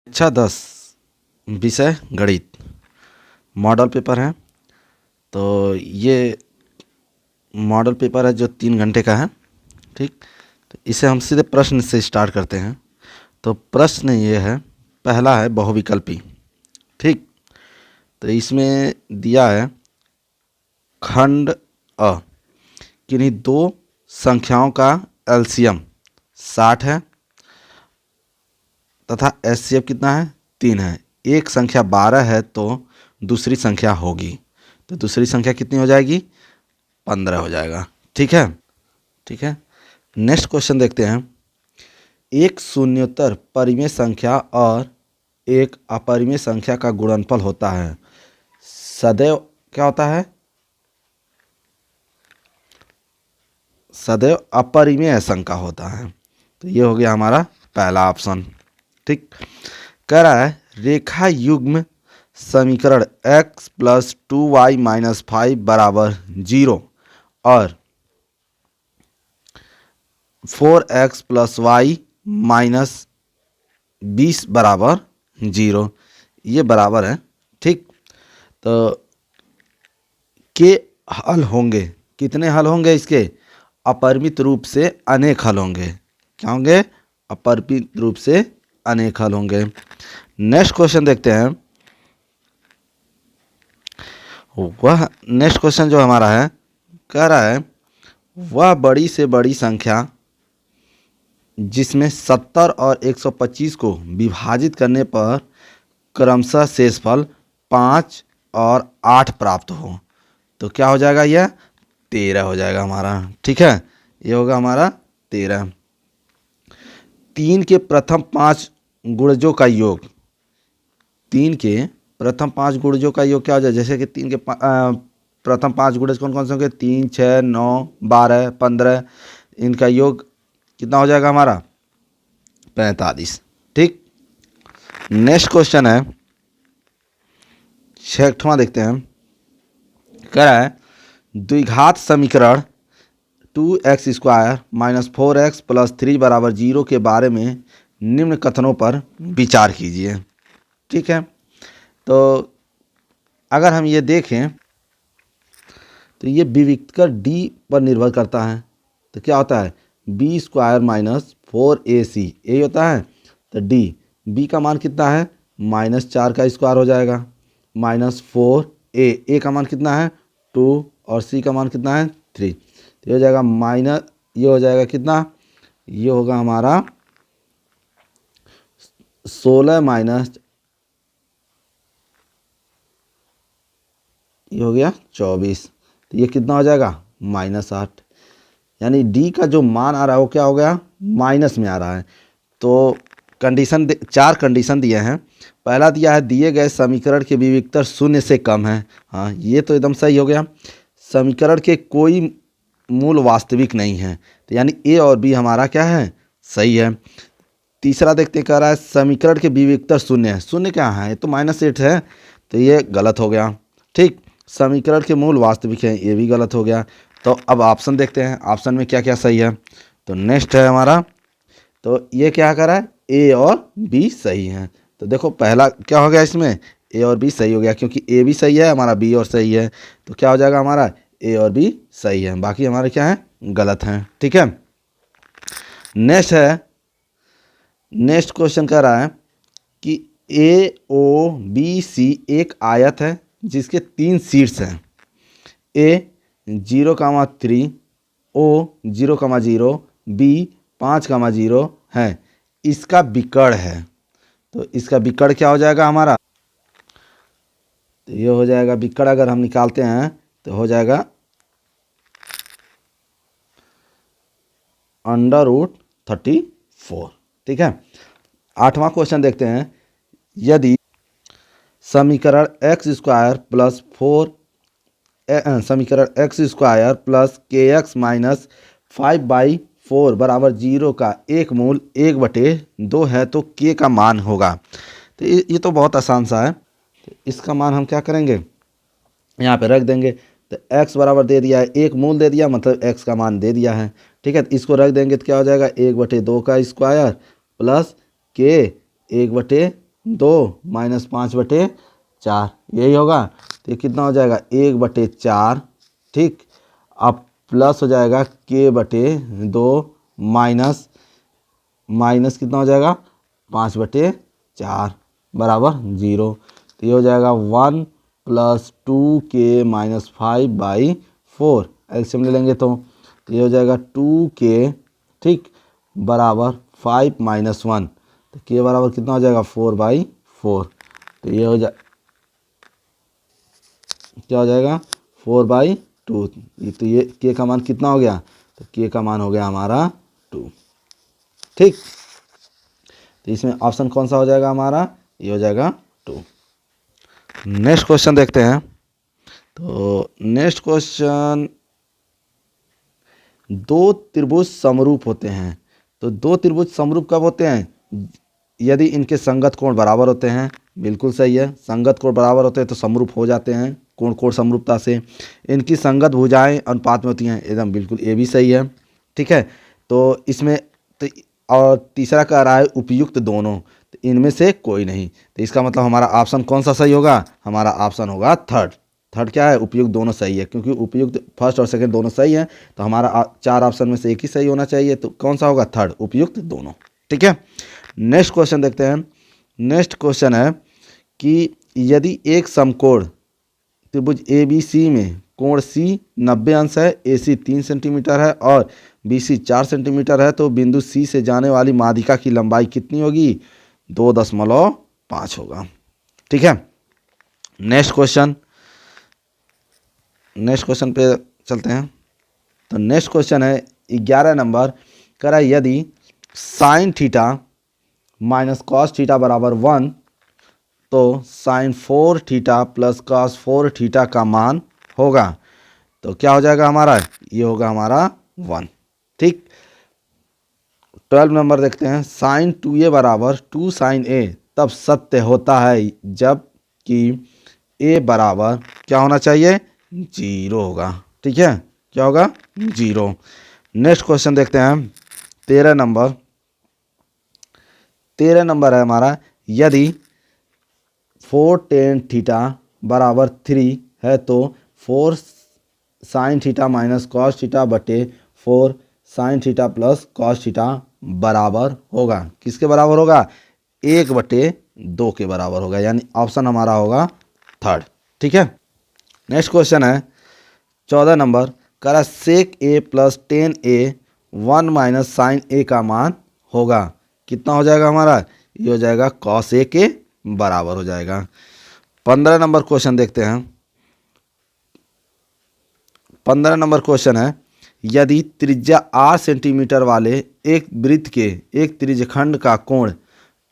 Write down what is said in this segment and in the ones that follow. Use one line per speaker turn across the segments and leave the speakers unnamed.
कक्षा 10 विषय गणित मॉडल पेपर है। तो ये मॉडल पेपर है जो 3 घंटे का है। ठीक, तो इसे हम सीधे प्रश्न से स्टार्ट करते हैं। तो प्रश्न ये है, पहला है बहुविकल्पी। ठीक, तो इसमें दिया है खंड अ, किन्हीं दो संख्याओं का एलसीएम 60 है तथा एचसीएफ कितना है, 3 है। एक संख्या 12 है तो दूसरी संख्या होगी, तो दूसरी संख्या कितनी हो जाएगी, 15 हो जाएगा। ठीक है, ठीक है। नेक्स्ट क्वेश्चन देखते हैं। एक शून्योत्तर परिमेय संख्या और एक अपरिमेय संख्या का गुणनफल होता है, सदैव क्या होता है, सदैव अपरिमेय संख्या होता है। तो ये हो गया हमारा पहला ऑप्शन। ठीक, कह रहा है रेखा युग्म समीकरण x प्लस 2y माइनस 5 बराबर 0 और 4x प्लस वाई माइनस 20 बराबर 0, ये बराबर है। ठीक, तो के हल होंगे, कितने हल होंगे इसके, अपरिमित रूप से अनेक हल होंगे। क्या होंगे, अपरिमित रूप से अनेक हल होंगे। नेक्स्ट क्वेश्चन देखते हैं। वह नेक्स्ट क्वेश्चन जो हमारा है, कह रहा है वह बड़ी से बड़ी संख्या जिसमें 70 और 125 को विभाजित करने पर क्रमशः शेषफल 5 और 8 प्राप्त हो, तो क्या हो जाएगा, यह 13 हो जाएगा हमारा। ठीक है, ये होगा हमारा 13। 3 के प्रथम 5 गुणजों का योग, 3 के प्रथम 5 गुणजों का योग क्या हो जाए, जैसे कि 3 के प्रथम 5 गुणज कौन कौन से होंगे, 3, 6, 9, 12, 15, इनका योग कितना हो जाएगा हमारा, 45। ठीक, नेक्स्ट क्वेश्चन है 6वां, देखते हैं। कह रहा है द्विघात समीकरण 2x square minus 4x plus 3 बराबर 0 के बारे में निम्न कथनों पर विचार कीजिए। ठीक है, तो अगर हम ये देखें तो ये विविक्तर d पर निर्भर करता है। तो क्या होता है, बी स्क्वायर माइनस 4ac यही होता है। तो d, b का मान कितना है, -4 का स्क्वायर हो जाएगा, -4a का मान कितना है 2 और c का मान कितना है 3। तो ये हो जाएगा माइनस, ये हो जाएगा कितना, ये होगा हमारा 16 माइनस, ये हो गया 24। तो ये कितना हो जाएगा, -8। यानी डी का जो मान आ रहा है वो क्या हो गया, माइनस में आ रहा है। तो कंडीशन 4 कंडीशन दिए हैं। पहला दिया है दिए गए समीकरण के विविक्तर 0 से कम है। हाँ, ये तो एकदम सही हो गया। समीकरण के कोई मूल वास्तविक नहीं है, तो यानी ए और बी हमारा क्या है, सही है। तीसरा देखते कह रहा है समीकरण के विविक्तर 0 है, 0 क्या है, ये तो -8 है, तो ये गलत हो गया। ठीक, समीकरण के मूल वास्तविक हैं, ये भी गलत हो गया। तो अब ऑप्शन देखते हैं, ऑप्शन में क्या क्या सही है। तो नेक्स्ट है हमारा, तो ये क्या कर रहा है, ए और बी सही हैं। तो देखो पहला क्या हो गया, इसमें ए और बी सही हो गया, क्योंकि ए भी सही है हमारा, बी और सही है, तो क्या हो जाएगा हमारा, ए और बी सही है, बाकी हमारे क्या है, गलत हैं। ठीक है, नेक्स्ट है, नेक्स्ट क्वेश्चन कह रहा है कि ए ओ बी सी एक आयत है जिसके 3 शीर्ष हैं, ए 0,3, ओ 0,0, बी 5,0 है, इसका विकर्ण है। तो इसका विकर्ण क्या हो जाएगा हमारा, तो ये हो जाएगा विकर्ण, अगर हम निकालते हैं तो हो जाएगा √34। ठीक है, 8वां क्वेश्चन देखते हैं। यदि समीकरण x स्क्वायर प्लस 4 समीकरण x स्क्वायर प्लस के एक्स माइनस 5/4 बराबर 0 का एक मूल 1/2 है तो k का मान होगा। तो ये तो बहुत आसान सा है। तो इसका मान हम क्या करेंगे, यहाँ पे रख देंगे। तो x बराबर दे दिया है, एक मूल दे दिया, मतलब x का मान दे दिया है। ठीक है, तो इसको रख देंगे तो क्या हो जाएगा, 1/2 का स्क्वायर प्लस k 1/2 2-5/4 यही होगा। तो ये कितना हो जाएगा 1/4, ठीक। अब प्लस हो जाएगा k/2 माइनस माइनस कितना हो जाएगा 5/4 बराबर 0। तो ये हो जाएगा 1 + 2k - 5/4 एलसीएम ले लेंगे तो ये हो जाएगा 2k, ठीक, बराबर 5 - 1। तो k बराबर कितना हो जाएगा 4/4। तो ये हो क्या हो जाएगा 4/2। तो ये k का मान कितना हो गया, तो k का मान हो गया हमारा 2, ठीक। तो इसमें ऑप्शन कौन सा हो जाएगा हमारा, ये हो जाएगा 2। नेक्स्ट क्वेश्चन देखते हैं। तो नेक्स्ट क्वेश्चन, दो त्रिभुज समरूप होते हैं। तो दो त्रिभुज समरूप कब होते हैं, यदि इनके संगत कोण बराबर होते हैं। बिल्कुल सही है, संगत कोण बराबर होते हैं तो समरूप हो जाते हैं कोण कोण समरूपता से। इनकी संगत भुजाएं अनुपात में होती हैं, एकदम बिल्कुल ये भी सही है, ठीक है। तो इसमें तो और तीसरा कह रहा है उपयुक्त दोनों, तो इनमें से कोई नहीं। तो इसका मतलब हमारा ऑप्शन कौन सा सही होगा, हमारा ऑप्शन होगा थर्ड। थर्ड क्या है, उपयुक्त दोनों सही है, क्योंकि उपयुक्त फर्स्ट और सेकंड दोनों सही है। तो हमारा 4 ऑप्शन में से एक ही सही होना चाहिए। तो कौन सा होगा, थर्ड, उपयुक्त दोनों, ठीक है। नेक्स्ट क्वेश्चन देखते हैं। नेक्स्ट क्वेश्चन है कि यदि एक समकोण त्रिभुज ए बी सी में कोण सी 90 अंश है, ए सी 3 सेंटीमीटर है और बी सी 4 सेंटीमीटर है, तो बिंदु सी से जाने वाली माध्यिका की लंबाई कितनी होगी, 2.5 होगा, ठीक है। नेक्स्ट क्वेश्चन पे चलते हैं। तो नेक्स्ट क्वेश्चन है 11 नंबर, कह रहा है यदि sine theta minus cos theta बराबर 1, तो sine 4 theta plus cos 4 theta का मान होगा। तो क्या हो जाएगा हमारा, ये होगा हमारा 1, ठीक। 12 नंबर देखते हैं। साइन 2a बराबर 2 साइन a तब सत्य होता है जब कि a बराबर क्या होना चाहिए, 0 होगा, ठीक है। क्या होगा, 0। नेक्स्ट क्वेश्चन देखते हैं। 13 नंबर है हमारा, यदि 4 tan थीटा बराबर 3 है, तो 4 sign theta minus cos theta बटे 4 sine theta plus cos theta बराबर होगा, किसके बराबर होगा, 1/2 के बराबर होगा। यानी ऑप्शन हमारा होगा थर्ड, ठीक है। नेक्स्ट क्वेश्चन है 14 नंबर, करा sec a plus ten a 1 minus sine a का मान होगा। कितना हो जाएगा हमारा, ये हो जाएगा कॉस a के बराबर हो जाएगा। 15 नंबर क्वेश्चन देखते हैं। 15 नंबर क्वेश्चन है, यदि त्रिज्या 8 सेंटीमीटर वाले एक वृत्त के एक त्रिज्यखंड का कोण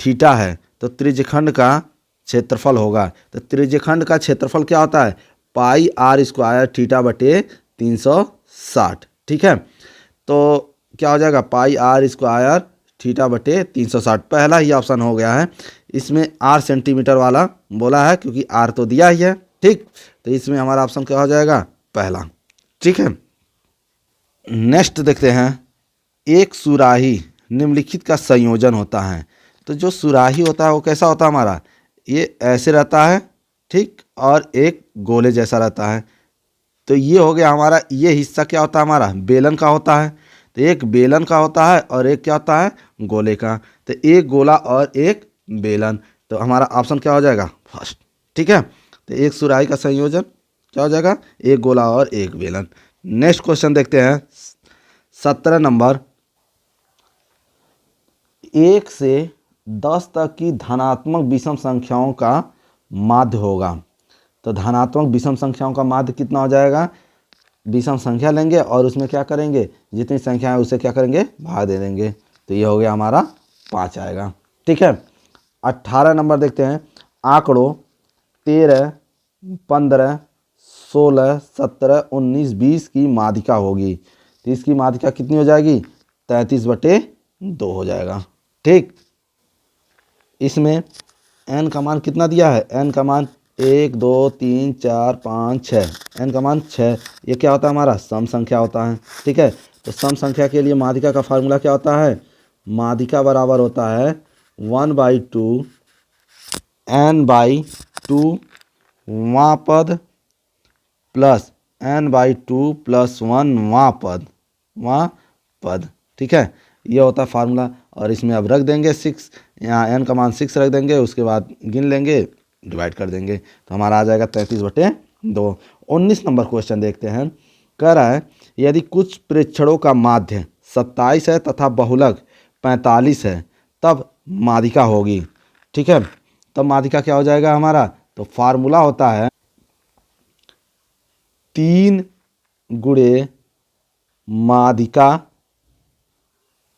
थीटा है, तो त्रिज्यखंड का क्षेत्रफल होगा। तो त्रिज्यखंड का क्षेत्रफल क्या होता है, पाई आर स्क्वायर थीटा बटे 360, ठीक है। तो क्या हो जाएगा, पाई आर स्क्वायर थीटा बटे 360, पहला ही ऑप्शन हो गया है। इसमें आर सेंटीमीटर वाला बोला है क्योंकि आर तो दिया ही है, ठीक। तो इसमें हमारा ऑप्शन क्या हो जाएगा, पहला, ठीक है। नेक्स्ट देखते हैं। एक सुराही निम्नलिखित का संयोजन होता है। तो जो सुराही होता है वो कैसा होता है हमारा, ये ऐसे रहता है, ठीक, और एक गोले जैसा रहता है। तो ये हो गया हमारा, ये हिस्सा क्या होता है हमारा, बेलन का होता है। तो एक बेलन का होता है और एक क्या होता है, गोले का। तो एक गोला और एक बेलन, तो हमारा ऑप्शन क्या हो जाएगा, फर्स्ट, ठीक है। तो एक सुराही का संयोजन क्या हो जाएगा, एक गोला और एक बेलन। नेक्स्ट क्वेश्चन देखते हैं। 17 नंबर, 1 से 10 तक की धनात्मक विषम संख्याओं का माध्य होगा। तो धनात्मक विषम संख्याओं का माध्य कितना हो जाएगा, विषम संख्या लेंगे और उसमें क्या करेंगे, जितनी संख्या है उसे क्या करेंगे, भाग दे देंगे। तो ये हो गया हमारा 5 आएगा, ठीक है। 18 नंबर देखते हैं। आंकड़ों 13, 15, 16, 17, 19, 20 की माध्यिका होगी। तो इसकी माध्यिका कितनी हो जाएगी, 33/2 हो जाएगा, ठीक। इसमें n का मान कितना दिया है, n का मान 1 2 3 4 5 6, n का मान 6। ये क्या होता है हमारा, सम संख्या होता है, ठीक है। तो सम संख्या के लिए माध्यिका का फार्मूला क्या होता है, माध्यिका बराबर होता है 1/2 n/2 वां पद प्लस n/2 + 1 वां पद। ठीक है, ये होता है फार्मूला। और इसमें अब रख देंगे 6, यहाँ n का मान 6 रख देंगे, उसके बाद गिन लेंगे, डिवाइड कर देंगे, तो हमारा आ जाएगा 33/2। 19 नंबर क्वेश्चन देखते हैं। कह रहा है यदि कुछ प्रेक्षणों का माध्य 27 है तथा बहुलक 45 है तब माध्यिका होगी। ठीक है, तब माध्यिका क्या हो जाएगा हमारा, तो फार्मूला होता है 3 गुणे माध्यिका,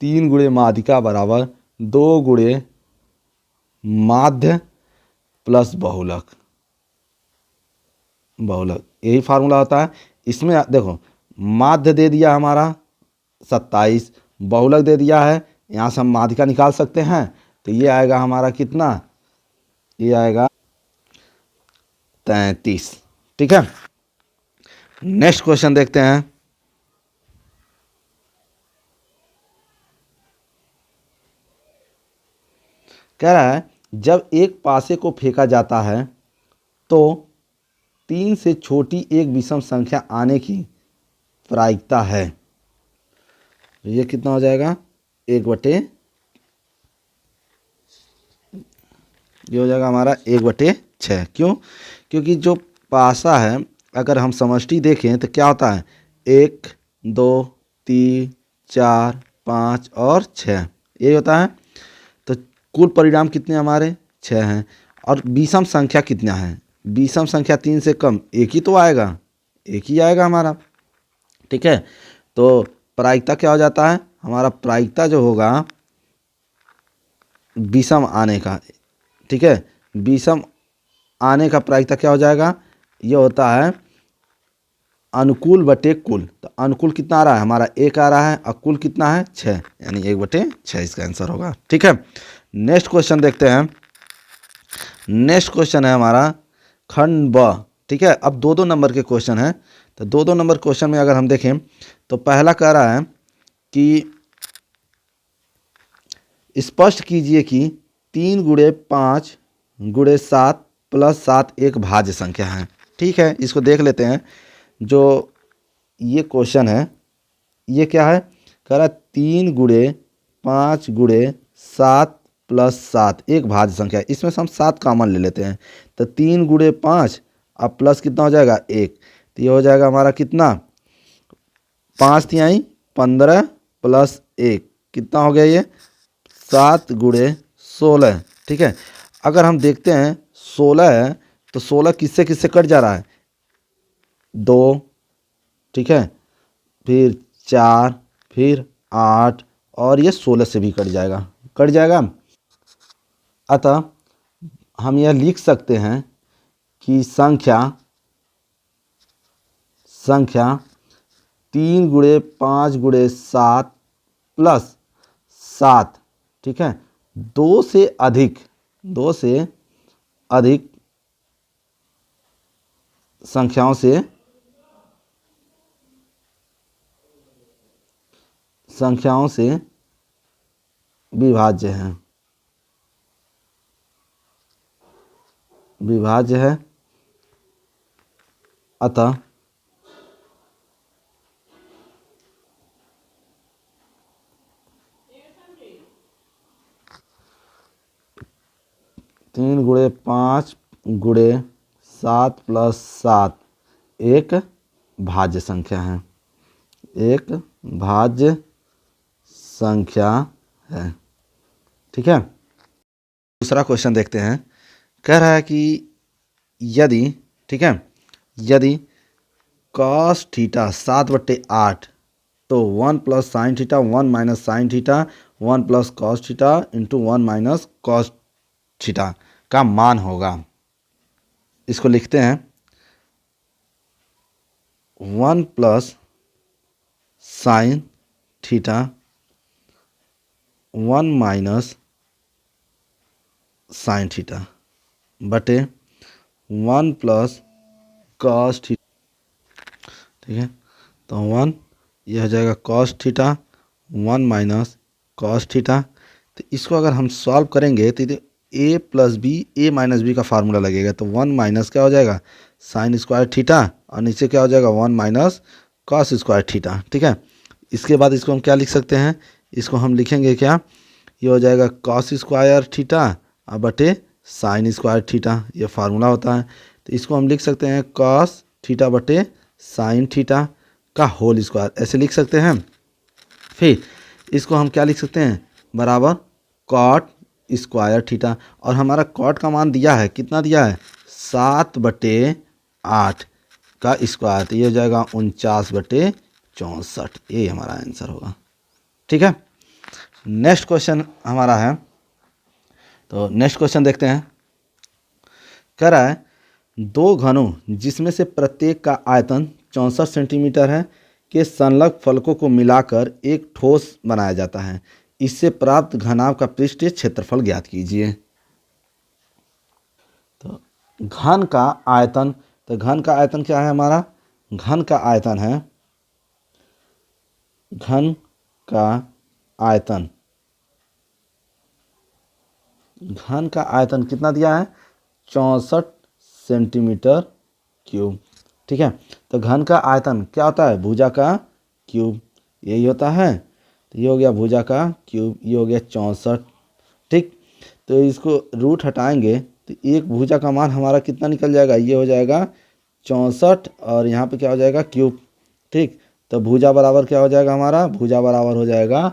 3 गुणे माध्यिका बराबर 2 गुणे माध्य प्लस बहुलक। यही फार्मूला होता है। इसमें देखो माध्य दे दिया हमारा 27, बहुलक दे दिया है, यहाँ से हम माध्यिका निकाल सकते हैं, तो ये आएगा हमारा कितना, ये आएगा 33। ठीक है, नेक्स्ट क्वेश्चन देखते हैं। कह रहा है जब एक पासे को फेंका जाता है तो 3 से छोटी एक विषम संख्या आने की प्रायिकता है। ये कितना हो जाएगा, 1/, ये हो जाएगा हमारा 1/6। क्यों, क्योंकि जो पासा है अगर हम समष्टि देखें तो क्या होता है, 1 2 3 4 5 और 6, यही होता है। तो कुल परिणाम कितने हमारे 6 हैं। और विषम संख्या कितना है, विषम संख्या 3 से कम एक ही तो आएगा, एक ही आएगा हमारा। ठीक है, तो प्रायिकता क्या हो जाता है हमारा, प्रायिकता जो होगा विषम आने का। ठीक है, विषम आने का प्रायिकता क्या हो जाएगा, ये होता है अनुकूल बटे कुल। तो अनुकूल कितना आ रहा है हमारा, 1 आ रहा है, और कुल कितना है 6, यानी 1/6 इसका आंसर होगा। ठीक है, नेक्स्ट क्वेश्चन देखते हैं। नेक्स्ट क्वेश्चन है हमारा खंड ब। ठीक है, अब 2-2 नंबर के क्वेश्चन हैं। तो 2-2 नंबर क्वेश्चन में अगर हम देखें तो पहला कह रहा है कि स्पष्ट कीजिए कि 3 गुणे 5 गुणे 7 + 7 एक भाज्य संख्या है। ठीक है, इसको देख लेते हैं। जो ये क्वेश्चन है ये क्या है, कह रहा है 3 गुणे 5 गुणे 7 + 7 एक भाज्य संख्या है। इसमें से हम 7 कॉमन ले लेते हैं, तो 3 गुणे 5 अब प्लस कितना हो जाएगा 1, तो ये हो जाएगा हमारा कितना, 5 तिहाई 15 + 1 कितना हो गया, ये 7 गुणे 16। ठीक है, अगर हम देखते हैं 16 है तो 16 किससे किससे कट जा रहा है, 2, ठीक है, फिर 4, फिर 8, और ये 16 से भी कट जाएगा, कट जाएगा। अतः हम यह लिख सकते हैं कि संख्या 3 गुणे 5 गुणे 7 + 7, ठीक है, 2 से अधिक संख्याओं से विभाज्य है। अतः 3 गुणे 5 गुणे 7 + 7 एक भाज्य संख्या है, एक भाज्य संख्या है। ठीक है, दूसरा क्वेश्चन देखते हैं। कह रहा है कि यदि, ठीक है, यदि cos थीटा 7/8 तो 1 + sin theta 1 - sin theta 1 + cos theta into 1 - cos theta का मान होगा। इसको लिखते हैं 1 + sin थीटा 1 - sin थीटा बटे 1 + cos थीटा। ठीक है, तो 1 यह हो जाएगा cos थीटा 1 - cos थीटा। तो इसको अगर हम सॉल्व करेंगे तो ए प्लस बी, ए माइनस बी का फार्मूला लगेगा, तो 1 माइनस क्या हो जाएगा साइन स्क्वायर थीटा, और नीचे क्या हो जाएगा 1 माइनस कॉस स्क्वायर थीटा। ठीक है, इसके बाद इसको हम क्या लिख सकते हैं, इसको हम लिखेंगे क्या, ये हो जाएगा कॉस स्क्वायर थीटा और बटे साइन स्क्वायर थीटा, ये फार्मूला होता है। तो इसको हम लिख सकते हैं कॉस थीटा बटे साइन थीटा का होल स्क्वायर, ऐसे लिख सकते हैं। फिर इसको हम क्या लिख सकते हैं, बराबर कॉट स्क्वायर थीटा, और हमारा कॉट का मान दिया है, कितना दिया है 7/8 का स्क्वायर, तो ये हो जाएगा 49/64, ये हमारा आंसर होगा। ठीक है, नेक्स्ट क्वेश्चन हमारा है, तो नेक्स्ट क्वेश्चन देखते हैं। कह रहा है दो घनों जिसमें से प्रत्येक का आयतन 64 सेंटीमीटर है के संलग्न फलकों को मिलाकर एक ठोस बनाया जाता है, इससे प्राप्त घनाभ का पृष्ठीय क्षेत्रफल ज्ञात कीजिए। तो घन का आयतन, तो घन का आयतन क्या है हमारा, घन का आयतन है, घन का आयतन, घन का आयतन कितना दिया है 64 सेंटीमीटर क्यूब। ठीक है, तो घन का आयतन क्या होता है भुजा का क्यूब, यही होता है, तो ये हो गया भुजा का क्यूब, ये हो गया 64। ठीक, तो इसको रूट हटाएंगे तो एक भुजा का मान हमारा कितना निकल जाएगा, ये हो जाएगा 64 और यहाँ पे क्या हो जाएगा क्यूब। ठीक, तो भुजा बराबर क्या हो जाएगा हमारा, भुजा बराबर हो जाएगा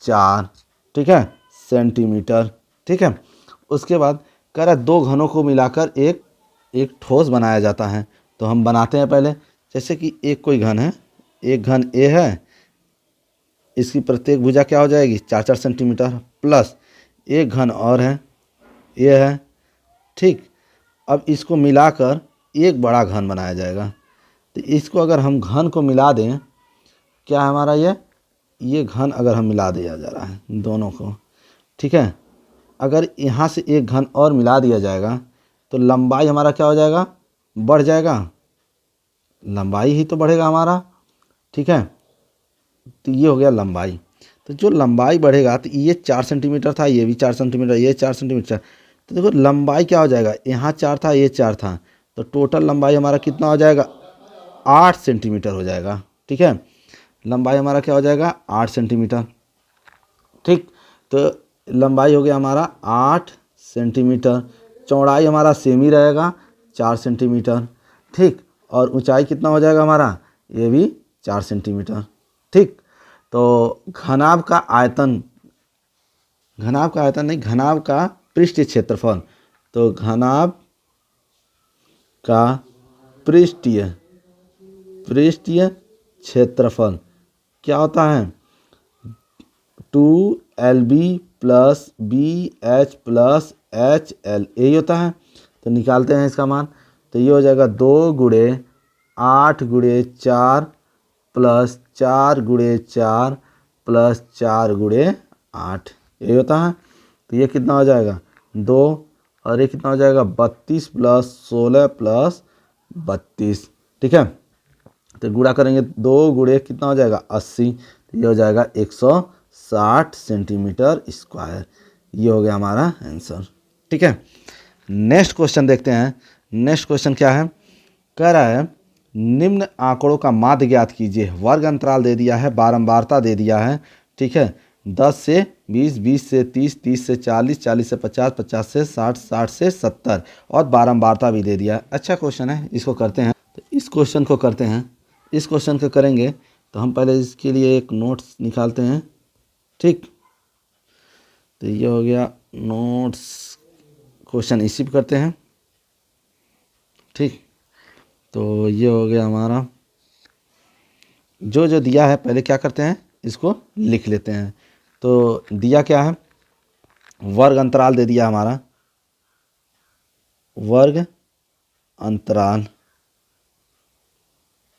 4, ठीक है, सेंटीमीटर। ठीक है, उसके बाद कह रहा है दो घनों को मिलाकर एक एक ठोस बनाया जाता है, तो हम बनाते हैं पहले। जैसे कि एक कोई घन है, एक घन ए है, इसकी प्रत्येक भुजा क्या हो जाएगी 4-4 सेंटीमीटर, प्लस एक घन और है, ये है। ठीक, अब इसको मिलाकर एक बड़ा घन बनाया जाएगा, तो इसको अगर हम घन को मिला दें, क्या है हमारा ये घन अगर हम मिला दिया जा रहा है दोनों को, ठीक है, अगर यहाँ से एक घन और मिला दिया जाएगा तो लंबाई हमारा क्या हो जाएगा, बढ़ जाएगा, लंबाई ही तो बढ़ेगा हमारा। ठीक है, तो ये हो गया लंबाई, तो जो लंबाई बढ़ेगा तो ये 4 सेंटीमीटर था, ये भी 4 सेंटीमीटर, ये 4 सेंटीमीटर, तो देखो लंबाई क्या हो जाएगा, यहाँ 4 था, ये 4 था, तो टोटल लंबाई हमारा कितना हो जाएगा 8 सेंटीमीटर हो जाएगा। ठीक है, लंबाई हमारा क्या हो जाएगा 8 सेंटीमीटर। ठीक, तो लंबाई हो गया हमारा 8 सेंटीमीटर, चौड़ाई हमारा सेम ही रहेगा 4 सेंटीमीटर। ठीक, और ऊंचाई कितना हो जाएगा हमारा, ये भी 4 सेंटीमीटर। ठीक, तो घनाभ का आयतन, घनाभ का आयतन नहीं, घनाभ का पृष्ठीय क्षेत्रफल, तो घनाभ का पृष्ठीय पृष्ठीय क्षेत्रफल क्या होता है 2LB plus BH plus HL, यही होता है। तो निकालते हैं इसका मान, तो ये हो जाएगा 2 गुणे 8 गुणे 4 प्लस 4 गुणे 4 प्लस 4 गुणे 8, यही होता है। तो ये कितना हो जाएगा 2, और ये कितना हो जाएगा 32 प्लस 16 प्लस 32। ठीक है, तो गुणा करेंगे 2 गुणे कितना हो जाएगा 80, तो ये हो जाएगा 160 सेंटीमीटर स्क्वायर, ये हो गया हमारा आंसर। ठीक है, नेक्स्ट क्वेश्चन देखते हैं। नेक्स्ट क्वेश्चन क्या है, कह रहा है निम्न आंकड़ों का माध्य ज्ञात कीजिए, वर्ग अंतराल दे दिया है, बारंबारता दे दिया है। ठीक है, 10 से 20, 20 से 30, 30 से 40, 40 से 50, 50 से 60, 60 से 70, और बारंबारता भी दे दिया है। अच्छा क्वेश्चन है, इसको करते हैं। तो इस क्वेश्चन को करते हैं, इस क्वेश्चन को करेंगे तो हम पहले इसके लिए एक नोट्स निकालते हैं। ठीक, तो ये हो गया नोट्स, क्वेश्चन इसी पे करते हैं। ठीक, तो ये हो गया हमारा, जो जो दिया है पहले क्या करते हैं इसको लिख लेते हैं। तो दिया क्या है, वर्ग अंतराल दे दिया हमारा, वर्ग अंतराल,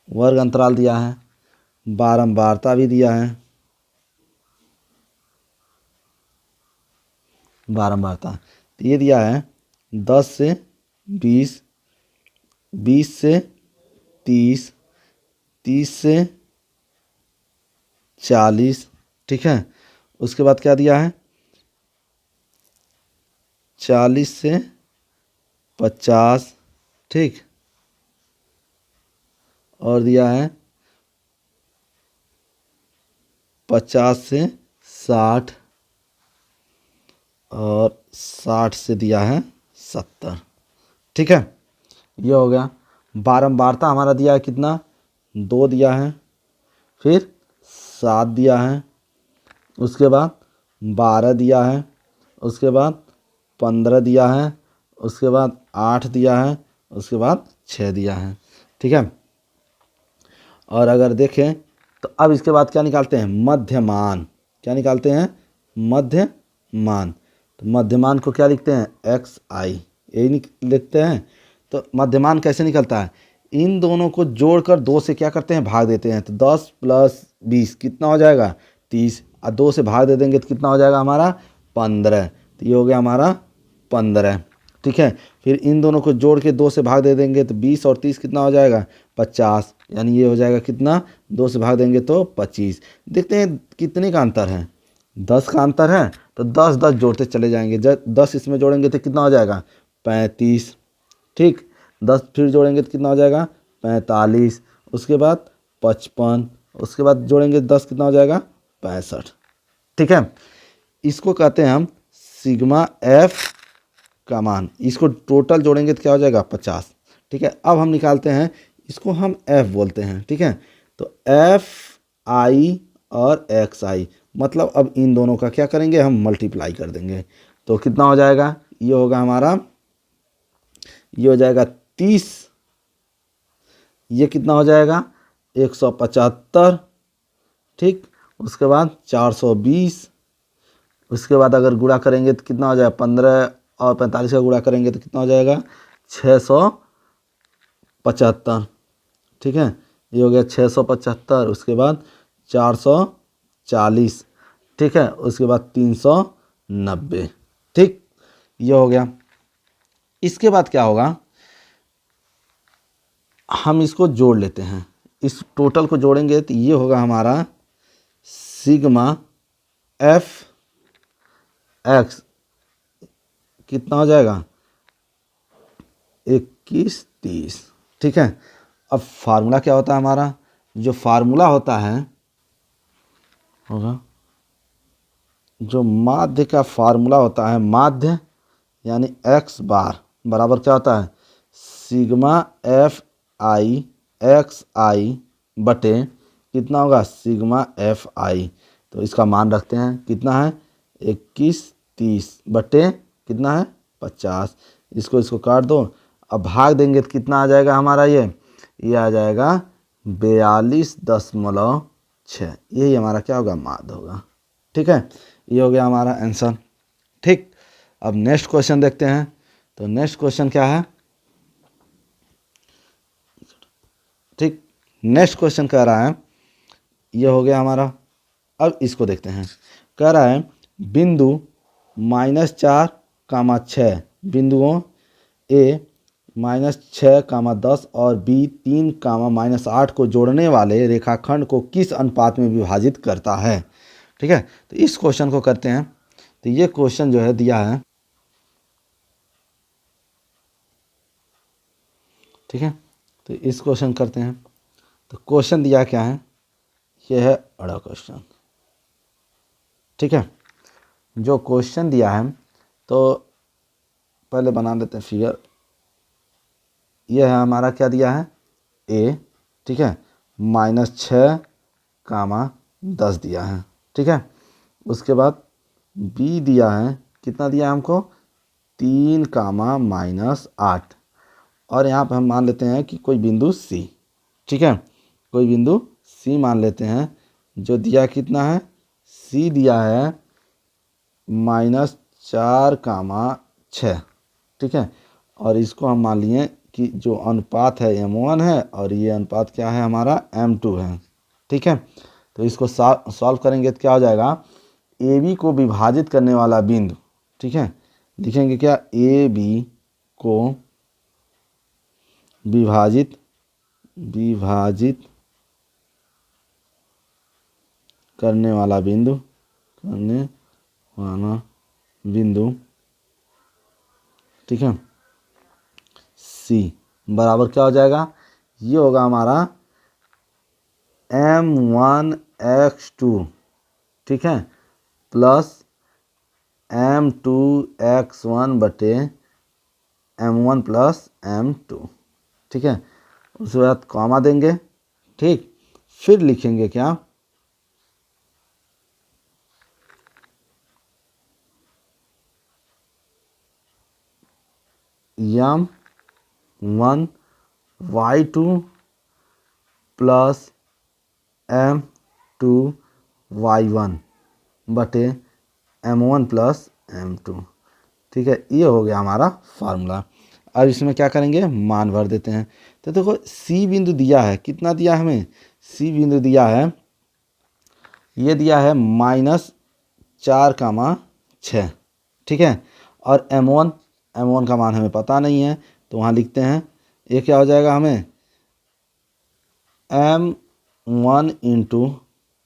वर्ग अंतराल दिया है, बारंबारता भी दिया है, बारंबारता तो ये दिया है 10 से 20, 20 से 30, 30 से 40। ठीक है, उसके बाद क्या दिया है 40 से 50, ठीक, और दिया है 50 से 60, और 60 से दिया है 70, ठीक है। ये हो गया। बारंबारता हमारा दिया है कितना, 2 दिया है, फिर 7 दिया है, उसके बाद 12 दिया है, उसके बाद 15 दिया है, उसके बाद 8 दिया है, उसके बाद 6 दिया है, ठीक है। और अगर देखें तो अब इसके बाद क्या निकालते हैं, मध्यमान। क्या निकालते हैं, मध्यमान। तो मध्यमान को क्या लिखते हैं, एक्स आई, यही लिखते हैं। तो मध्यमान कैसे निकलता है, इन दोनों को जोड़कर 2 से क्या करते हैं, भाग देते हैं। तो 10 + 20 कितना हो जाएगा, 30, और 2 से भाग दे देंगे तो कितना हो जाएगा हमारा, 15। तो ये हो गया हमारा 15, ठीक है। फिर इन दोनों को जोड़ के 2 से भाग दे देंगे तो 20 और 30 कितना हो जाएगा, 50, यानी ये हो जाएगा कितना, 2 से भाग देंगे तो 25। देखते हैं कितने का अंतर है, 10 का अंतर है। तो 10 10 जोड़ते चले जाएंगे, जब 10 इसमें जोड़ेंगे तो कितना हो जाएगा, 35, ठीक। 10 फिर जोड़ेंगे तो कितना हो जाएगा, 45, उसके बाद 55, उसके बाद जोड़ेंगे 10 कितना हो जाएगा, 65, ठीक है। इसको कहते हैं हम सिग्मा एफ का मान। इसको टोटल जोड़ेंगे तो क्या हो जाएगा, 50, ठीक है। अब हम निकालते हैं, इसको हम एफ बोलते हैं, ठीक है। तो एफ आई और एक्स आई, मतलब अब इन दोनों का क्या करेंगे, हम मल्टीप्लाई कर देंगे। तो कितना हो जाएगा, ये होगा हमारा, ये हो जाएगा 30, ये कितना हो जाएगा, 175, ठीक। उसके बाद 420, उसके बाद अगर गुणा करेंगे तो कितना हो जाएगा, 15 और 45 का गुणा करेंगे तो कितना हो जाएगा, 675, ठीक है। ये हो गया 675, उसके बाद 440, ठीक है, उसके बाद 390, ठीक। ये हो गया। इसके बाद क्या होगा, हम इसको जोड़ लेते हैं, इस टोटल को जोड़ेंगे तो ये होगा हमारा सिग्मा एफ एक्स, कितना हो जाएगा, 21 30, ठीक है। अब फार्मूला क्या होता है हमारा, जो फार्मूला होता है होगा, जो माध्य का फार्मूला होता है, माध्य यानी एक्स बार बराबर क्या होता है, सिग्मा एफ आई एक्स आई बटे कितना होगा, सिग्मा एफ आई। तो इसका मान रखते हैं, कितना है, 21 30 बटे कितना है, 50। इसको काट दो, अब भाग देंगे तो कितना आ जाएगा हमारा, ये आ जाएगा 42.6। यही हमारा क्या होगा, माध्य होगा, ठीक है। ये हो गया हमारा आंसर, ठीक। अब नेक्स्ट क्वेश्चन देखते हैं। तो नेक्स्ट क्वेश्चन क्या है, ठीक। नेक्स्ट क्वेश्चन कह रहा है, ये हो गया हमारा। अब इसको देखते हैं, कह रहा है बिंदु -4, 6 बिंदुओं ए -6, 10 और बी 3, -8 को जोड़ने वाले रेखाखंड को किस अनुपात में विभाजित करता है, ठीक है। तो इस क्वेश्चन को करते हैं। तो ये क्वेश्चन जो है दिया है, ठीक है। तो इस क्वेश्चन करते हैं। तो क्वेश्चन दिया क्या है, ये है बड़ा क्वेश्चन, ठीक है। जो क्वेश्चन दिया है तो पहले बना देते हैं फिगर। ये है हमारा, क्या दिया है, ए, ठीक है, -6, 10 दिया है, ठीक है। उसके बाद बी दिया है, कितना दिया है हमको, 3, -8, और यहाँ पे हम मान लेते हैं कि कोई बिंदु सी, ठीक है, कोई बिंदु सी मान लेते हैं। जो दिया कितना है, सी दिया है -4, 6, ठीक है। और इसको हम मान लिए कि जो अनुपात है m1 है, और ये अनुपात क्या है हमारा, m2 है, ठीक है। तो इसको सॉल्व करेंगे तो क्या हो जाएगा, ए बी को विभाजित करने वाला बिंदु, ठीक है। लिखेंगे क्या, ए बी को विभाजित करने वाला बिंदु ठीक है। सी बराबर क्या हो जाएगा, ये होगा हमारा m1x2, ठीक है, प्लस m2x1 बटे m1 प्लस m2, ठीक है। उसके बाद कॉमा देंगे, ठीक, फिर लिखेंगे क्या, m1 y2 plus m2 y1 बटे m1 प्लस m2, ठीक है। ये हो गया हमारा फार्मूला। अब इसमें क्या करेंगे, मान भर देते हैं। तो देखो सी बिंदु दिया है, कितना दिया है हमें, सी बिंदु दिया है, ये दिया है -4,6, ठीक है। और m1 का मान हमें पता नहीं है, तो वहाँ लिखते हैं, ये क्या हो जाएगा, हमें m1 इंटू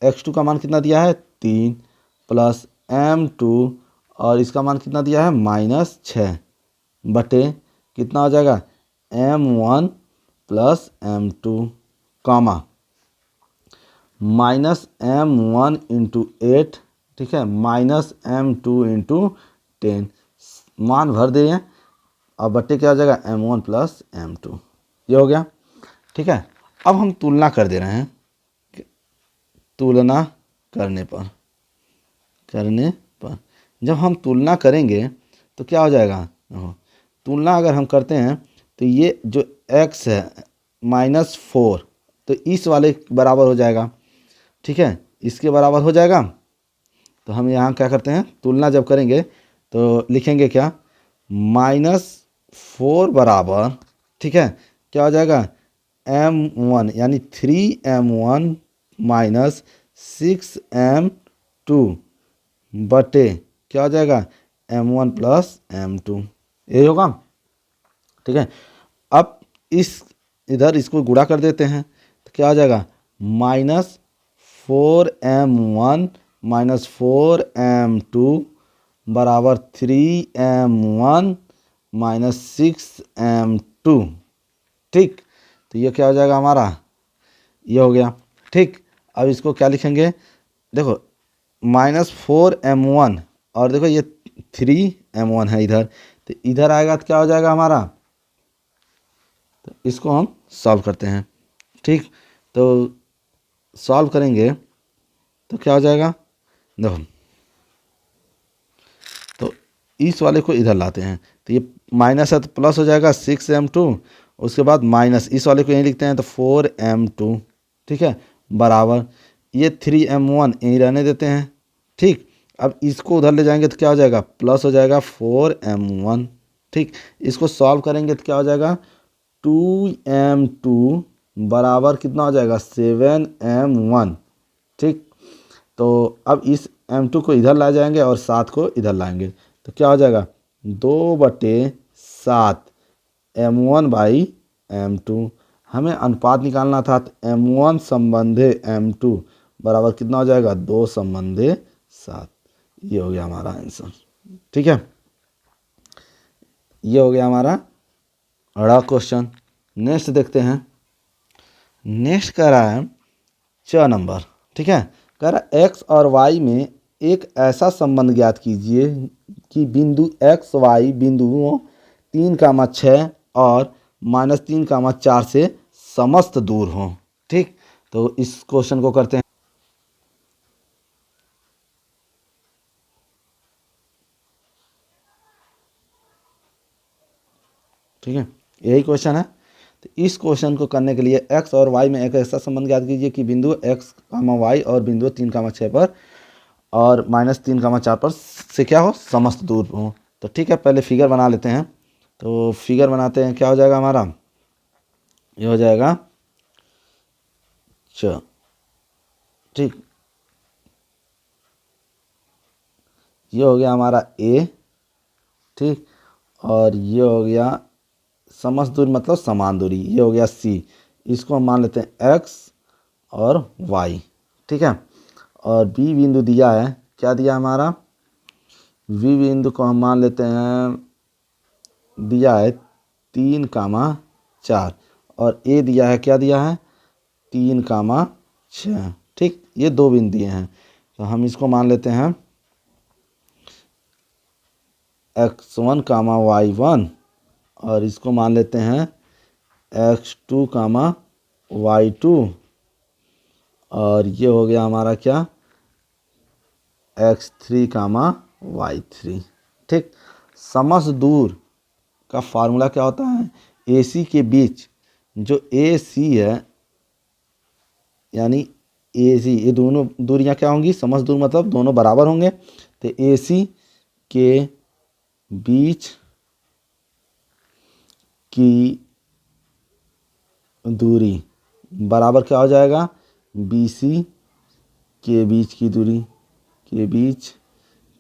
x2 का मान कितना दिया है 3 प्लस m2 और इसका मान कितना दिया है -6 बटे कितना हो जाएगा m1 plus m2 comma -m1 into 8, ठीक है, -m2 इंटू 10, मान भर दिए और बट्टे क्या हो जाएगा m1 प्लस m2, ये हो गया, ठीक है। अब हम तुलना कर दे रहे हैं, तुलना करने पर जब हम तुलना करेंगे तो क्या हो जाएगा, तुलना अगर हम करते हैं तो ये जो x है -4 तो इस वाले बराबर हो जाएगा, ठीक है, इसके बराबर हो जाएगा। तो हम यहाँ क्या करते हैं, तुलना जब करेंगे तो लिखेंगे क्या, -4 बराबर, ठीक है, क्या हो जाएगा m1 यानी 3m1 माइनस 6m2 बटे क्या हो जाएगा m1 प्लस m2, ये होगा, ठीक है। अब इधर इसको गुणा कर देते हैं तो क्या हो जाएगा -4m1 माइनस 4m2 बराबर 3m1 माइनस 6m2, ठीक। तो ये क्या हो जाएगा हमारा, ये हो गया, ठीक। अब इसको क्या लिखेंगे, देखो -4m1 और देखो ये 3m1 है इधर, तो इधर आएगा तो क्या हो जाएगा हमारा, तो इसको हम सॉल्व करते हैं, ठीक। तो सॉल्व करेंगे तो क्या हो जाएगा, देखो तो इस वाले को इधर लाते हैं तो ये माइनस है तो प्लस हो जाएगा 6m2, उसके बाद माइनस इस वाले को यहीं लिखते हैं तो 4m2, ठीक है, बराबर ये 3m1 यहीं रहने देते हैं, ठीक। अब इसको उधर ले जाएंगे तो क्या हो जाएगा, प्लस हो जाएगा 4m1, ठीक। इसको सॉल्व करेंगे तो क्या हो जाएगा 2m2 बराबर कितना हो जाएगा 7m1, ठीक। तो अब इस m2 को इधर ला जाएंगे और 7 को इधर लाएंगे तो क्या हो जाएगा 2/7 m1 बाई m2, हमें अनुपात निकालना था तो m1 संबंधे m2 बराबर कितना हो जाएगा 2 संबंधे 7, ये हो गया हमारा आंसर, ठीक है। ये हो गया हमारा अगला क्वेश्चन। नेक्स्ट देखते हैं, नेक्स्ट कह रहा है 6 नंबर, ठीक है, कह रहा है x और y में एक ऐसा संबंध ज्ञात कीजिए कि बिंदु x y बिंदुओं 3,6 और -3,4 से समस्त दूर हों, ठीक। तो इस क्वेश्चन को करते हैं, ठीक है, यही क्वेश्चन है। तो इस क्वेश्चन को करने के लिए x और y में एक ऐसा संबंध ज्ञात कीजिए कि बिंदु x, y और बिंदु 3,6 पर और -3,4 पर से क्या हो समस्त दूर हो। तो ठीक है, पहले फिगर बना लेते हैं। तो फिगर बनाते हैं, क्या हो जाएगा हमारा, ये हो जाएगा ठीक, ये हो गया हमारा a, ठीक, और ये हो गया समस्त दूरी मतलब समान दूरी, ये हो गया c, इसको हम मान लेते हैं x और y, ठीक है। और b बिंदु दिया है, क्या दिया हमारा, v बिंदु को हम मान लेते हैं दिया है 3,4 और ए दिया है, क्या दिया है 3,6। ठीक, ये दो बिंदु दिए हैं, तो हम इसको मान लेते हैं x1 कामा y1 और इसको मान लेते हैं x2 कामा y2 और ये हो गया हमारा क्या x3 कामा y3। ठीक, समस्त दूर का फार्मूला क्या होता है, AC के बीच जो AC है यानी AC, ये दोनों दूरियां क्या होंगी, समस्त दूर मतलब दोनों बराबर होंगे, तो AC के बीच की दूरी बराबर क्या हो जाएगा, BC के बीच की दूरी, के बीच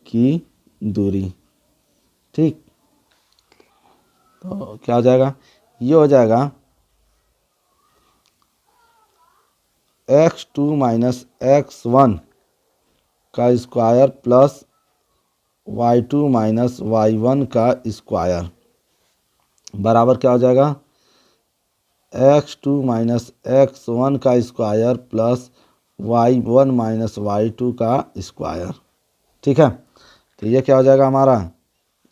की दूरी। ठीक, तो क्या हो जाएगा, ये हो जाएगा x2 माइनस x1 का square plus y2 minus y1 का स्क्वायर बराबर क्या हो जाएगा, x2 माइनस x1 का square plus y1 minus y2 का स्क्वायर। ठीक है, तो ये क्या हो जाएगा हमारा,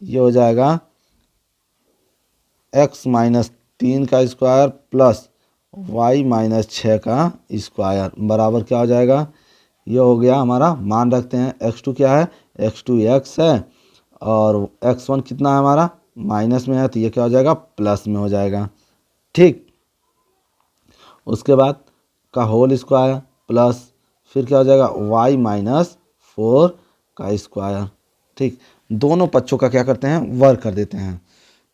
ये हो जाएगा x माइनस 3 का स्क्वायर प्लस y माइनस 6 का स्क्वायर बराबर क्या हो जाएगा, ये हो गया हमारा, मान रखते हैं x2 क्या है, x2 x है और x1 कितना है हमारा माइनस में है, तो ये क्या हो जाएगा प्लस में हो जाएगा। ठीक, उसके बाद का होल स्क्वायर प्लस फिर क्या हो जाएगा y माइनस 4 का स्क्वायर। ठीक, दोनों पक्षों का क्या करते हैं, वर्ग कर देते हैं,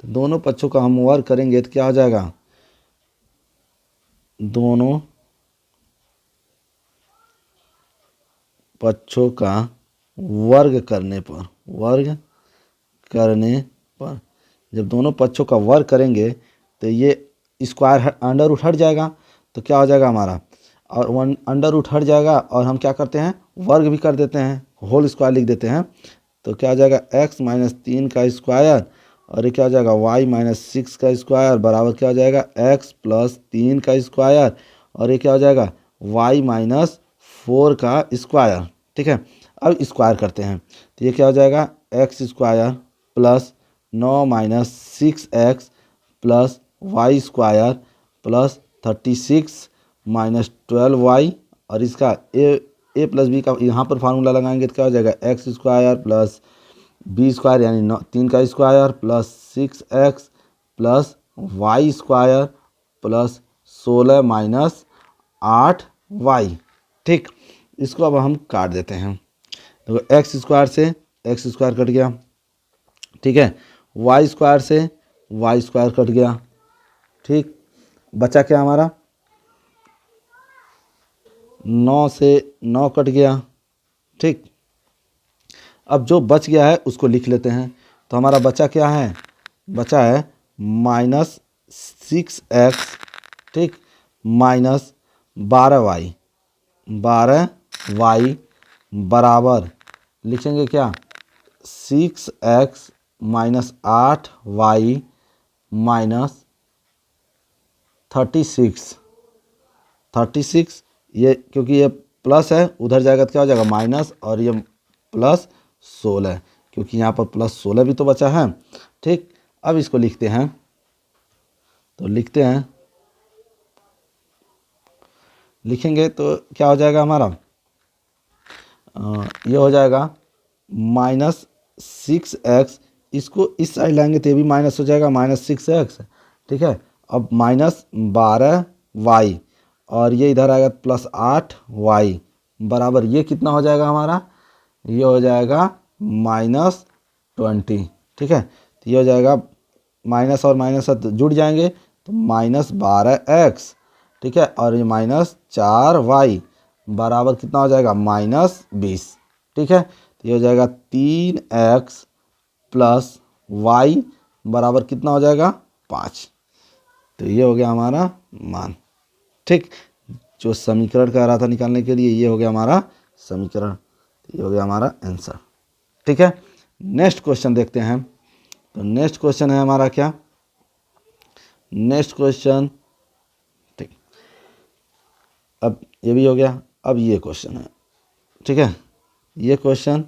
तो दोनों पक्षों का हम वर्ग करेंगे तो क्या हो जाएगा, दोनों पक्षों का वर्ग करने पर जब दोनों पक्षों का वर्ग करेंगे तो ये स्क्वायर अंडर रूट हट जाएगा, तो क्या हो जाएगा हमारा, और वन अंडर रूट हट जाएगा और हम क्या करते हैं वर्ग भी कर देते हैं, होल स्क्वायर लिख देते हैं, तो क्या हो जाएगा x माइनस 3 का स्क्वायर और ये क्या हो जाएगा y माइनस 6 का स्क्वायर बराबर क्या हो जाएगा x प्लस 3 का स्क्वायर और ये क्या हो जाएगा y माइनस 4 का स्क्वायर। ठीक है, अब स्क्वायर करते हैं, तो ये क्या हो जाएगा x square plus 9 minus 6x plus y square plus 36 minus 12y और इसका ए प्लस बी का यहाँ पर फार्मूला लगाएंगे तो क्या हो जाएगा x square plus b square यानी 3 का square plus 6x plus y square plus 16 minus 8y। ठीक, इसको अब हम काट देते हैं, तो एक्स स्क्वायर से एक्स स्क्वायर कट गया। ठीक है, वाई स्क्वायर से वाई स्क्वायर कट गया। ठीक, बचा क्या हमारा 9 से 9 कट गया। ठीक, अब जो बच गया है उसको लिख लेते हैं, तो हमारा बचा क्या है, बचा है माइनस 6x ठीक माइनस 12y बराबर लिखेंगे क्या 6x माइनस 8y माइनस 36 ये क्योंकि ये प्लस है उधर जाएगा तो क्या हो जाएगा माइनस और ये प्लस 16 क्योंकि यहाँ पर प्लस 16 भी तो बचा है। ठीक, अब इसको लिखते हैं, तो लिखते हैं, लिखेंगे तो क्या हो जाएगा हमारा ये हो जाएगा माइनस 6x, इसको इस साइड लाएंगे तो ये भी माइनस हो जाएगा माइनस 6x। ठीक है, अब माइनस 12y और ये इधर आएगा प्लस 8y बराबर ये कितना हो जाएगा हमारा, ये हो जाएगा माइनस 20। ठीक है, तो ये हो जाएगा माइनस और माइनस जुड़ जाएंगे तो माइनस 12x। ठीक है, और ये माइनस 4y बराबर कितना हो जाएगा माइनस 20। ठीक है, तो ये हो जाएगा 3x प्लस y बराबर कितना हो जाएगा 5। तो ये हो गया हमारा मान। ठीक, जो समीकरण कह रहा था निकालने के लिए ये हो गया हमारा समीकरण, ये हो गया हमारा आंसर। ठीक है, नेक्स्ट क्वेश्चन देखते हैं। तो नेक्स्ट क्वेश्चन है हमारा क्या, नेक्स्ट क्वेश्चन, ठीक, अब ये भी हो गया। अब ये क्वेश्चन है, ठीक है, ये क्वेश्चन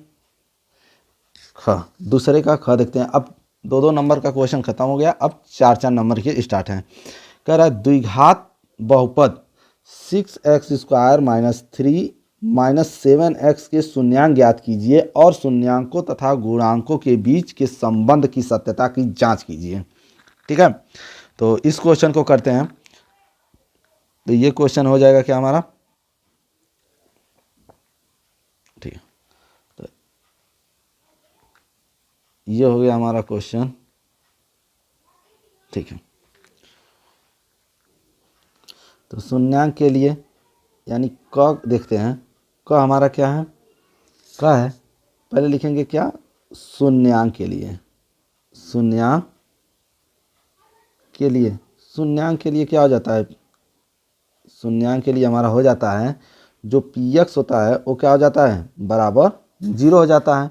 ख, दूसरे का ख देखते हैं। अब 2-2 नंबर का क्वेश्चन खत्म हो गया, अब 4-4 नंबर के स्टार्ट हैं। कह रहा है द्विघात बहुपद 6x² - 3 - 7x के शून्यांक ज्ञात कीजिए और शून्यांकों तथा गुणांकों के बीच के संबंध की सत्यता की जांच कीजिए। ठीक है, तो इस क्वेश्चन को करते हैं। तो ये क्वेश्चन हो जाएगा क्या हमारा, ठीक है, तो ये हो गया हमारा क्वेश्चन। ठीक है, तो शून्यांक के लिए यानी क देखते हैं। क हमारा क्या है, क है, पहले लिखेंगे क्या, शून्यांक के लिए, शून्यांक के लिए, शून्यांक के लिए क्या हो जाता है, शून्यांक के लिए हमारा हो जाता है जो px होता है वो क्या हो जाता है, बराबर 0 हो जाता है।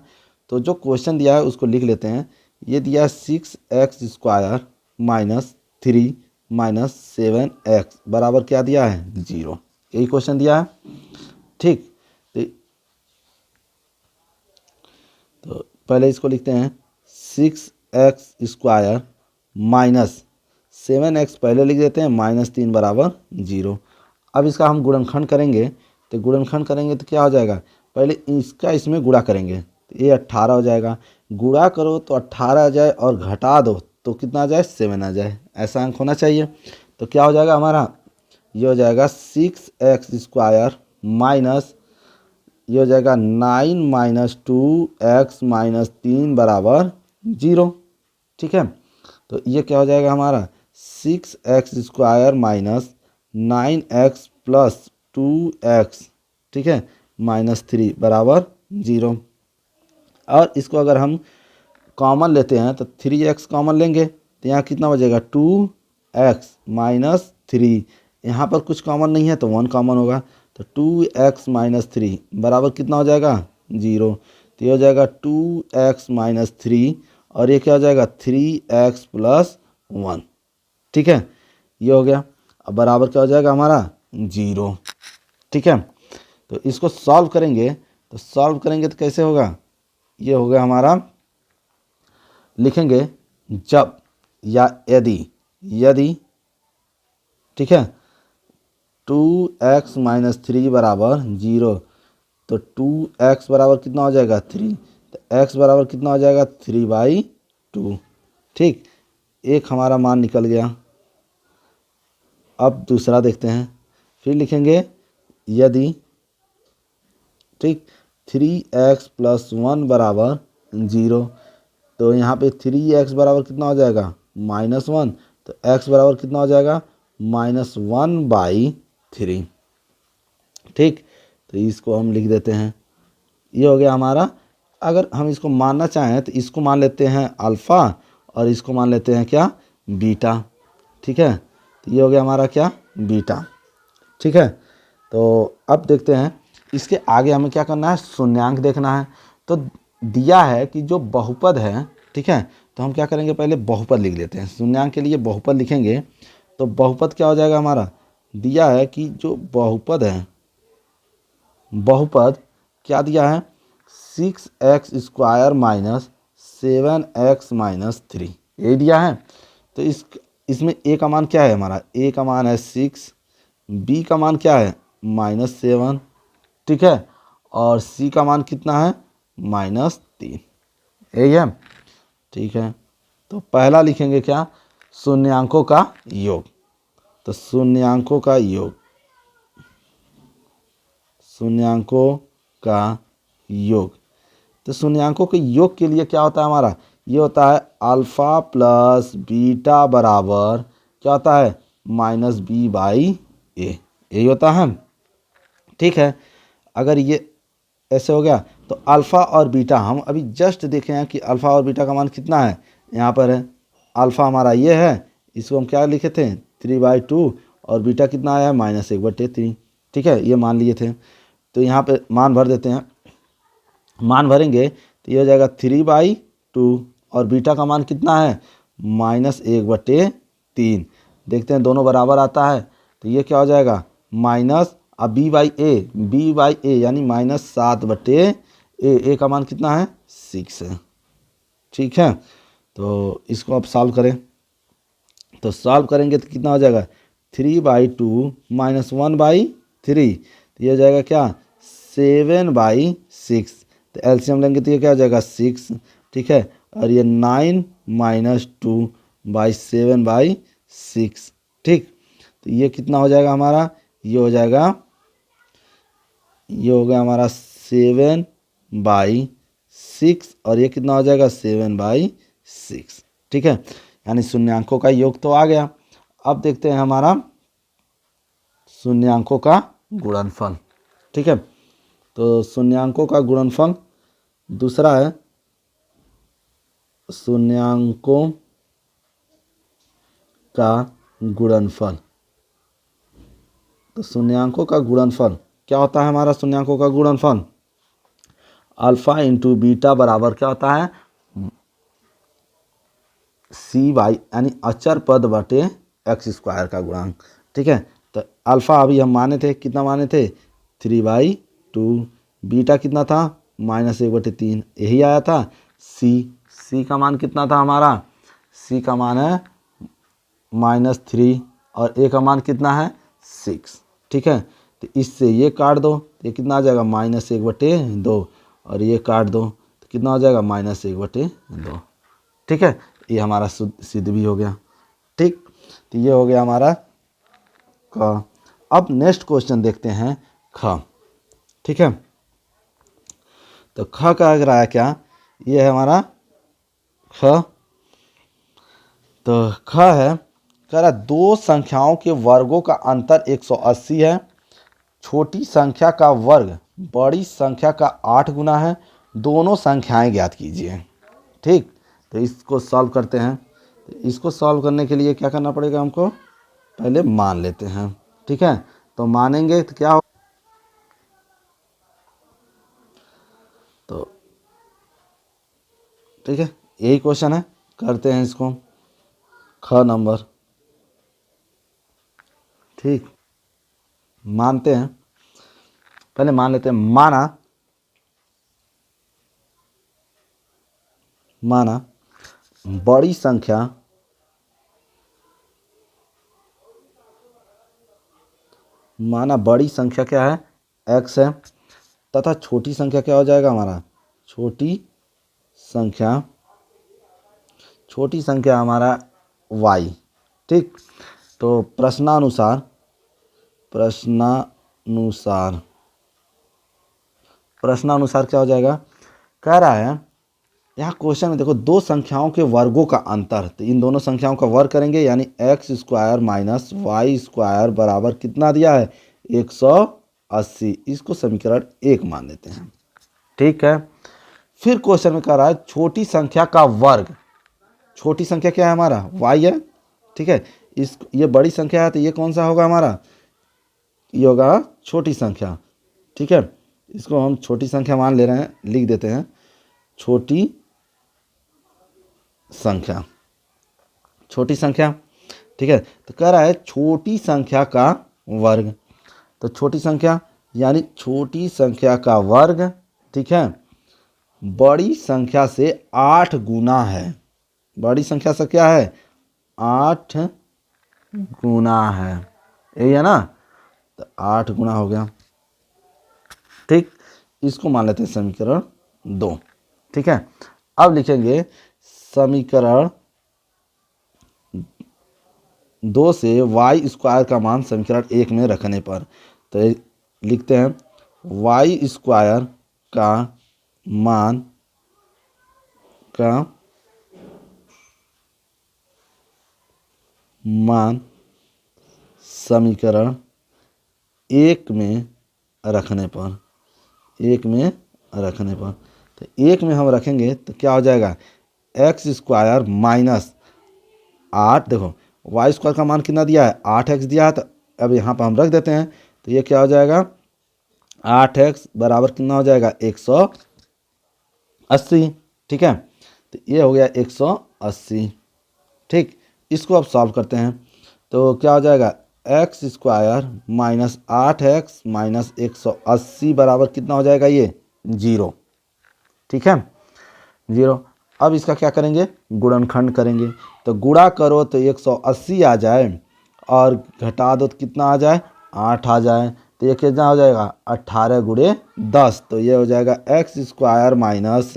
तो जो क्वेश्चन दिया है उसको लिख लेते हैं। ये दिया है 6x² - 3 - 7x बराबर क्या दिया है, 0, यही क्वेश्चन दिया है। ठीक, तो पहले इसको लिखते हैं 6x² - 7x पहले लिख देते हैं, -3 बराबर 0। अब इसका हम गुणनखंड करेंगे, तो गुणनखंड करेंगे तो क्या हो जाएगा, पहले इसका इसमें गुणा करेंगे तो ये 18 हो जाएगा। गुणा करो तो 18 आ जाए और घटा दो तो कितना आ जाए, 7 आ जाए, ऐसा अंक होना चाहिए। तो क्या हो जाएगा हमारा, ये हो जाएगा 6x² माइनस, ये हो जाएगा 9 - 2x - 3 बराबर 0। ठीक है, तो ये क्या हो जाएगा हमारा, 6x² - 9x + 2x, ठीक है, -3 बराबर 0। और इसको अगर हम कॉमन लेते हैं तो 3x कॉमन लेंगे तो यहाँ कितना बचेगा, 2x - 3, यहाँ पर कुछ कॉमन नहीं है तो 1 कॉमन होगा, तो 2x - 3 बराबर कितना हो जाएगा, 0। तो ये हो जाएगा 2x - 3 और ये क्या हो जाएगा, 3x + 1। ठीक है, ये हो गया। अब बराबर क्या हो जाएगा हमारा, 0। ठीक है, तो इसको सॉल्व करेंगे, तो सॉल्व करेंगे तो कैसे होगा, ये हो गया हमारा, लिखेंगे जब या यदि, यदि, ठीक है, 2x - 3 बराबर 0, तो 2x बराबर कितना हो जाएगा, 3, तो x बराबर कितना हो जाएगा, 3/2। ठीक, एक हमारा मान निकल गया। अब दूसरा देखते हैं, फिर लिखेंगे यदि, ठीक, 3x + 1 बराबर 0, तो यहाँ पे 3x बराबर कितना हो जाएगा, -1, तो x बराबर कितना हो जाएगा, -1/3। ठीक, तो इसको हम लिख देते हैं, ये हो गया हमारा। अगर हम इसको मानना चाहें तो इसको मान लेते हैं अल्फ़ा और इसको मान लेते हैं क्या, बीटा। ठीक है, तो ये हो गया हमारा क्या, बीटा। ठीक है, तो अब देखते हैं इसके आगे हमें क्या करना है, शून्यांक देखना है। तो दिया है कि जो बहुपद है, ठीक है, तो हम क्या करेंगे, पहले बहुपद लिख लेते हैं। शून्यांक के लिए बहुपद लिखेंगे तो बहुपद क्या हो जाएगा हमारा, दिया है कि जो बहुपद है, बहुपद क्या दिया है, 6x² - 7x - 3, यही दिया है। तो इसमें a का मान क्या है हमारा, a का मान है 6, b का मान क्या है, -7, ठीक है, और c का मान कितना है, -3, यही है। ठीक है, तो पहला लिखेंगे क्या, शून्यांकों का योग। तो शून्यांकों का योग, शून्यांकों का योग, तो शून्यांकों के योग के लिए क्या होता है हमारा, ये होता है अल्फ़ा + बीटा बराबर क्या होता है, -b/a, यही होता है। ठीक है, अगर ये ऐसे हो गया तो अल्फ़ा और बीटा हम अभी जस्ट देखे हैं कि अल्फ़ा और बीटा का मान कितना है, यहाँ पर है अल्फ़ा हमारा ये है, इसको हम क्या लिखे थे, 3/2, और बीटा कितना आया है, -1/3। ठीक है, ये मान लिए थे, तो यहाँ पे मान भर देते हैं। मान भरेंगे तो ये हो जाएगा 3/2, और बीटा का मान कितना है -1/3। देखते हैं दोनों बराबर आता है तो ये क्या हो जाएगा माइनस, अब बी बाई ए यानी -7/ए का मान कितना है 6 है। ठीक है, तो इसको आप सॉल्व करें तो सॉल्व करेंगे तो कितना हो जाएगा 3/2 -1/3, तो ये हो जाएगा क्या 7/6। तो एलसीएम लेंगे तो ये क्या हो जाएगा 6। ठीक है, और ये 9 - 2/7/6। ठीक, तो ये कितना हो जाएगा हमारा, ये हो गया हमारा 7/6 और ये कितना हो जाएगा 7/6। ठीक है, यानी शून्यांकों का योग तो आ गया। अब देखते हैं हमारा शून्यांकों का गुणनफल। ठीक है, तो शून्यांकों का गुणनफल दूसरा है शून्यांकों का गुणनफल। तो शून्यांकों का गुणनफल क्या होता है हमारा, शून्यांकों का गुणनफल अल्फा इंटू बीटा बराबर क्या होता है c/, यानी अचर पद बटे x² का गुणांक। ठीक है, तो अल्फा अभी हम माने थे, कितना माने थे 3/2, बीटा कितना था -1/3, यही आया था। c का मान कितना था हमारा, c का मान है -3 और a का मान कितना है 6। ठीक है, तो इससे ये काट दो तो ये कितना आ जाएगा -1/2 और ये काट दो तो कितना हो जाएगा -1/2। ठीक है, ये हमारा सिद्ध भी हो गया। ठीक, तो ये हो गया हमारा क। अब नेक्स्ट क्वेश्चन देखते हैं ख। ठीक है, तो ख का अगर आया क्या, ये है हमारा ख। तो ख है कह रहा दो संख्याओं के वर्गों का अंतर 180 है, छोटी संख्या का वर्ग बड़ी संख्या का 8 गुना है, दोनों संख्याएं ज्ञात कीजिए। ठीक, तो इसको सॉल्व करते हैं। तो इसको सॉल्व करने के लिए क्या करना पड़ेगा हमको, पहले मान लेते हैं। ठीक है, तो मानेंगे तो क्या हो, तो ठीक है यही क्वेश्चन है, करते हैं इसको ख नंबर। ठीक, मानते हैं, पहले मान लेते हैं। माना बड़ी संख्या क्या है x है, तथा छोटी संख्या क्या हो जाएगा हमारा छोटी संख्या हमारा y। ठीक, तो प्रश्नानुसार क्या हो जाएगा, कह रहा है यहाँ क्वेश्चन में देखो दो संख्याओं के वर्गों का अंतर, तो इन दोनों संख्याओं का वर्ग करेंगे यानी x² - y² बराबर कितना दिया है 180। इसको समीकरण 1 मान लेते हैं। ठीक है, फिर क्वेश्चन में कह रहा है छोटी संख्या का वर्ग, छोटी संख्या क्या है हमारा y है। ठीक है, ये बड़ी संख्या है तो ये कौन सा होगा हमारा, ये होगा छोटी संख्या। ठीक है, इसको हम छोटी संख्या मान ले रहे हैं, लिख देते हैं छोटी संख्या। ठीक है, तो कह रहा है छोटी संख्या का वर्ग, तो छोटी संख्या यानी छोटी संख्या का वर्ग। ठीक है, बड़ी संख्या से 8 गुना है, बड़ी संख्या से क्या है 8 गुना है, यही है ना, तो 8 गुना हो गया। ठीक, इसको मान लेते हैं समीकरण 2। ठीक है, अब लिखेंगे समीकरण 2 से y² का मान समीकरण 1 में रखने पर, तो लिखते हैं y² का मान समीकरण 1 में रखने पर, तो 1 में हम रखेंगे तो क्या हो जाएगा x² - 8, देखो y² का मान कितना दिया है 8x दिया है, तो अब यहाँ पर हम रख देते हैं तो ये क्या हो जाएगा 8x बराबर कितना हो जाएगा 180। ठीक है, तो ये हो गया 180। ठीक, इसको अब सॉल्व करते हैं तो क्या हो जाएगा, x square minus 8x minus 180 बराबर कितना हो जाएगा, ये 0। ठीक है, 0। अब इसका क्या करेंगे, गुणनखंड करेंगे। तो गुणा करो तो 180 आ जाए और घटा दो तो कितना आ जाए, 8 आ जाए। तो ये कितना हो जाएगा, 18 गुणे 10। तो ये हो जाएगा एक्स स्क्वायर माइनस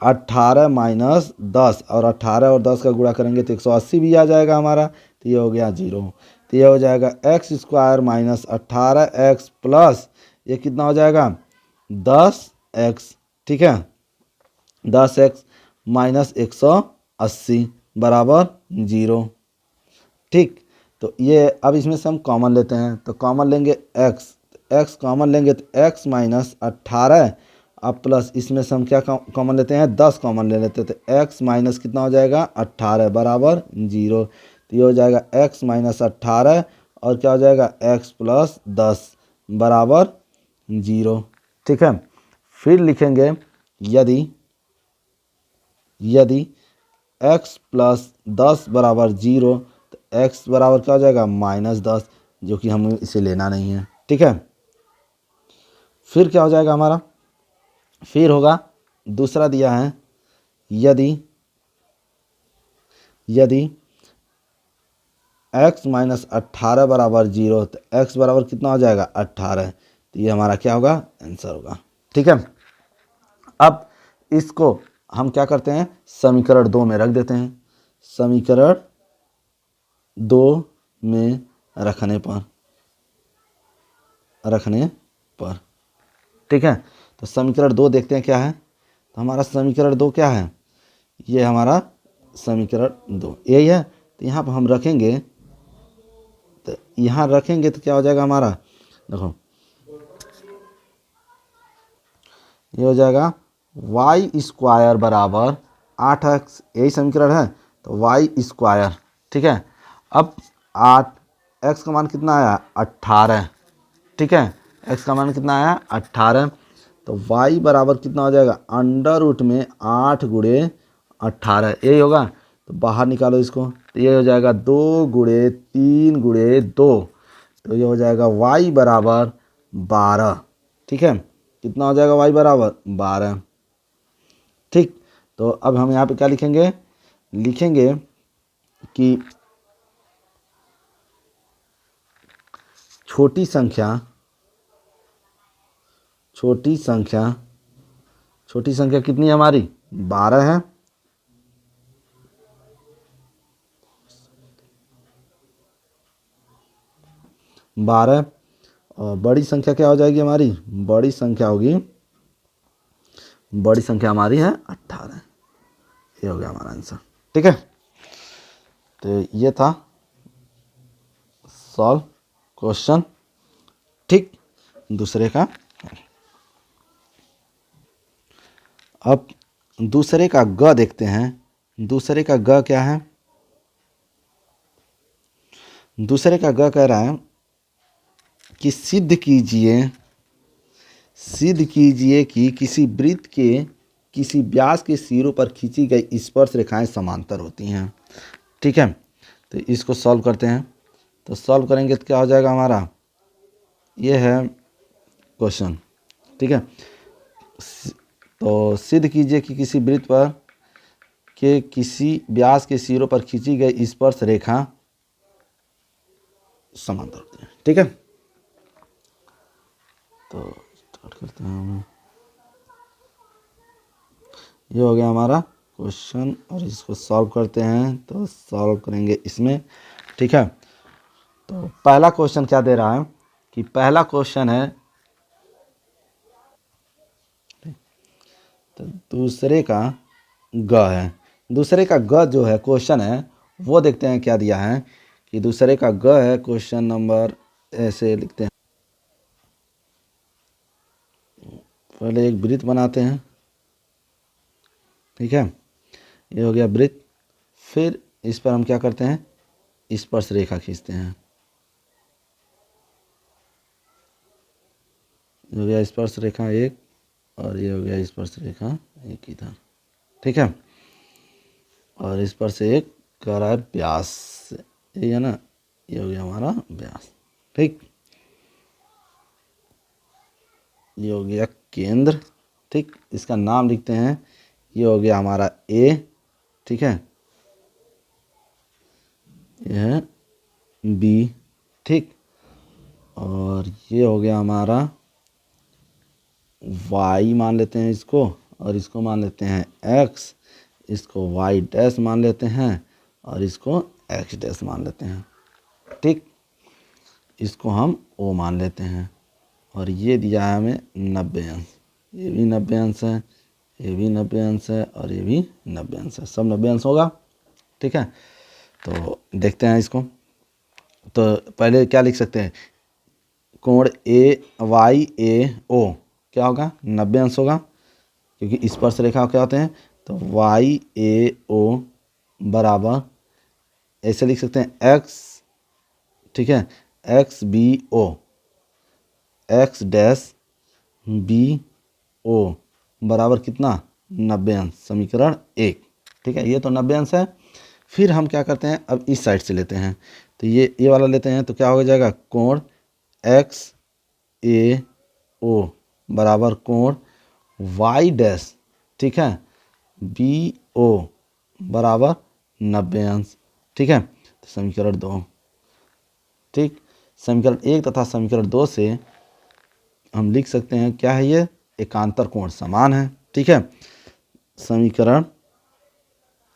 18 माइनस 10, और 18 और 10 का गुणा करेंगे तो 180 भी आ जाएगा हमारा। तो ये हो गया 0। तो ये हो जाएगा x square minus 18x plus ये कितना हो जाएगा, 10x। ठीक है, 10x माइनस 180 बराबर 0। ठीक, तो ये अब इसमें से हम कॉमन लेते हैं तो कॉमन लेंगे x, x कॉमन लेंगे तो x माइनस 18, अब प्लस इसमें से हम क्या कॉमन लेते हैं, 10 कॉमन ले लेते हैं तो x माइनस कितना हो जाएगा, 18 बराबर 0। तो ये हो जाएगा x माइनस 18 और क्या हो जाएगा, x प्लस 10 बराबर 0। ठीक है, फिर लिखेंगे यदि x प्लस 10 बराबर 0 तो x बराबर क्या हो जाएगा, माइनस 10, जो कि हमें इसे लेना नहीं है। ठीक है, फिर क्या हो जाएगा हमारा, फिर होगा दूसरा दिया है, यदि x माइनस 18 बराबर 0 तो x बराबर कितना हो जाएगा, 18। तो ये हमारा क्या होगा, आंसर होगा। ठीक है, अब इसको हम क्या करते हैं, समीकरण 2 में रख देते हैं। समीकरण 2 में रखने पर ठीक है, तो समीकरण 2 देखते हैं क्या है। तो हमारा समीकरण 2 क्या है, ये हमारा समीकरण 2 यही है। तो यहाँ पर हम रखेंगे, तो यहाँ रखेंगे तो क्या हो जाएगा हमारा, देखो ये हो जाएगा वाई स्क्वायर बराबर 8x, यही समीकरण है। तो वाई स्क्वायर, ठीक है, अब 8, x का मान कितना आया, 18। ठीक है, x का मान कितना आया, 18। तो y बराबर कितना हो जाएगा, अंडर रूट में 8 गुणे 18, यही होगा। तो बाहर निकालो इसको, तो ये हो जाएगा 2 गुणे 3 गुणे 2। तो ये हो जाएगा y बराबर 12। ठीक है, कितना हो जाएगा, y बराबर 12। ठीक, तो अब हम यहाँ पे क्या लिखेंगे, कि छोटी संख्या कितनी है हमारी, 12 है। और बड़ी संख्या क्या हो जाएगी हमारी, बड़ी संख्या हमारी है 18। ये हो गया हमारा आंसर। ठीक है, तो ये था सॉल्व क्वेश्चन। ठीक, दूसरे का, अब दूसरे का ग देखते हैं। दूसरे का ग क्या है, दूसरे का ग कह रहा है कि सिद्ध कीजिए कि किसी वृत्त के किसी व्यास के सिरों पर खींची गई स्पर्श रेखाएं समांतर होती हैं। ठीक है, तो इसको सॉल्व करते हैं। तो सॉल्व करेंगे तो क्या हो जाएगा हमारा, ये है क्वेश्चन। ठीक है, तो सिद्ध कीजिए कि किसी वृत्त पर के किसी व्यास के सिरों पर खींची गई स्पर्श रेखा समांतर होती है। ठीक है, तो स्टार्ट करते हैं हम। ये हो गया हमारा क्वेश्चन और इसको सॉल्व करते हैं। तो सॉल्व करेंगे इसमें। ठीक है, तो पहला क्वेश्चन क्या दे रहा है कि पहला क्वेश्चन है, तो दूसरे का ग है। दूसरे का ग जो है क्वेश्चन है, वो देखते हैं क्या दिया है। कि दूसरे का ग है, क्वेश्चन नंबर ऐसे लिखते हैं, पहले एक वृत्त बनाते हैं। ठीक है, ये हो गया वृत्त। फिर इस पर हम क्या करते हैं, स्पर्श रेखा खींचते हैं। ये हो गया स्पर्श रेखा एक, और ये हो गया स्पर्श रेखा एक इधर। ठीक है, और इस पर से एक कह रहा है व्यास, ये है ना, ये हो गया हमारा व्यास। ठीक, ये हो गया केंद्र। ठीक, इसका नाम लिखते हैं, ये हो गया हमारा ए। ठीक है, ये है बी। ठीक, और ये हो गया हमारा वाई मान लेते हैं इसको, और इसको मान लेते हैं एक्स, इसको वाई डैश मान लेते हैं, और इसको एक्स डैश मान लेते हैं। ठीक, इसको हम ओ मान लेते हैं, और ये दिया है हमें 90 अंश। ये भी 90 अंश है, ये भी 90 अंश है, और ये भी 90 अंश है, सब 90 अंश होगा। ठीक है, तो देखते हैं इसको। तो पहले क्या लिख सकते हैं, कोण ए वाई ए ओ क्या होगा, 90 अंश होगा, क्योंकि स्पर्श रेखा क्या होते हैं, तो वाई ए ओ बराबर ऐसे लिख सकते हैं एक्स। ठीक है, X B O, X dash B O बराबर कितना, 90 अंश, समीकरण 1। ठीक है, ये तो 90 अंश है। फिर हम क्या करते हैं, अब इस साइड से लेते हैं, तो ये वाला लेते हैं, तो क्या हो जाएगा, कोण एक्स ए ओ बराबर कोण वाई डैश, ठीक है, बी ओ बराबर 90 अंश। ठीक है, तो समीकरण 2। ठीक, समीकरण 1 तथा समीकरण 2 से हम लिख सकते हैं क्या है, ये एकांतर कोण समान है। ठीक है, समीकरण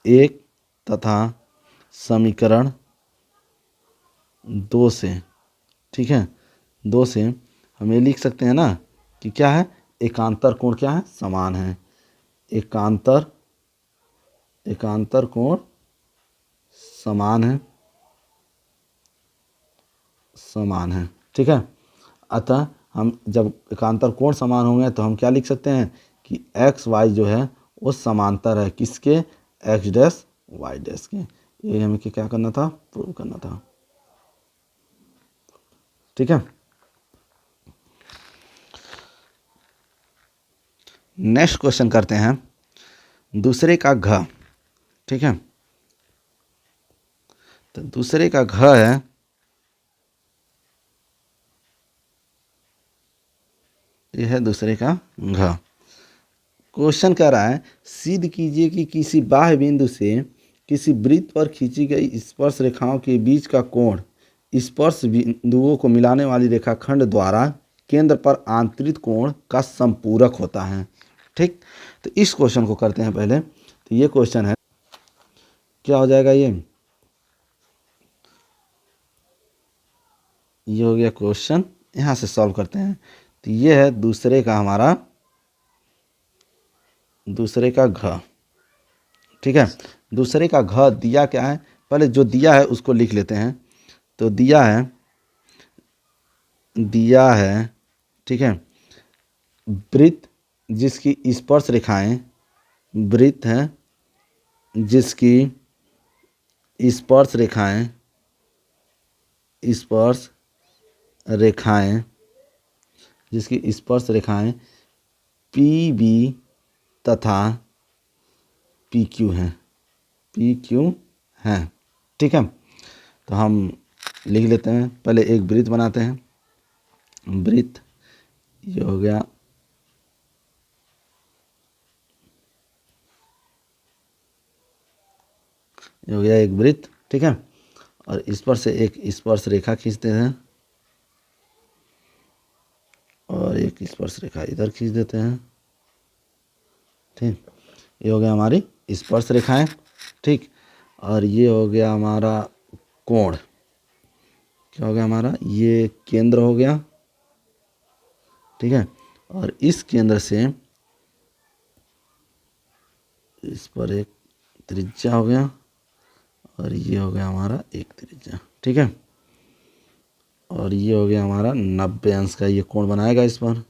1 तथा समीकरण 2 से, ठीक है, 2 से हम ये लिख सकते हैं ना कि क्या है, एकांतर कोण क्या है, समान है। एकांतर कोण समान है, समान है। ठीक है, अतः हम जब एकांतर कोण समान होंगे तो हम क्या लिख सकते हैं कि एक्स वाई जो है वो समांतर है किसके, एक्स डैश वाई डैश के। ये हमें क्या करना था, प्रूव करना था। ठीक है, नेक्स्ट क्वेश्चन करते हैं, दूसरे का घ। ठीक है, तो दूसरे का घ है, यह है दूसरे का घ। क्वेश्चन कह रहा है, सिद्ध कीजिए कि किसी बाह्य बिंदु से किसी वृत्त पर खींची गई स्पर्श रेखाओं के बीच का कोण स्पर्श बिंदुओं को मिलाने वाली रेखाखंड द्वारा केंद्र पर आंतरिक कोण का संपूरक होता है। ठीक, तो इस क्वेश्चन को करते हैं पहले। तो ये क्वेश्चन है, क्या हो जाएगा, ये हो गया क्वेश्चन, यहाँ से सॉल्व करते हैं। तो ये है दूसरे का हमारा, दूसरे का घ। ठीक है, दूसरे का घ दिया क्या है, पहले जो दिया है उसको लिख लेते हैं। तो दिया है, ठीक है, वृत्त जिसकी स्पर्श रेखाएं, वृत्त है जिसकी स्पर्श रेखाएं, स्पर्श रेखाएं, जिसकी स्पर्श रेखाएं पी बी तथा पी क्यू हैं, पी क्यू हैं। ठीक है, तो हम लिख लेते हैं, पहले एक वृत्त बनाते हैं। वृत्त, ये हो गया, ये हो गया एक वृत्त। ठीक है, और इस पर से एक स्पर्श रेखा खींचते हैं, और एक स्पर्श रेखा इधर खींच देते हैं। ठीक, ये हो गया हमारी स्पर्श रेखाएं। ठीक, और ये हो गया हमारा कोण, क्या हो गया हमारा, ये केंद्र हो गया। ठीक है, और इस केंद्र से इस पर एक त्रिज्या हो गया, और ये हो गया हमारा एक त्रिज्या। ठीक है, और ये हो गया हमारा 90 अंश का ये कोण बनाएगा इस पर।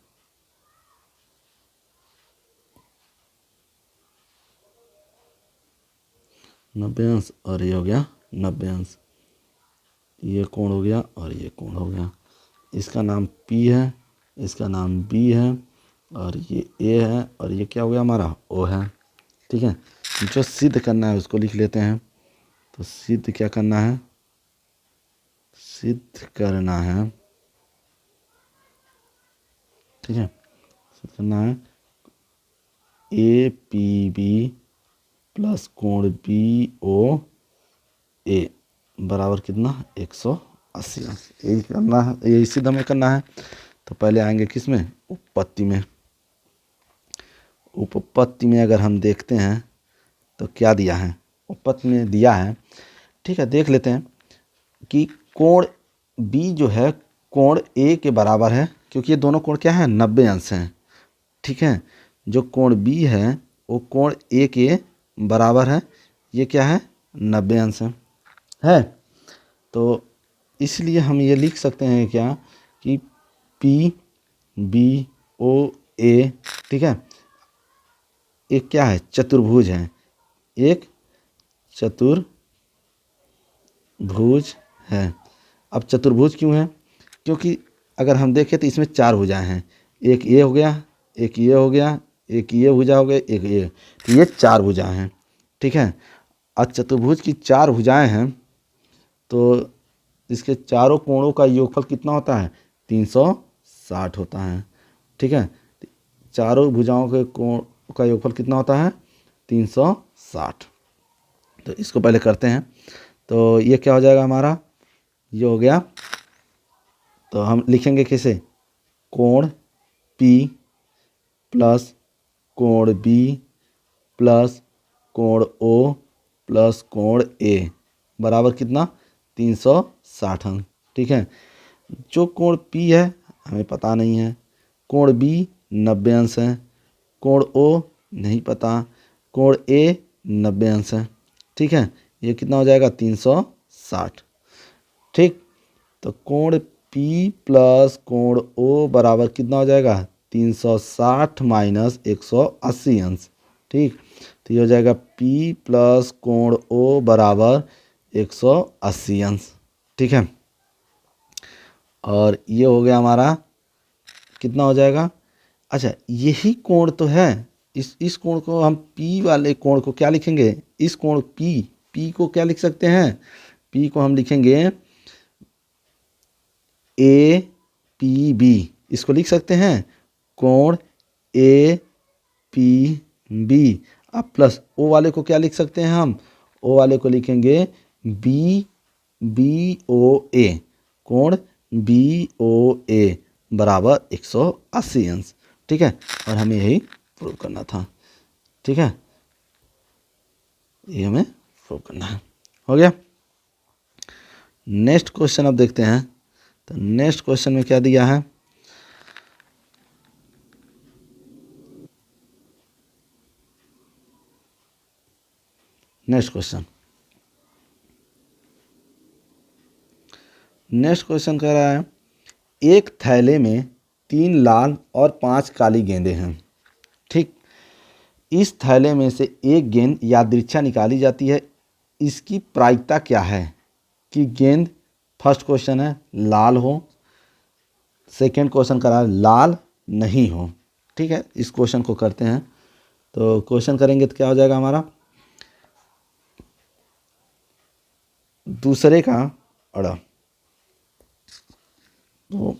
नब्बे अंश, और ये हो गया 90 अंश, ये कोण हो गया और ये कोण हो गया। इसका नाम P है, इसका नाम B है, और ये A है, और ये क्या हो गया हमारा O है। ठीक है, जो सिद्ध करना है उसको लिख लेते हैं। तो सिद्ध क्या करना है, सिद्ध करना है, ठीक है, सिद्ध करना है ए पी बी प्लस कोण बी ओ ए बराबर कितना 180 अंश। यही करना है, यही सिद्ध हमें करना है। तो पहले आएंगे किस में, उपपत्ति में। उपपत्ति में अगर हम देखते हैं तो क्या दिया है, उपपत्ति में दिया है, ठीक है, देख लेते हैं कि कोण बी जो है कोण ए के बराबर है, क्योंकि ये दोनों कोण क्या है 90 अंश हैं। ठीक है, जो कोण बी है वो कोण ए के बराबर है, ये क्या है 90 अंश है। तो इसलिए हम ये लिख सकते हैं क्या कि पी बी ओ ए, ठीक है, एक क्या है चतुर्भुज है, एक चतुर्भुज है। अब चतुर्भुज क्यों है, क्योंकि अगर हम देखें तो इसमें 4 भुजाएं हैं, एक ये हो गया, एक ये हो गया, एक ये भुजा हो गया, एक ये, तो ये 4 भुजाएं हैं। ठीक है, और चतुर्भुज की 4 भुजाएं हैं तो इसके चारों कोणों का योगफल कितना होता है 360 होता है। ठीक है, चारों भुजाओं के कोण का योगफल कितना होता है 360। तो इसको पहले करते हैं। तो ये क्या हो जाएगा हमारा, ये हो गया। तो हम लिखेंगे कैसे, कोण P प्लस कोण B प्लस कोण O प्लस कोण A बराबर कितना 360 अंश। ठीक है, जो कोण P है हमें पता नहीं है, कोण B 90 अंश है, कोण O नहीं पता, कोण A 90 अंश है। ठीक है, ये कितना हो जाएगा 360। ठीक, तो कोण P प्लस कोण O बराबर कितना हो जाएगा 360 माइनस 180 अंश। ठीक, तो ये हो जाएगा P प्लस कोण O बराबर 180 अंश। ठीक है, और ये हो गया हमारा कितना हो जाएगा, अच्छा यही कोण तो है, इस कोण को हम P वाले कोण को क्या लिखेंगे, इस कोण P को क्या लिख सकते हैं, P को हम लिखेंगे ए पी बी, इसको लिख सकते हैं कोण ए पी बी। अब प्लस ओ वाले को क्या लिख सकते हैं हम, ओ वाले को लिखेंगे बी बी ओ ए, कोण बी ओ ए बराबर 180 अंश। ठीक है, और हमें यही प्रूव करना था। ठीक है, ये हमें प्रूव करना है, हो गया। नेक्स्ट क्वेश्चन अब देखते हैं। तो नेक्स्ट क्वेश्चन में क्या दिया है, नेक्स्ट क्वेश्चन कह रहा है एक थैले में 3 लाल और 5 काली गेंदें हैं। ठीक, इस थैले में से एक गेंद यादृच्छा निकाली जाती है, इसकी प्रायिकता क्या है कि गेंद, फर्स्ट क्वेश्चन है लाल हो, सेकेंड क्वेश्चन करा लाल नहीं हो। ठीक है, इस क्वेश्चन को करते हैं। तो क्वेश्चन करेंगे तो क्या हो जाएगा हमारा, दूसरे का अड़ा, तो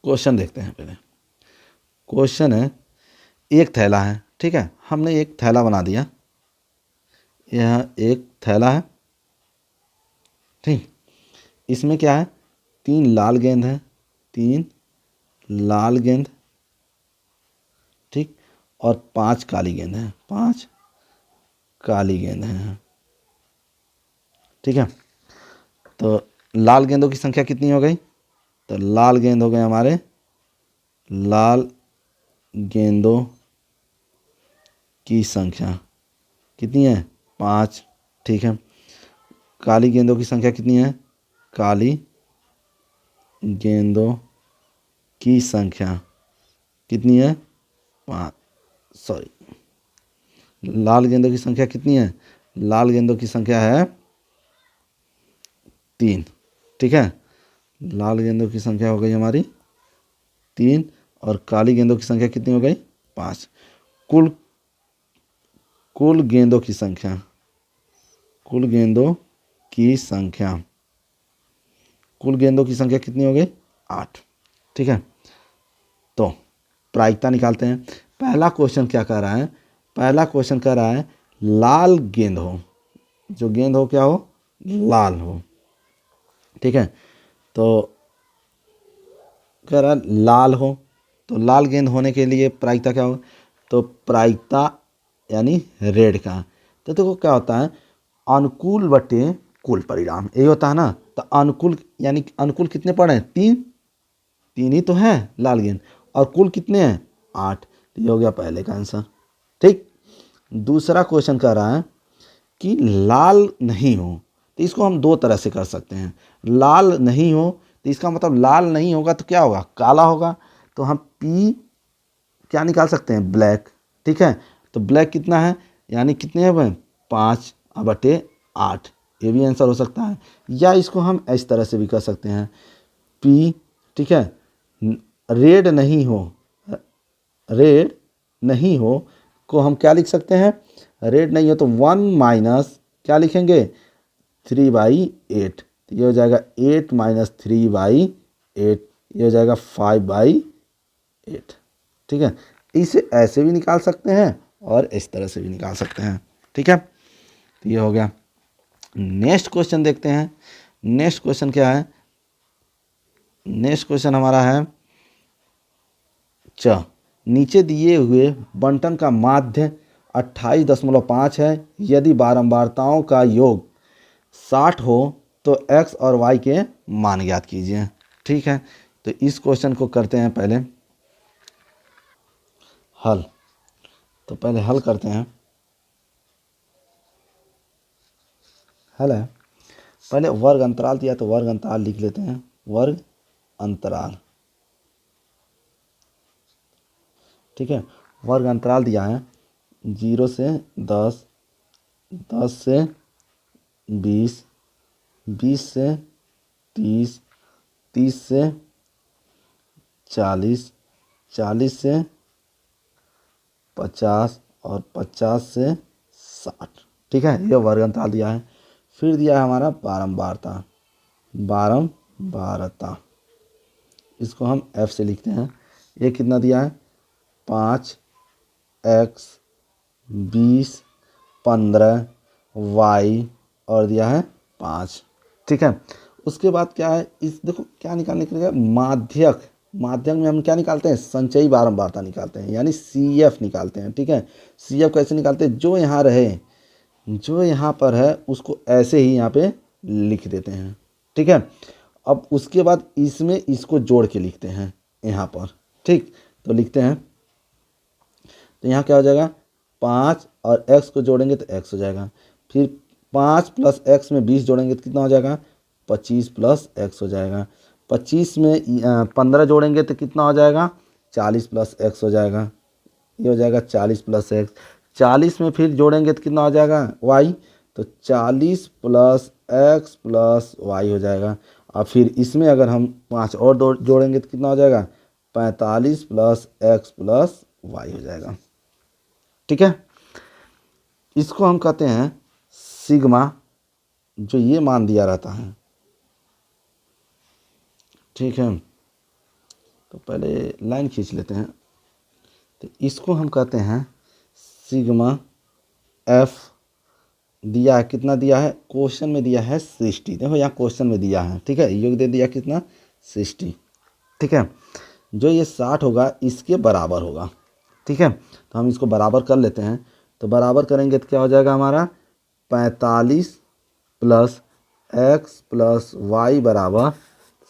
क्वेश्चन देखते हैं पहले। क्वेश्चन है एक थैला है, ठीक है, हमने एक थैला बना दिया, यह एक थैला है। ठीक, इसमें क्या है 3 लाल गेंद है, 3 लाल गेंद, ठीक, और 5 काली गेंद है, 5 काली गेंद हैं। ठीक है, तो लाल गेंदों की संख्या कितनी हो गई, तो लाल गेंद हो गए हमारे, लाल गेंदों की संख्या कितनी है 5। ठीक है, काली गेंदों की संख्या कितनी है, काली गेंदों की संख्या कितनी है 5, सॉरी, लाल गेंदों की संख्या कितनी है, लाल गेंदों की संख्या है 3। ठीक है, लाल गेंदों की संख्या हो गई हमारी 3 और काली गेंदों की संख्या कितनी हो गई 5। कुल कुल गेंदों की संख्या, कुल गेंदों की संख्या, कुल गेंदों की संख्या कितनी हो गई? 8। ठीक है, तो प्रायिकता निकालते हैं। पहला क्वेश्चन क्या कह रहा है? पहला क्वेश्चन कह रहा है लाल गेंद हो, जो गेंद हो क्या हो? लाल हो। ठीक है, तो कह रहा है लाल हो, तो लाल गेंद होने के लिए प्रायिकता क्या हो? तो प्रायिकता यानी रेड का, तो देखो क्या होता है, अनुकूल बटे कुल परिणाम, यही होता है ना। तो अनुकूल यानी अनुकूल कितने पड़े हैं? 3, 3 ही तो है लाल गेंद, और कुल कितने हैं? 8। तो ये हो गया पहले का आंसर। ठीक, दूसरा क्वेश्चन कह रहा है कि लाल नहीं हो, तो इसको हम दो तरह से कर सकते हैं। लाल नहीं हो तो इसका मतलब लाल नहीं होगा तो क्या होगा? काला होगा। तो हम पी क्या निकाल सकते हैं? ब्लैक। ठीक है, तो ब्लैक कितना है, यानी कितने हैं भाई? 5/8। ये भी आंसर हो सकता है, या इसको हम इस तरह से भी कर सकते हैं, पी, ठीक है, रेड नहीं हो, रेड नहीं हो को हम क्या लिख सकते हैं? रेड नहीं हो तो 1 माइनस क्या लिखेंगे? 3/8। तो ये हो जाएगा 8 माइनस 3/8, ये हो जाएगा 5/8। ठीक है, इसे ऐसे भी निकाल सकते हैं और इस तरह से भी निकाल सकते हैं। ठीक है, तो ये हो गया। नेक्स्ट क्वेश्चन देखते हैं। नेक्स्ट क्वेश्चन क्या है? नेक्स्ट क्वेश्चन हमारा है च, नीचे दिए हुए बंटन का माध्य 28.5 है। यदि बारंबारताओं का योग 60 हो तो x और y के मान ज्ञात कीजिए। ठीक है, तो इस क्वेश्चन को करते हैं पहले हल। तो पहले हल करते हैं। हल है, पहले वर्ग अंतराल दिया तो वर्ग अंतराल लिख लेते हैं, वर्ग अंतराल। ठीक है, वर्ग अंतराल दिया है 0 से 10, 10 से 20, 20 से 30, 30 से 40, 40 से 50 और 50 से 60। ठीक है, ये वर्ग अंतराल दिया है। फिर दिया है हमारा बारंबारता, बारंबारता इसको हम f से लिखते हैं। ये कितना दिया है? 5x 20 15 y और दिया है 5। ठीक है, उसके बाद क्या है, इस देखो क्या निकालने के लिए माध्यक, माध्यक में हम क्या निकालते हैं? संचयी बारंबारता निकालते हैं, यानी CF निकालते हैं। ठीक है, CF कैसे निकालते हैं? जो यहाँ रहे, जो यहाँ पर है उसको ऐसे ही यहाँ पे लिख देते हैं। ठीक है, अब उसके बाद इसमें इसको जोड़ के लिखते हैं यहाँ पर। ठीक, तो लिखते हैं, तो यहाँ क्या हो जाएगा? 5 और x को जोड़ेंगे तो x हो जाएगा। फिर 5 प्लस x में 20 जोड़ेंगे तो कितना हो जाएगा? 25 प्लस x हो जाएगा। 25 में 15 जोड़ेंगे तो कितना हो जाएगा? 40 प्लस x हो जाएगा। ये हो जाएगा 40 प्लस x। 40 में फिर जोड़ेंगे तो कितना हो जाएगा? y। तो 40 प्लस x प्लस y हो जाएगा। और फिर इसमें अगर हम 5 और जोड़ेंगे तो कितना हो जाएगा? 45 प्लस x प्लस y हो जाएगा। ठीक है, इसको हम कहते हैं सिग्मा, जो ये मान दिया रहता है। ठीक है, तो पहले लाइन खींच लेते हैं। तो इसको हम कहते हैं सिग्मा f। दिया है कितना? दिया है क्वेश्चन में दिया है 60। देखो यहाँ क्वेश्चन में दिया है। ठीक है, योग दे दिया कितना? 60। ठीक है, जो ये 60 होगा इसके बराबर होगा। ठीक है, तो हम इसको बराबर कर लेते हैं। तो बराबर करेंगे तो क्या हो जाएगा हमारा? 45 प्लस x प्लस वाई बराबर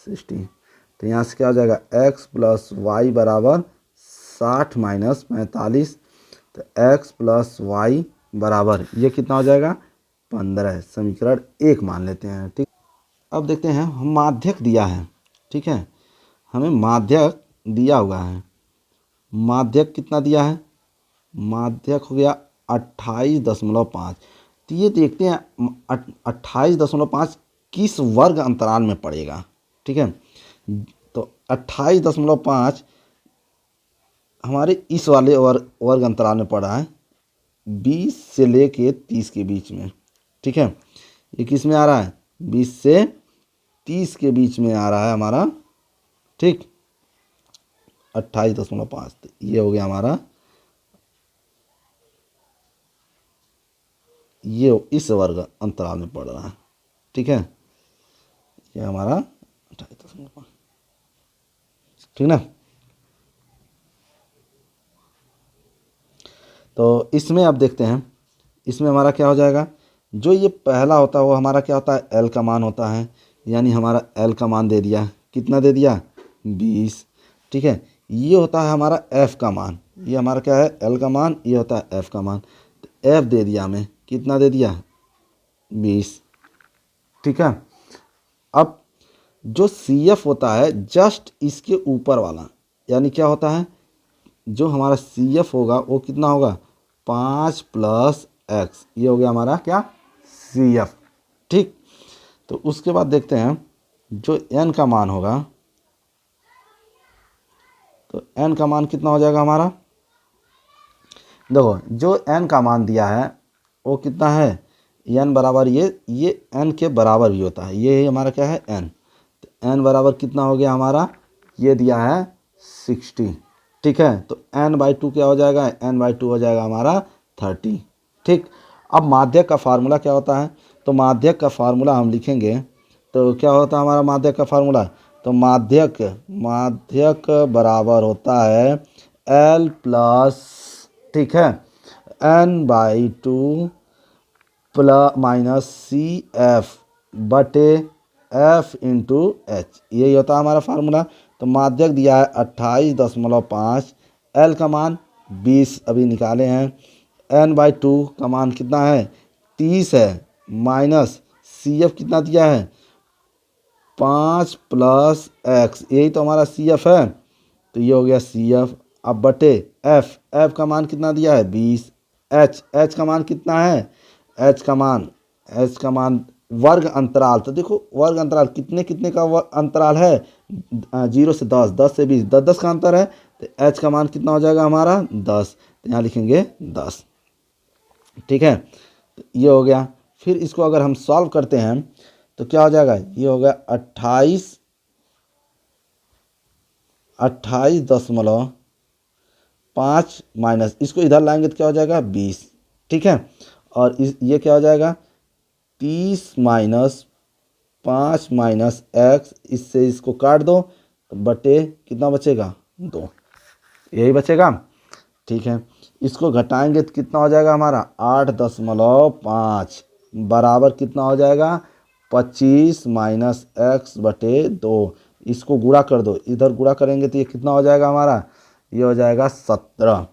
60। तो यहाँ से क्या हो जाएगा? x प्लस वाई बराबर 60 माइनस 45। तो x प्लस वाई बराबर ये कितना हो जाएगा? 15। समीकरण 1 मान लेते हैं। ठीक, अब देखते हैं, हम माध्यक दिया है। ठीक है, हमें माध्यक दिया हुआ है। माध्यक कितना दिया है? माध्यक हो गया 28.5। तो ये देखते हैं 28.5 किस वर्ग अंतराल में पड़ेगा। ठीक है, तो 28.5 हमारे इस वाले वर्ग अंतराल में पड़ा है 20 से लेके 30 के बीच में। ठीक है, ये किस में आ रहा है? 20 से 30 के बीच में आ रहा है हमारा। ठीक, 28.5, ये हो गया हमारा, ये इस वर्ग अंतराल में पड़ रहा है। ठीक है, ये हमारा 28.5, ठीक ना। तो इसमें अब देखते हैं, इसमें हमारा क्या हो जाएगा? जो ये पहला होता है वो हमारा क्या होता है? एल का मान होता है, यानी हमारा एल का मान दे दिया, कितना दे दिया? 20। ठीक है, ये होता है हमारा एफ का मान, ये हमारा क्या है? एल का मान, ये होता है एफ का मान। तो एफ दे दिया हमें, कितना दे दिया? 20। ठीक है, अब जो सी एफ होता है जस्ट इसके ऊपर वाला, यानी क्या होता है? जो हमारा सी एफ होगा वो कितना होगा? 5 + x, ये हो गया हमारा क्या? C F. ठीक, तो उसके बाद देखते हैं जो n का मान होगा, तो n का मान कितना हो जाएगा हमारा? देखो, जो n का मान दिया है वो कितना है? n बराबर ये n के बराबर भी होता है, ये हमारा क्या है? n। तो n बराबर कितना हो गया हमारा? ये दिया है 60। ठीक है, तो n/2 क्या हो जाएगा? n/2 हो जाएगा हमारा 30। ठीक, अब माध्यक का फार्मूला क्या होता है? तो माध्यक का फार्मूला हम लिखेंगे, तो क्या होता है हमारा माध्यक का फार्मूला? तो माध्यक बराबर होता है L प्लस, ठीक है, n/2 माइनस CF बटे F इंटू H, यही होता है हमारा फार्मूला। तो माध्यक दिया है 28.5, L का मान 20 अभी निकाले हैं, n/2 का मान कितना है? 30 है, माइनस CF कितना दिया है? 5 + x, यही तो हमारा CF है, तो ये हो गया CF। अब बटे F का मान कितना दिया है? 20। H का मान कितना है? H का मान वर्ग अंतराल, तो देखो वर्ग अंतराल कितने कितने का अंतराल है? 0 से 10, 10 से 20, 10 का अंतर है, तो H का मान कितना हो जाएगा हमारा? 10, तो यहाँ लिखेंगे 10। ठीक है, तो ये हो गया। फिर इसको अगर हम सॉल्व करते हैं तो क्या हो जाएगा? ये हो गया 28.5 माइनस, इसको इधर लाएंगे तो क्या हो जाएगा? 20। ठीक है, और ये क्या हो जाएगा? 30 माइनस 5 माइनस x, इससे इसको काट दो तो बटे कितना बचेगा? 2, यही बचेगा। ठीक है, इसको घटाएंगे तो कितना हो जाएगा हमारा? 8.5 बराबर कितना हो जाएगा? 25 माइनस x बटे 2। इसको गुणा कर दो, इधर गुणा करेंगे तो ये कितना हो जाएगा हमारा? ये हो जाएगा 17।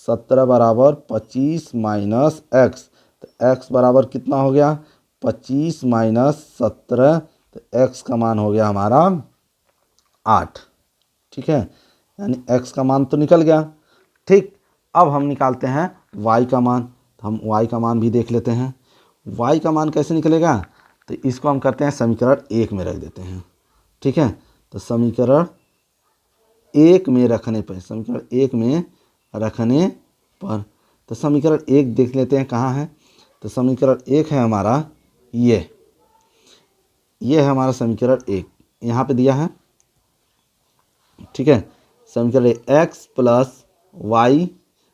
17 बराबर 25 माइनस x, तो x बराबर कितना हो गया? 25 माइनस 17, तो x का मान हो गया हमारा 8। ठीक है, यानी x का मान तो निकल गया। ठीक, अब हम निकालते हैं y का मान, तो हम y का मान भी देख लेते हैं। y का मान कैसे निकलेगा? तो इसको हम करते हैं समीकरण 1 में रख देते हैं। ठीक है, तो समीकरण 1 में रखने पर, तो समीकरण 1 देख लेते हैं कहाँ है। तो समीकरण 1 है हमारा ये है हमारा समीकरण 1, यहाँ पे दिया है। ठीक है, समीकरण x + y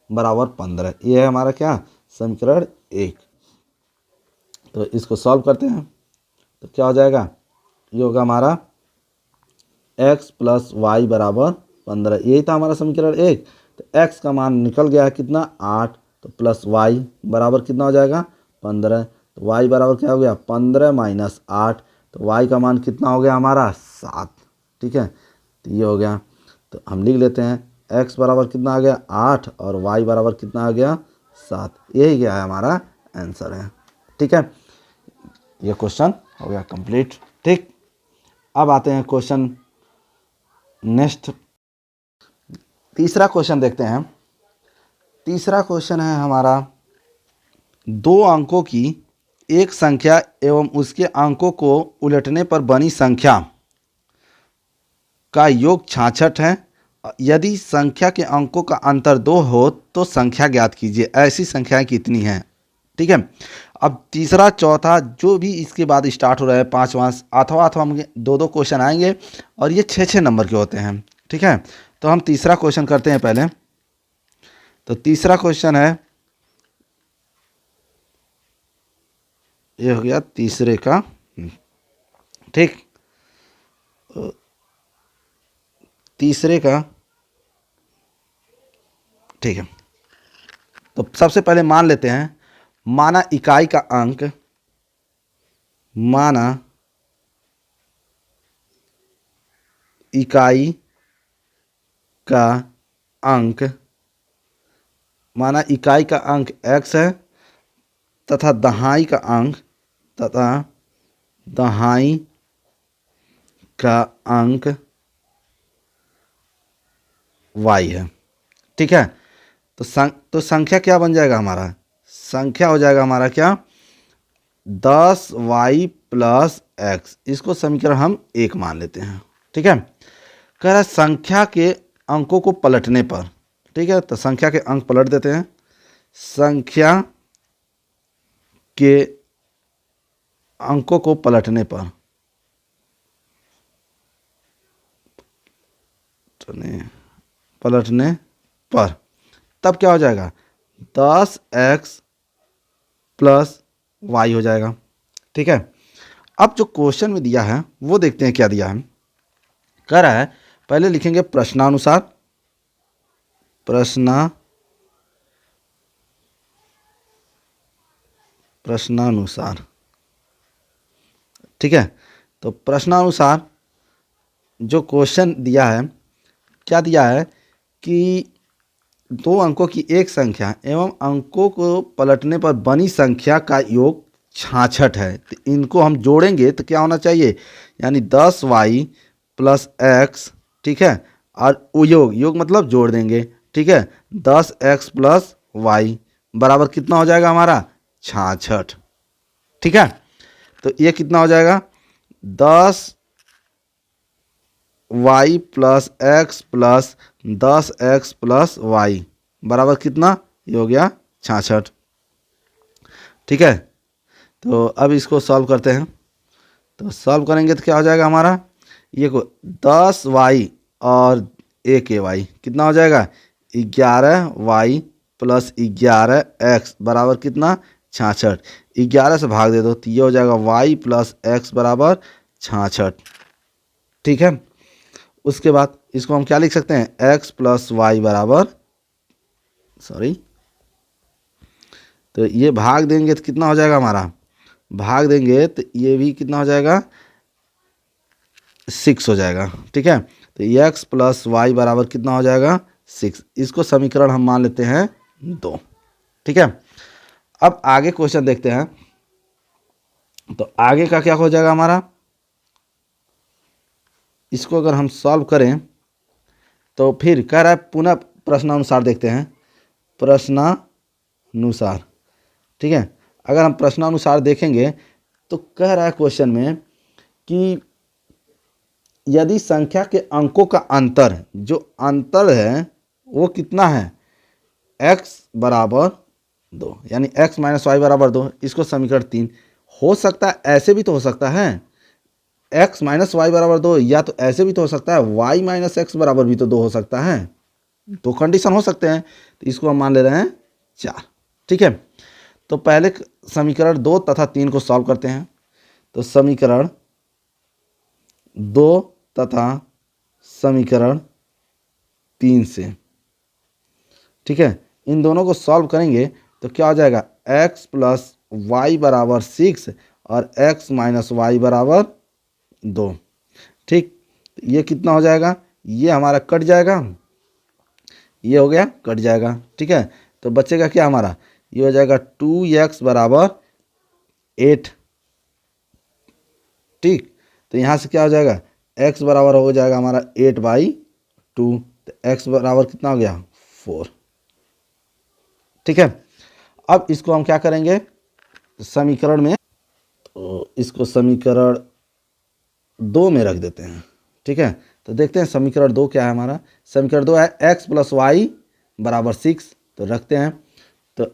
बराबर 15, ये है हमारा क्या? समीकरण 1। तो इसको सॉल्व करते हैं तो क्या हो जाएगा? ये होगा हमारा x + y बराबर 15, यही था हमारा समीकरण 1। तो x का मान निकल गया है कितना? 8, तो प्लस y बराबर कितना हो जाएगा? 15। तो y बराबर क्या हो गया? 15 माइनस 8, तो y का मान कितना हो गया हमारा? 7। ठीक है, तो ये हो गया। तो हम लिख लेते हैं x बराबर कितना आ गया? 8, और y बराबर कितना आ गया? 7। यही क्या है हमारा आंसर है। ठीक है, ये क्वेश्चन हो गया कंप्लीट। ठीक, अब आते हैं क्वेश्चन नेक्स्ट, तीसरा क्वेश्चन देखते हैं। तीसरा क्वेश्चन है हमारा 2 अंकों की एक संख्या एवं उसके अंकों को उलटने पर बनी संख्या का योग 66 है यदि संख्या के अंकों का अंतर 2 हो तो संख्या ज्ञात कीजिए। ऐसी संख्याएं कितनी हैं? ठीक है। अब तीसरा चौथा जो भी इसके बाद स्टार्ट हो रहा है, पाँचवां अथवा हम 2-2 क्वेश्चन आएंगे और ये 6-6 नंबर के होते हैं। ठीक है। तो हम तीसरा क्वेश्चन करते हैं पहले। तो तीसरा क्वेश्चन है, ये हो गया तीसरे का। ठीक, तीसरे का। ठीक है। तो सबसे पहले मान लेते हैं, माना इकाई का अंक, माना इकाई का अंक, माना इकाई का अंक x है तथा दहाई का अंक y है। ठीक है। तो संख्या क्या बन जाएगा हमारा? संख्या हो जाएगा हमारा क्या? 10y plus x। इसको समीकरण हम 1 मान लेते हैं। ठीक है। कह रहा है संख्या के अंकों को पलटने पर। ठीक है। तो संख्या के अंक पलट देते हैं। संख्या के अंकों को पलटने पर, तब क्या हो जाएगा? 10x प्लस y हो जाएगा। ठीक है। अब जो क्वेश्चन में दिया है वो देखते हैं क्या दिया है। कह रहा है पहले लिखेंगे प्रश्नानुसार, प्रश्नानुसार। ठीक है। तो प्रश्नानुसार जो क्वेश्चन दिया है, क्या दिया है कि 2 अंकों की एक संख्या एवं अंकों को पलटने पर बनी संख्या का योग 66 है। तो इनको हम जोड़ेंगे तो क्या होना चाहिए? यानी 10y प्लस x। ठीक है। और योग मतलब जोड़ देंगे। ठीक है। 10x प्लस y बराबर कितना हो जाएगा हमारा? 66। ठीक है। तो ये कितना हो जाएगा? 10y plus x plus 10x plus y बराबर कितना? ये हो गया 66। ठीक है। तो अब इसको सॉल्व करते हैं। तो सॉल्व करेंगे तो क्या हो जाएगा हमारा? ये को 10y और a के y कितना हो जाएगा? 11y प्लस 11x बराबर कितना? 66। 11 से भाग दे दो तो ये हो जाएगा y प्लस x बराबर 66। ठीक है। उसके बाद इसको हम क्या लिख सकते हैं? x प्लस वाई बराबर, तो ये भाग देंगे तो कितना हो जाएगा हमारा? भाग देंगे तो ये भी कितना हो जाएगा? 6 हो जाएगा। ठीक है। तो x प्लस वाई बराबर कितना हो जाएगा? 6। इसको समीकरण हम मान लेते हैं 2। ठीक है। अब आगे क्वेश्चन देखते हैं। तो आगे का क्या हो जाएगा हमारा? इसको अगर हम सॉल्व करें तो फिर कह रहा है पुनः प्रश्नानुसार देखते हैं। प्रश्नानुसार। ठीक है। अगर हम प्रश्नानुसार देखेंगे तो कह रहा है क्वेश्चन में कि यदि संख्या के अंकों का अंतर, जो अंतर है वो कितना है? x बराबर 2, यानी x माइनस वाई बराबर 2। इसको समीकरण 3 हो सकता है, ऐसे भी तो हो सकता है x माइनस वाई बराबर 2, या तो ऐसे भी तो हो सकता है y माइनस एक्स बराबर भी तो 2 हो सकता है। तो कंडीशन हो सकते हैं। तो इसको हम मान ले रहे हैं 4। ठीक है। तो पहले समीकरण 2 तथा 3 को सॉल्व करते हैं। तो समीकरण 2 तथा समीकरण 3 से, ठीक है, इन दोनों को सॉल्व करेंगे तो क्या हो जाएगा? x प्लस वाई बराबर 6 और x माइनस वाई बराबर 2। ठीक। ये कितना हो जाएगा? ये हमारा कट जाएगा, ये हो गया कट जाएगा। ठीक है। तो बचेगा क्या हमारा? ये हो जाएगा 2x बराबर 8। ठीक। तो यहाँ से क्या हो जाएगा? x बराबर हो जाएगा हमारा 8/2। तो x बराबर कितना हो गया? 4। ठीक है। अब इसको हम क्या करेंगे समीकरण में? तो इसको समीकरण 2 में रख देते हैं। ठीक है। तो देखते हैं समीकरण 2 क्या है हमारा। समीकरण 2 है x प्लस वाई बराबर 6। तो रखते हैं, तो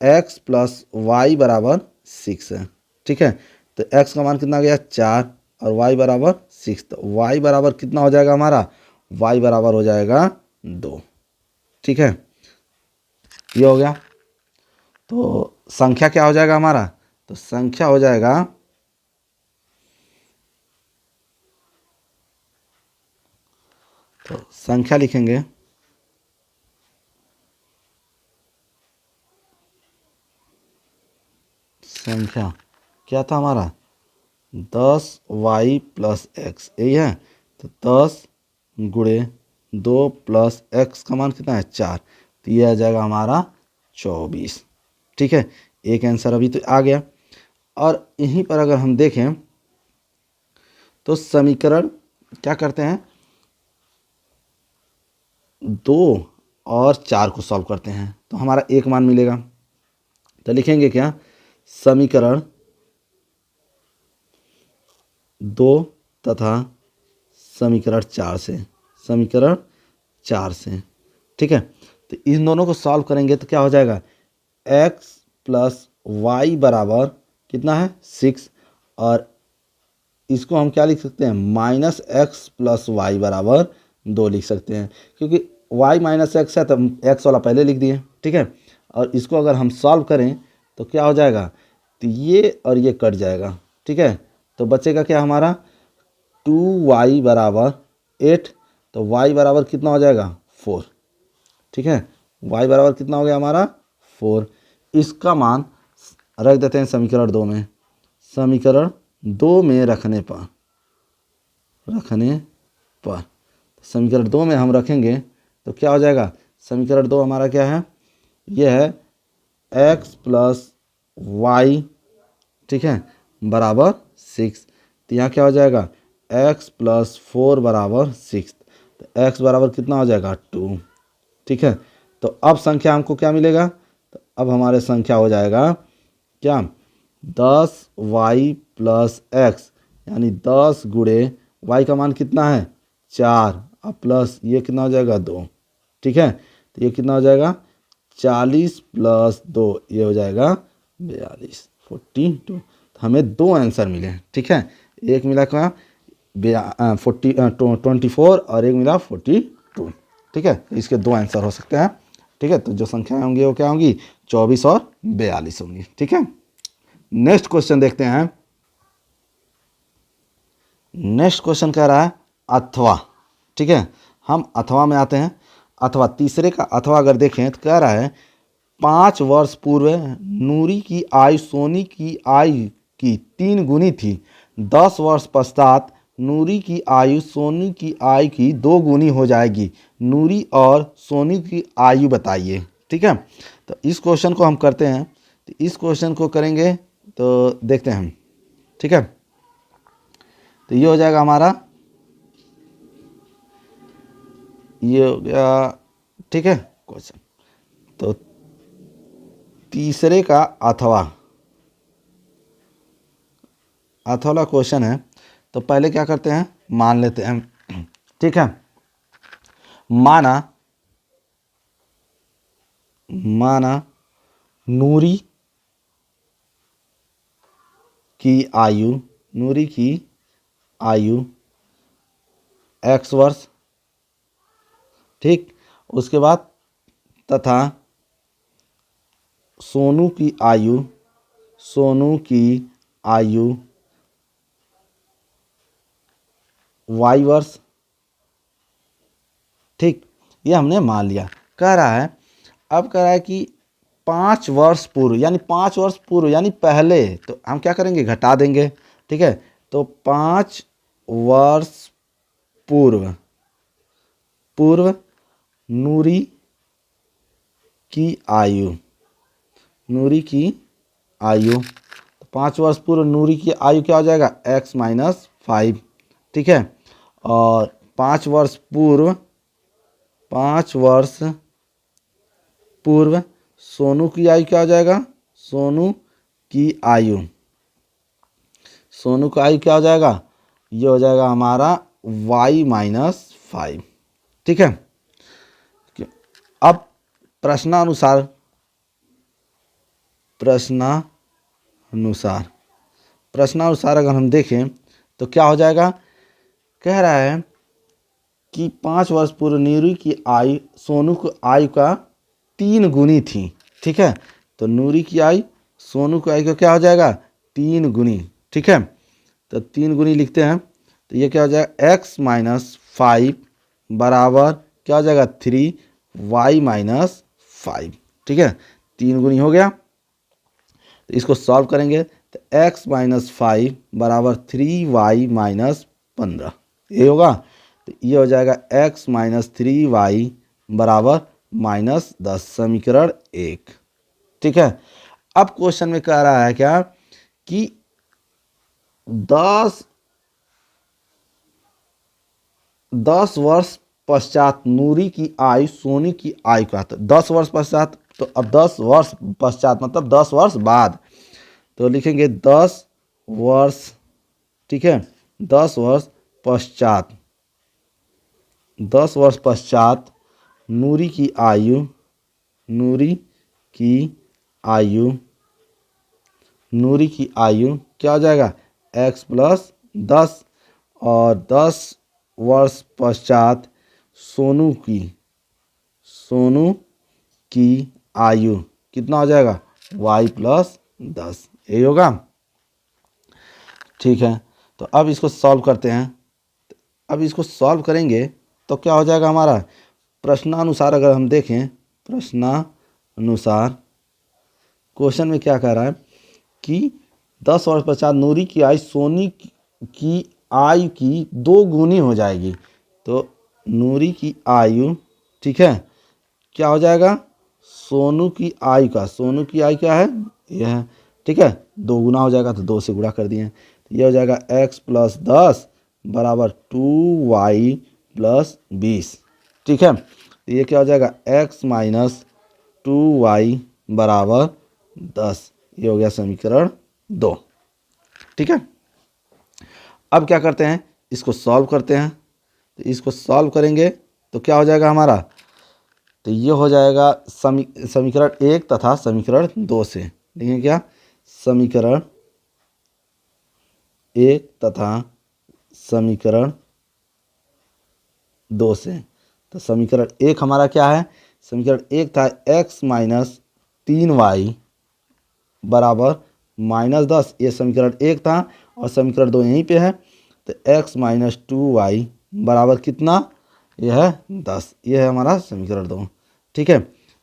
x प्लस वाई बराबर 6 है। ठीक है, तो x का मान कितना गया 4 और y बराबर 6। तो y बराबर कितना हो जाएगा हमारा, y बराबर हो जाएगा 2। ठीक है, ये हो गया। तो संख्या क्या हो जाएगा हमारा, तो संख्या हो जाएगा, तो संख्या लिखेंगे संख्या क्या था हमारा 10y प्लस एक्स, यही है। तो 10 गुणे 2 प्लस एक्स का मान कितना है 4, तो ये आ जाएगा हमारा 24। ठीक है, एक आंसर अभी तो आ गया। और यहीं पर अगर हम देखें तो समीकरण क्या करते हैं, 2 और 4 को सॉल्व करते हैं तो हमारा एक मान मिलेगा। तो लिखेंगे क्या, समीकरण 2 तथा समीकरण 4 से, समीकरण 4 से। ठीक है, तो इन दोनों को सॉल्व करेंगे तो क्या हो जाएगा, x प्लस वाई बराबर कितना है 6, और इसको हम क्या लिख सकते हैं, माइनस एक्स प्लस वाई बराबर 2 लिख सकते हैं, क्योंकि y माइनस एक्स है तो x वाला पहले लिख दिए। ठीक है, और इसको अगर हम सॉल्व करें तो क्या हो जाएगा, तो ये और ये कट जाएगा। ठीक है, तो बचेगा क्या हमारा 2y बराबर 8। तो y बराबर कितना हो जाएगा 4। ठीक है, y बराबर कितना हो गया हमारा 4। इसका मान रख देते हैं समीकरण 2 में। समीकरण 2 में रखने पर समीकरण 2 में हम रखेंगे तो क्या हो जाएगा, समीकरण 2 हमारा क्या है, ये है x प्लस वाई, ठीक है, बराबर 6। तो यहाँ क्या हो जाएगा x प्लस 4 बराबर 6। तो x बराबर कितना हो जाएगा 2। ठीक है, तो अब संख्या हमको क्या मिलेगा, तो अब हमारे संख्या हो जाएगा क्या 10y प्लस एक्स, यानी 10 गुणे y का मान कितना है 4 और प्लस ये कितना हो जाएगा 2। ठीक है, तो ये कितना हो जाएगा 40 प्लस 2, ये हो जाएगा 42, 42। तो हमें 2 आंसर मिले। ठीक है, एक मिला क्या 24 और एक मिला 42। ठीक है, तो इसके 2 आंसर हो सकते हैं। ठीक है, तो जो संख्याएं होंगी वो क्या होंगी 24 और 42 होंगी। ठीक है, नेक्स्ट क्वेश्चन देखते हैं। नेक्स्ट क्वेश्चन कह रहा है अथवा। ठीक है, हम अथवा में आते हैं। अथवा तीसरे का अथवा अगर देखें तो कह रहा है 5 वर्ष पूर्व नूरी की आयु सोनी की आयु की 3 गुनी थी। 10 वर्ष पश्चात नूरी की आयु सोनी की आयु की 2 गुनी हो जाएगी। नूरी और सोनी की आयु बताइए। ठीक है, तो इस क्वेश्चन को हम करते हैं। तो इस क्वेश्चन को करेंगे तो देखते हैं हम। ठीक है, तो ये हो जाएगा हमारा, ये हो गया। ठीक है, क्वेश्चन तो तीसरे का अथवा क्वेश्चन है। तो पहले क्या करते हैं, मान लेते हैं। ठीक है, माना नूरी की आयु x वर्ष। ठीक, उसके बाद तथा सोनू की आयु y वर्ष। ठीक, ये हमने मान लिया। कह रहा है, अब कह रहा है कि 5 वर्ष पूर्व, यानी 5 वर्ष पूर्व यानी पहले, तो हम क्या करेंगे घटा देंगे। ठीक है, तो 5 वर्ष पूर्व नूरी की आयु 5 वर्ष पूर्व नूरी की आयु क्या हो जाएगा x माइनस 5। ठीक है, और 5 वर्ष पूर्व सोनू की आयु क्या हो जाएगा, सोनू का आयु क्या हो जाएगा, ये हो जाएगा हमारा y माइनस 5। ठीक है। अब प्रश्नानुसार अगर हम देखें तो क्या हो जाएगा। कह रहा है कि 5 वर्ष पूर्व नूरी की आयु सोनू की आयु का 3 गुनी थी। ठीक है, तो नूरी की आयु सोनू की आयु का क्या हो जाएगा, 3 गुनी। ठीक है, तो 3 गुनी लिखते हैं, तो ये क्या हो जाएगा x माइनस 5 बराबर क्या हो जाएगा 3y माइनस 5। ठीक है, 3 गुनी हो गया। तो इसको सॉल्व करेंगे तो x माइनस 5 बराबर 3y माइनस 15 ये होगा। तो ये हो जाएगा x माइनस 3y बराबर माइनस 10, समीकरण 1। ठीक है, अब क्वेश्चन में कह रहा है क्या कि 10 वर्ष पश्चात नूरी की आयु सोनी की आयु का, तो 10 वर्ष पश्चात, तो अब 10 वर्ष पश्चात मतलब 10 वर्ष बाद, तो लिखेंगे 10 वर्ष। ठीक है, 10 वर्ष पश्चात, 10 वर्ष पश्चात नूरी की आयु क्या हो जाएगा x प्लस 10, और 10 वर्ष पश्चात सोनू की आयु कितना हो जाएगा y प्लस 10 यही होगा। ठीक है, तो अब इसको सॉल्व करते हैं। अब इसको सॉल्व करेंगे तो क्या हो जाएगा हमारा, प्रश्नानुसार अगर हम देखें, प्रश्नानुसार क्वेश्चन में क्या कह रहा है कि 10 वर्ष पश्चात नूरी की आयु सोनी की आयु की 2 गुनी हो जाएगी। तो नूरी की आयु, ठीक है, क्या हो जाएगा सोनू की आयु क्या है यह है। ठीक है, 2 गुना हो जाएगा तो 2 से गुणा कर दिए, तो ये हो जाएगा x प्लस 10 बराबर 2y प्लस 20। ठीक है, तो ये क्या हो जाएगा x माइनस 2y बराबर 10, ये हो गया समीकरण 2। ठीक है, अब क्या करते हैं, इसको सॉल्व करते हैं। तो इसको सॉल्व करेंगे तो क्या हो जाएगा हमारा, तो ये हो जाएगा समीकरण 1 तथा समीकरण 2 से। देखें क्या, समीकरण 1 तथा समीकरण 2 से। तो समीकरण 1 हमारा क्या है, समीकरण 1 था x माइनस 3y बराबर माइनस 10, ये समीकरण 1 था, और समीकरण 2 यहीं पे है। तो x माइनस 2y बराबर कितना, यह है 10, यह है हमारा समीकरण 2। ठीक है,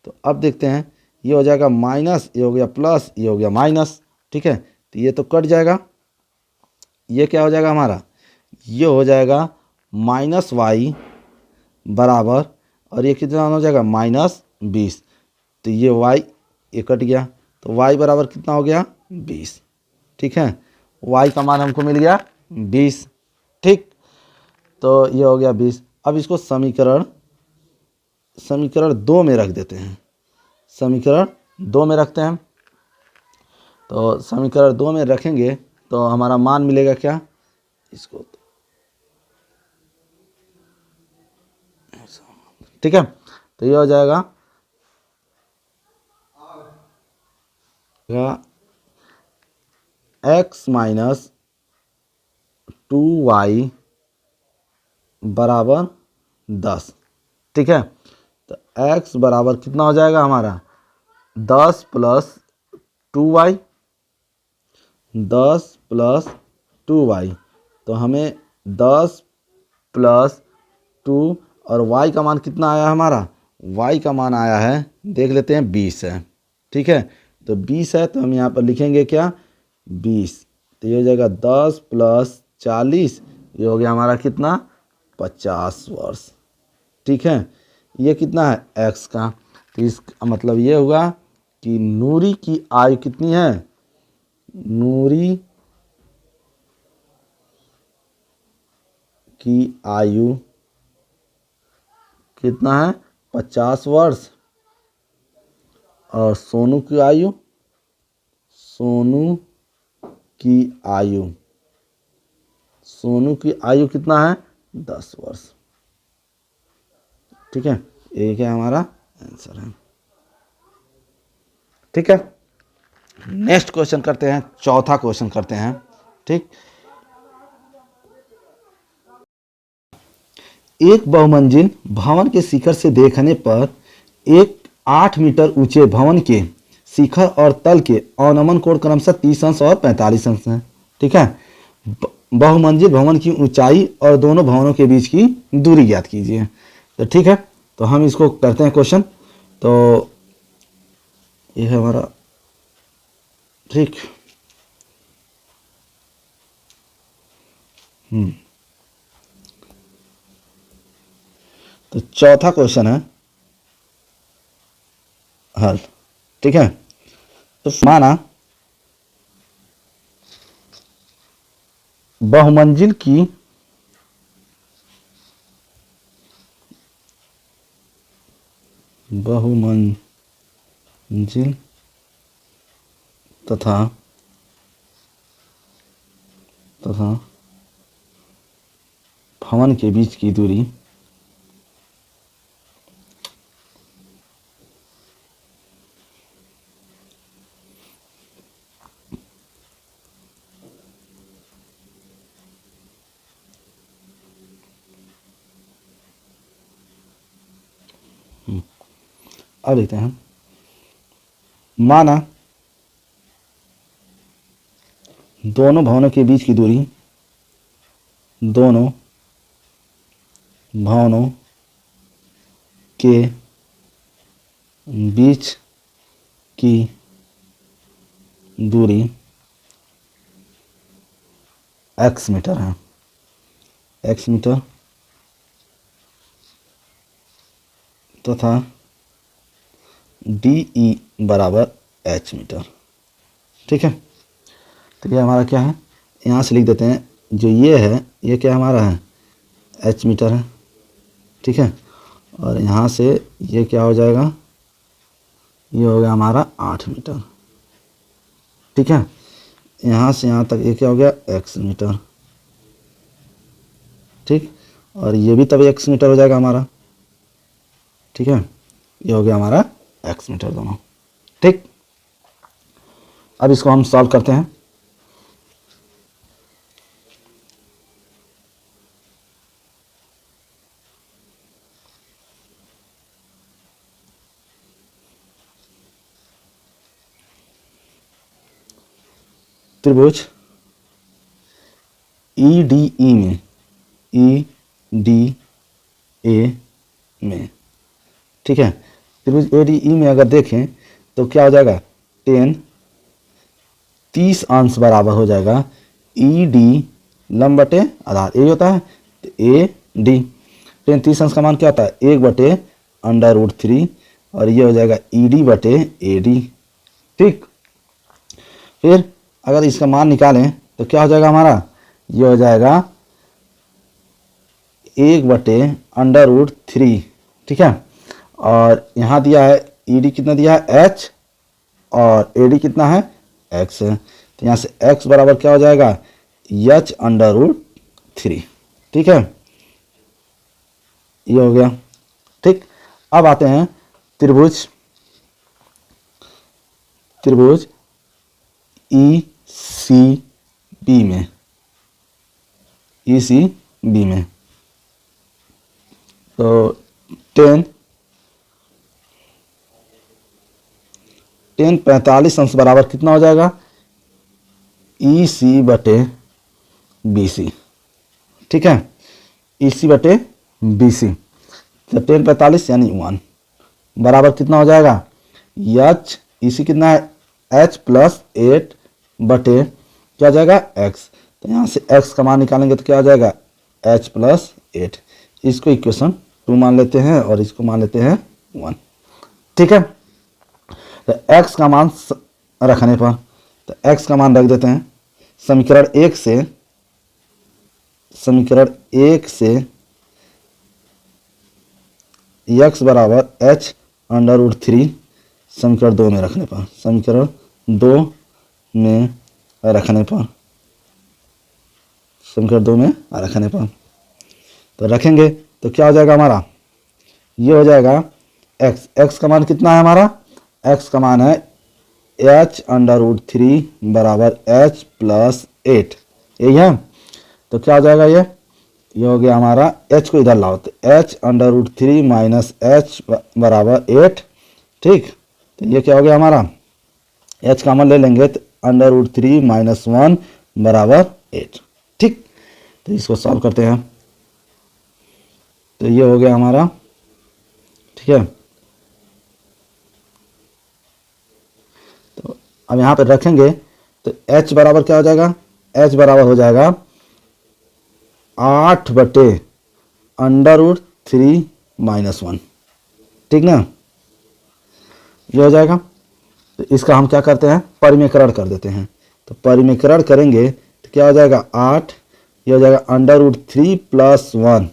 तो अब देखते हैं, ये हो जाएगा माइनस, ये हो गया प्लस, ये हो गया माइनस। ठीक है, तो ये तो कट जाएगा, ये क्या हो जाएगा हमारा, ये हो जाएगा माइनस y बराबर, और ये कितना हो जाएगा माइनस 20, तो ये y ये कट गया, तो y बराबर कितना हो गया 20। ठीक है, y का मान हमको मिल गया 20। ठीक, तो ये हो गया 20। अब इसको समीकरण 2 में रख देते हैं, समीकरण 2 में रखते हैं। तो समीकरण 2 में रखेंगे तो हमारा मान मिलेगा क्या, इसको, ठीक है, तो ये हो जाएगा x माइनस 2y बराबर 10। ठीक है, तो x बराबर कितना हो जाएगा हमारा 10 प्लस 2y, 10 प्लस 2y, तो हमें 10 प्लस 2, और y का मान कितना आया हमारा, y का मान आया है, देख लेते हैं 20 है। ठीक है, तो 20 है, तो हम यहाँ पर लिखेंगे क्या 20, तो ये हो जाएगा 10 प्लस 40, ये हो गया हमारा कितना 50 वर्ष। ठीक है, ये कितना है x का, तो इसका मतलब ये हुआ कि नूरी की आयु कितनी है, नूरी की आयु कितना है 50 वर्ष, और सोनू की आयु कितना है 10 वर्ष। ठीक है, ये क्या हमारा आंसर है। ठीक है, नेक्स्ट क्वेश्चन करते हैं, चौथा क्वेश्चन करते हैं। ठीक, एक बहुमंजिल भवन के शिखर से देखने पर एक 8 मीटर ऊंचे भवन के शिखर और तल के अवनमन कोण क्रमशः 30 अंश और 45 अंश हैं। ठीक है, बहुमंजिल भवन की ऊंचाई और दोनों भवनों के बीच की दूरी ज्ञात कीजिए। तो ठीक है, तो हम इसको करते हैं क्वेश्चन। तो ये है हमारा, ठीक, तो चौथा क्वेश्चन है हल। ठीक है, तो माना बहुमंजिल की बहुमंजिल तथा भवन के बीच की दूरी अब देखते हैं। माना दोनों भवनों के बीच की दूरी, दोनों भवनों के बीच की दूरी x मीटर है। x मीटर तथा DE बराबर h मीटर। ठीक है, तो ये हमारा क्या है, यहाँ से लिख देते हैं, जो ये है ये क्या हमारा है, h मीटर है। ठीक है, और यहाँ से ये क्या हो जाएगा, ये हो गया हमारा 8 मीटर। ठीक है, यहाँ से यहाँ तक ये क्या हो गया, x मीटर। ठीक, और ये भी तभी x मीटर हो जाएगा हमारा। ठीक है, ये हो गया हमारा x मीटर दोनों। ठीक, अब इसको हम सॉल्व करते हैं। त्रिभुज EDE में, EDA में, ठीक है, त्रिभुज ADE में अगर देखें तो क्या हो जाएगा, 30 अंश बराबर हो जाएगा ED लंब बटे आधार, ए होता है, तो AD 30 अंश का मान क्या होता है, 1/√3, और ये हो जाएगा ED बटे AD। ठीक, फिर अगर इसका मान निकालें तो क्या हो जाएगा हमारा, ये हो जाएगा 1/√3। ठीक है, और यहाँ दिया है ED कितना दिया है, H, और AD कितना है, X है। तो यहाँ से X बराबर क्या हो जाएगा, H/√3। ठीक है, ये हो गया। ठीक, अब आते हैं त्रिभुज ECB में, ECB में तो 10 45 अंश बराबर कितना हो जाएगा, EC बटे BC। ठीक है, EC बटे BC, तो 10 45 यानी 1 बराबर कितना हो जाएगा, H, EC कितना है, H + 8 बटे क्या हो जाएगा, X। तो यहाँ से X का मान निकालेंगे तो क्या हो जाएगा, H + 8। इसको इक्वेशन 2 मान लेते हैं और इसको मान लेते हैं 1। ठीक है, तो x का मान रखने पर, तो x का मान रख देते हैं समीकरण 1 से x बराबर H/√3 समीकरण 2 में रखने पर, समीकरण 2 में रखने पर, समीकरण 2 में रखने पर तो रखेंगे तो क्या हो जाएगा हमारा, ये हो जाएगा x। x का मान कितना है हमारा, x का मान है h√3 बराबर h प्लस 8, यही है। तो क्या हो जाएगा, ये हो गया हमारा, h को इधर लाओ तो h√3 माइनस h बराबर 8, ठीक। तो ये क्या हो गया हमारा, h का मान ले लेंगे तो √3 माइनस 1 बराबर 8, ठीक। तो इसको सॉल्व करते हैं तो ये हो गया हमारा, ठीक है। तो अब यहाँ पे रखेंगे तो h बराबर क्या हो जाएगा, h बराबर हो जाएगा 8/√3 माइनस 1, ठीक ना, ये हो जाएगा। तो इसका हम क्या करते हैं, परिमेयकरण कर देते हैं। तो परिमेयकरण करेंगे तो क्या हो जाएगा 8, ये हो जाएगा √3 प्लस 1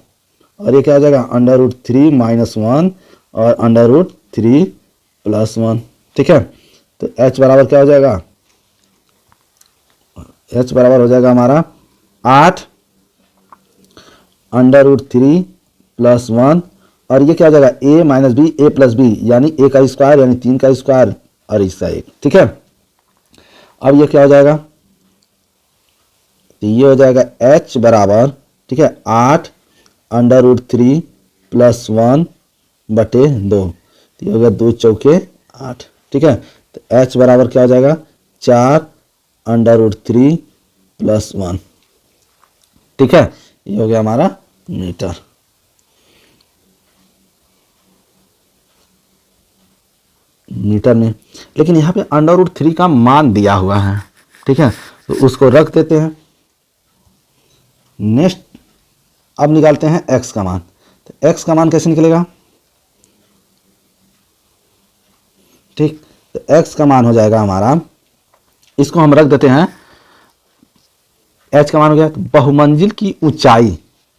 और ये क्या हो जाएगा √3 माइनस 1 और √3 प्लस 1, ठीक है। तो h बराबर क्या हो जाएगा, h बराबर हो जाएगा हमारा 8 √3 प्लस 1 और ये क्या हो जाएगा a minus b a plus b यानी a का स्क्वायर यानी 3 का स्क्वायर और इसका 1, ठीक है। अब ये क्या हो जाएगा, तो ये हो जाएगा h बराबर, ठीक है, 8 √3 प्लस 1 बटे 2, तो ये हो गया 2 चौके 8, ठीक है। तो h बराबर क्या हो जाएगा 4 √3 प्लस 1, ठीक है। ये हो गया हमारा मीटर। मीटर में लेकिन यहाँ पे √3 का मान दिया हुआ है, ठीक है, तो उसको रख देते हैं। नेक्स्ट अब निकालते हैं x का मान। तो x का मान कैसे निकलेगा, ठीक। तो x का मान हो जाएगा हमारा, इसको हम रख देते हैं, h का मान हो गया तो बहुमंजिल की ऊंचाई।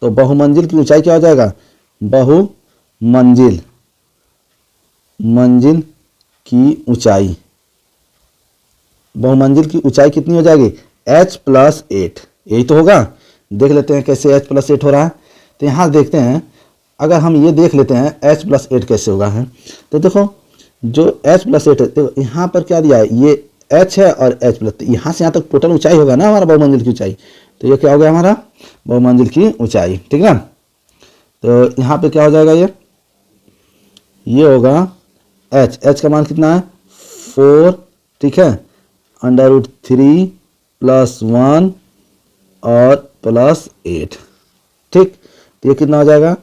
तो बहुमंजिल की ऊंचाई क्या हो जाएगा, बहुमंजिल की ऊंचाई, बहुमंजिल की ऊंचाई कितनी हो जाएगी h प्लस 8, यही तो होगा। देख लेते हैं कैसे h प्लस 8 हो रहा है। तो यहाँ देखते हैं, अगर हम ये देख लेते हैं h प्लस 8 कैसे होगा है। तो देखो जो h प्लस 8 है, तो यहाँ पर क्या दिया है, ये h है और h प्लस, तो यहाँ से यहाँ तक टोटल ऊंचाई होगा ना हमारा बहुमंजिल की ऊंचाई। तो ये क्या हो गया हमारा बहुमंजिल की ऊंचाई, ठीक है। तो यहाँ पे क्या हो जाएगा, ये होगा h का मान कितना है 4, ठीक है, √3 प्लस 1 और प्लस 8, ठीक। तो ये कितना हो जाएगा,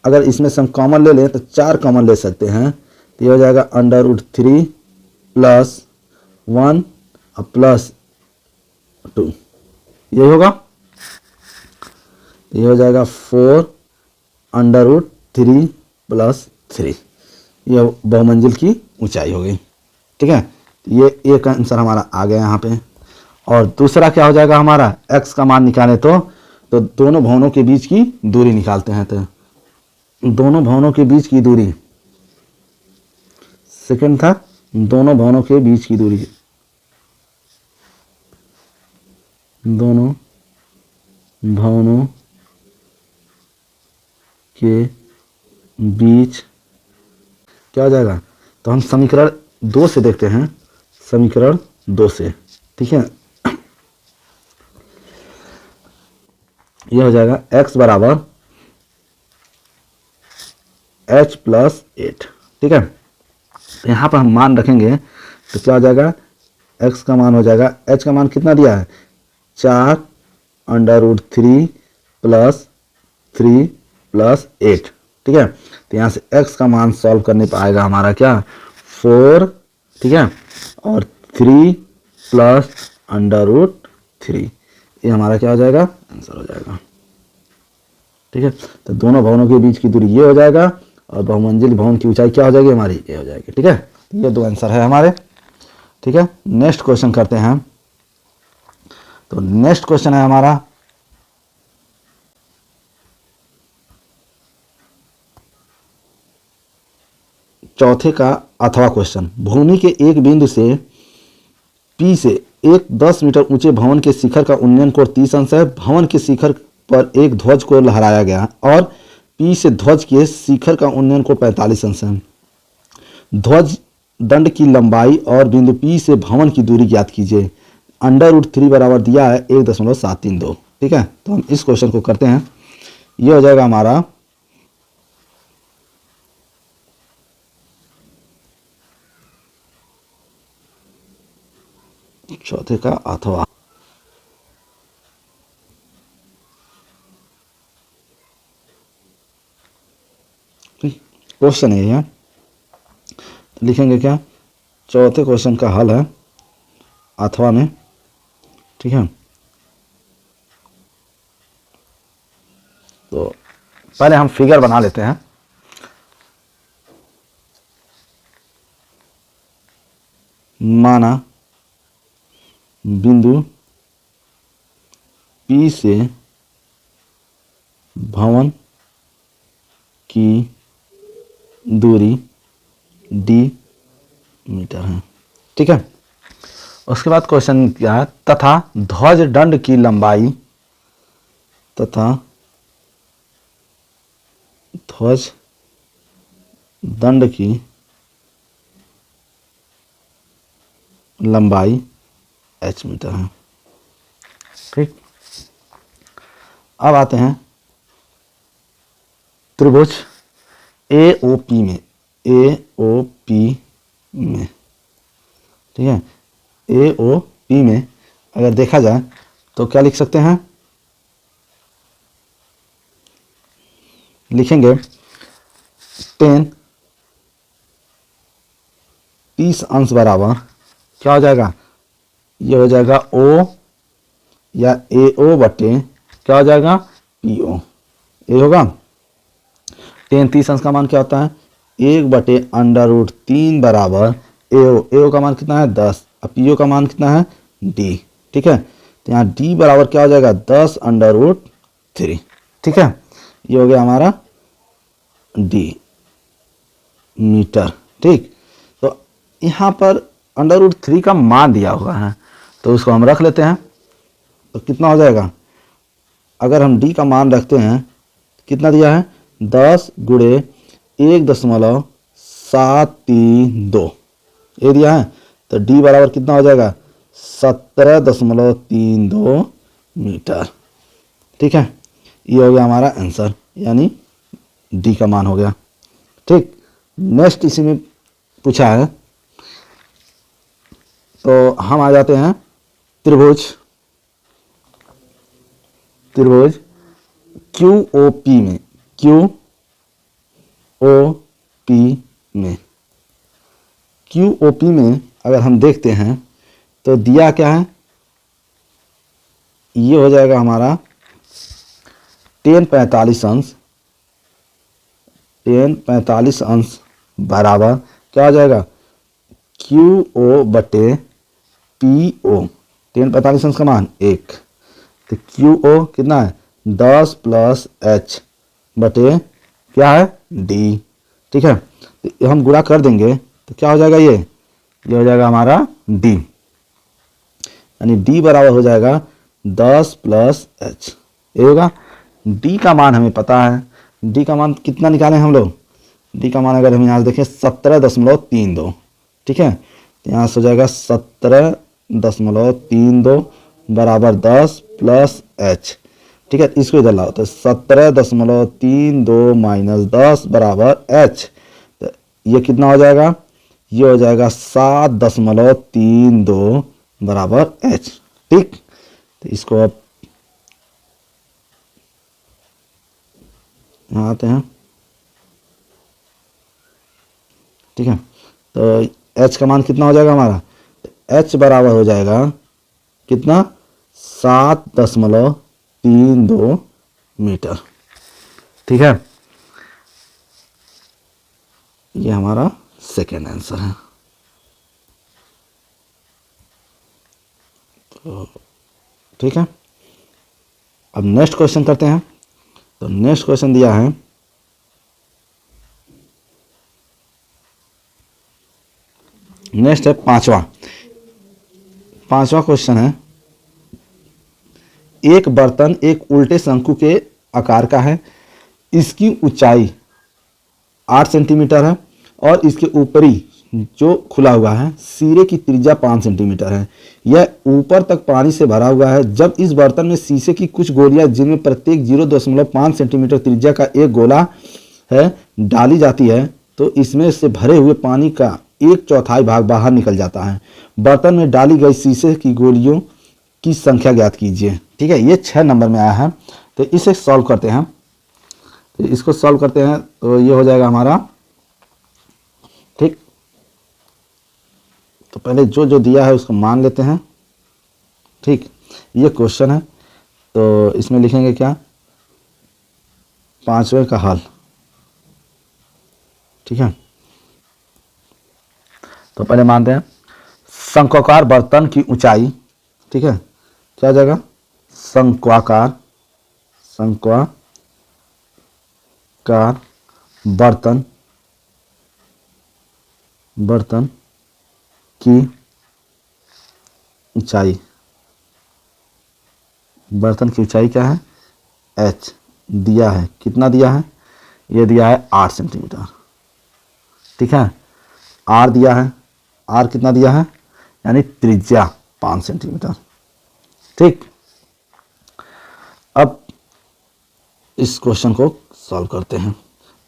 अगर इसमें से हम कॉमन ले लें तो 4 कॉमन ले सकते हैं। तो ये हो जाएगा √3 प्लस 1 और प्लस 2, ये होगा। ये हो जाएगा 4 √3 प्लस 3, ये बहुमंजिल की ऊंचाई हो गई, ठीक है। ये एक आंसर हमारा आ गया यहाँ पे। और दूसरा क्या हो जाएगा हमारा, x का मान निकालें तो दोनों भवनों के बीच की दूरी निकालते हैं। तो दोनों भवनों के बीच की दूरी, सेकंड था दोनों भवनों के बीच की दूरी, दोनों भवनों के बीच क्या हो जाएगा। तो हम समीकरण 2 से देखते हैं, समीकरण 2 से, ठीक है। यह हो जाएगा x बराबर h प्लस 8, ठीक है। यहाँ पर हम मान रखेंगे तो क्या हो जाएगा, x का मान हो जाएगा, h का मान कितना दिया है 4 √3 प्लस 3 प्लस 8, ठीक है। तो यहाँ से x का मान सॉल्व करने पर आएगा हमारा क्या 4, ठीक है, और 3 प्लस √3, ये हमारा क्या हो जाएगा आंसर हो जाएगा, ठीक है। तो दोनों भवनों के बीच की दूरी ये हो जाएगा और बहुमंजिल भवन की ऊंचाई क्या हो जाएगी हमारी, ये हो जाएगी, ठीक है। ये 2 आंसर है हमारे, ठीक है। नेक्स्ट क्वेश्चन करते हैं। तो नेक्स्ट क्वेश्चन है हमारा, चौथे का अथवा क्वेश्चन। भूमि के एक बिंदु से P से एक 10 मीटर ऊंचे भवन के शिखर का उन्नयन कोण 30 अंश है। भवन के शिखर पर एक ध्वज को लहराया गया और P से ध्वज के शिखर का उन्नयन को 45 अंश है। ध्वज दंड की लंबाई और बिंदु P से भवन की दूरी ज्ञात कीजिए। √3 बराबर दिया है 1.732। ठीक है, तो हम इस क्वेश्चन को करते हैं। ये हो जाएगा हमारा चौथे का अथवा। क्वेश्चन है यहाँ, तो लिखेंगे क्या, चौथे क्वेश्चन का हल है अथवा में। ठीक है, तो पहले हम फिगर बना लेते हैं। माना बिंदु P से भवन की दूरी D मीटर है। ठीक है, उसके बाद क्वेश्चन क्या है, तथा ध्वज दंड की लंबाई तथा ध्वज दंड की लंबाई h मीटर है। ठीक, अब आते हैं त्रिभुज AOP में। AOP में, ठीक है, AOP में अगर देखा जाए तो क्या लिख सकते हैं, लिखेंगे 10 30 अंश बराबर क्या हो जाएगा, ये हो जाएगा O या AO बटे क्या हो जाएगा PO। ये होगा 10 30 अंश का मान क्या होता है 1/√3 बराबर AO का मान कितना है 10, अब PO का मान कितना है D। ठीक है, तो यहाँ D बराबर क्या हो जाएगा 10√3। ठीक है, ये हो गया हमारा D मीटर। ठीक, तो यहाँ पर √3 का मान दिया हुआ है तो उसको हम रख लेते हैं। तो कितना हो जाएगा, अगर हम D का मान रखते हैं कितना दिया है 10 गुणे 1.732 ये दिया है, तो D बराबर कितना हो जाएगा 17.32 मीटर। ठीक है, ये हो गया हमारा आंसर, यानी D का मान हो गया। ठीक, नेक्स्ट इसी में पूछा है, तो हम आ जाते हैं त्रिभुज QOP में। QOP में अगर हम देखते हैं तो दिया क्या है, ये हो जाएगा हमारा 10 45 अंश बराबर क्या हो जाएगा QO बटे PO। 10 45 अंश का मान 1, तो QO कितना है 10 + H बटे क्या है D। ठीक है, तो हम गुणा कर देंगे तो क्या हो जाएगा, ये हो जाएगा हमारा D, यानी D बराबर हो जाएगा 10 + H। ये होगा D का मान हमें पता है, D का मान कितना निकालें हम लोग, D का मान अगर हम यहाँ से देखें 17.32। ठीक है, तो यहाँ से हो जाएगा 17.32 बराबर 10 + H। ठीक है, इसको इधर लाओ तो 17.32 - 10 बराबर H, तो ये कितना हो जाएगा, ये हो जाएगा 7.32 बराबर H। ठीक, तो इसको अब यहाँ आते हैं। ठीक है, तो H का मान कितना हो जाएगा हमारा, तो H बराबर हो जाएगा कितना 7.32 मीटर। ठीक है, ये हमारा सेकेंड आंसर है। तो ठीक है, अब नेक्स्ट क्वेश्चन करते हैं। तो नेक्स्ट क्वेश्चन दिया है, नेक्स्ट है पांचवा क्वेश्चन है, एक बर्तन एक उल्टे शंकु के आकार का है, इसकी ऊंचाई 8 सेंटीमीटर है और इसके ऊपरी जो खुला हुआ है सिरे की त्रिज्या 5 सेंटीमीटर है। यह ऊपर तक पानी से भरा हुआ है। जब इस बर्तन में शीशे की कुछ गोलियां जिनमें प्रत्येक 0.5 सेंटीमीटर त्रिज्या का एक गोला है डाली जाती है तो इसमें से भरे हुए पानी का 1/4 भाग बाहर निकल जाता है। बर्तन में डाली गई शीशे की गोलियों की संख्या ज्ञात कीजिए। ठीक है, ये 6 नंबर में आया है। तो इसे सॉल्व करते हैं। तो इसको सॉल्व करते हैं तो ये हो जाएगा हमारा। ठीक, तो पहले जो जो दिया है उसको मान लेते हैं। ठीक, ये क्वेश्चन है तो इसमें लिखेंगे क्या, 5वें का हल। ठीक है, तो पहले मानते हैं शंक्वाकार बर्तन की ऊंचाई। ठीक है, क्या हो जाएगा, शंक्वाकार बर्तन की ऊंचाई, बर्तन की ऊंचाई क्या है, h दिया है। कितना दिया है, ये दिया है 8 सेंटीमीटर। ठीक है, r दिया है, r कितना दिया है, यानी त्रिज्या 5 सेंटीमीटर। ठीक, अब इस क्वेश्चन को सॉल्व करते हैं।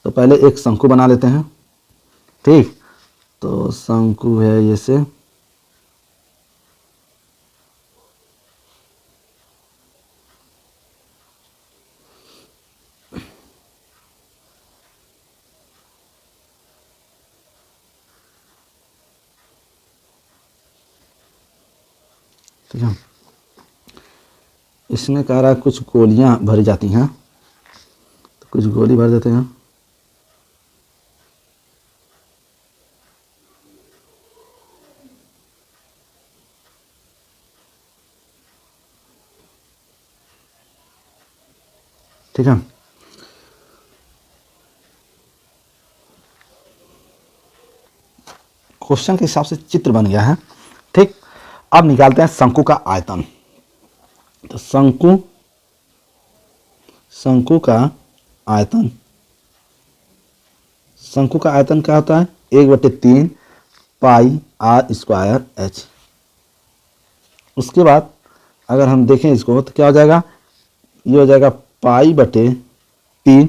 तो पहले एक शंकु बना लेते हैं। ठीक, तो शंकु है ये से, ठीक है, इसमें कह रहा है कुछ गोलियां भरी जाती हैं तो कुछ गोली भर देते हैं। ठीक है, क्वेश्चन के हिसाब से चित्र बन गया है। ठीक, अब निकालते हैं शंकु का आयतन। तो शंकु का आयतन क्या होता है, 1/3 पाई आर स्क्वायर एच। उसके बाद अगर हम देखें इसको तो क्या हो जाएगा, ये हो जाएगा पाई/3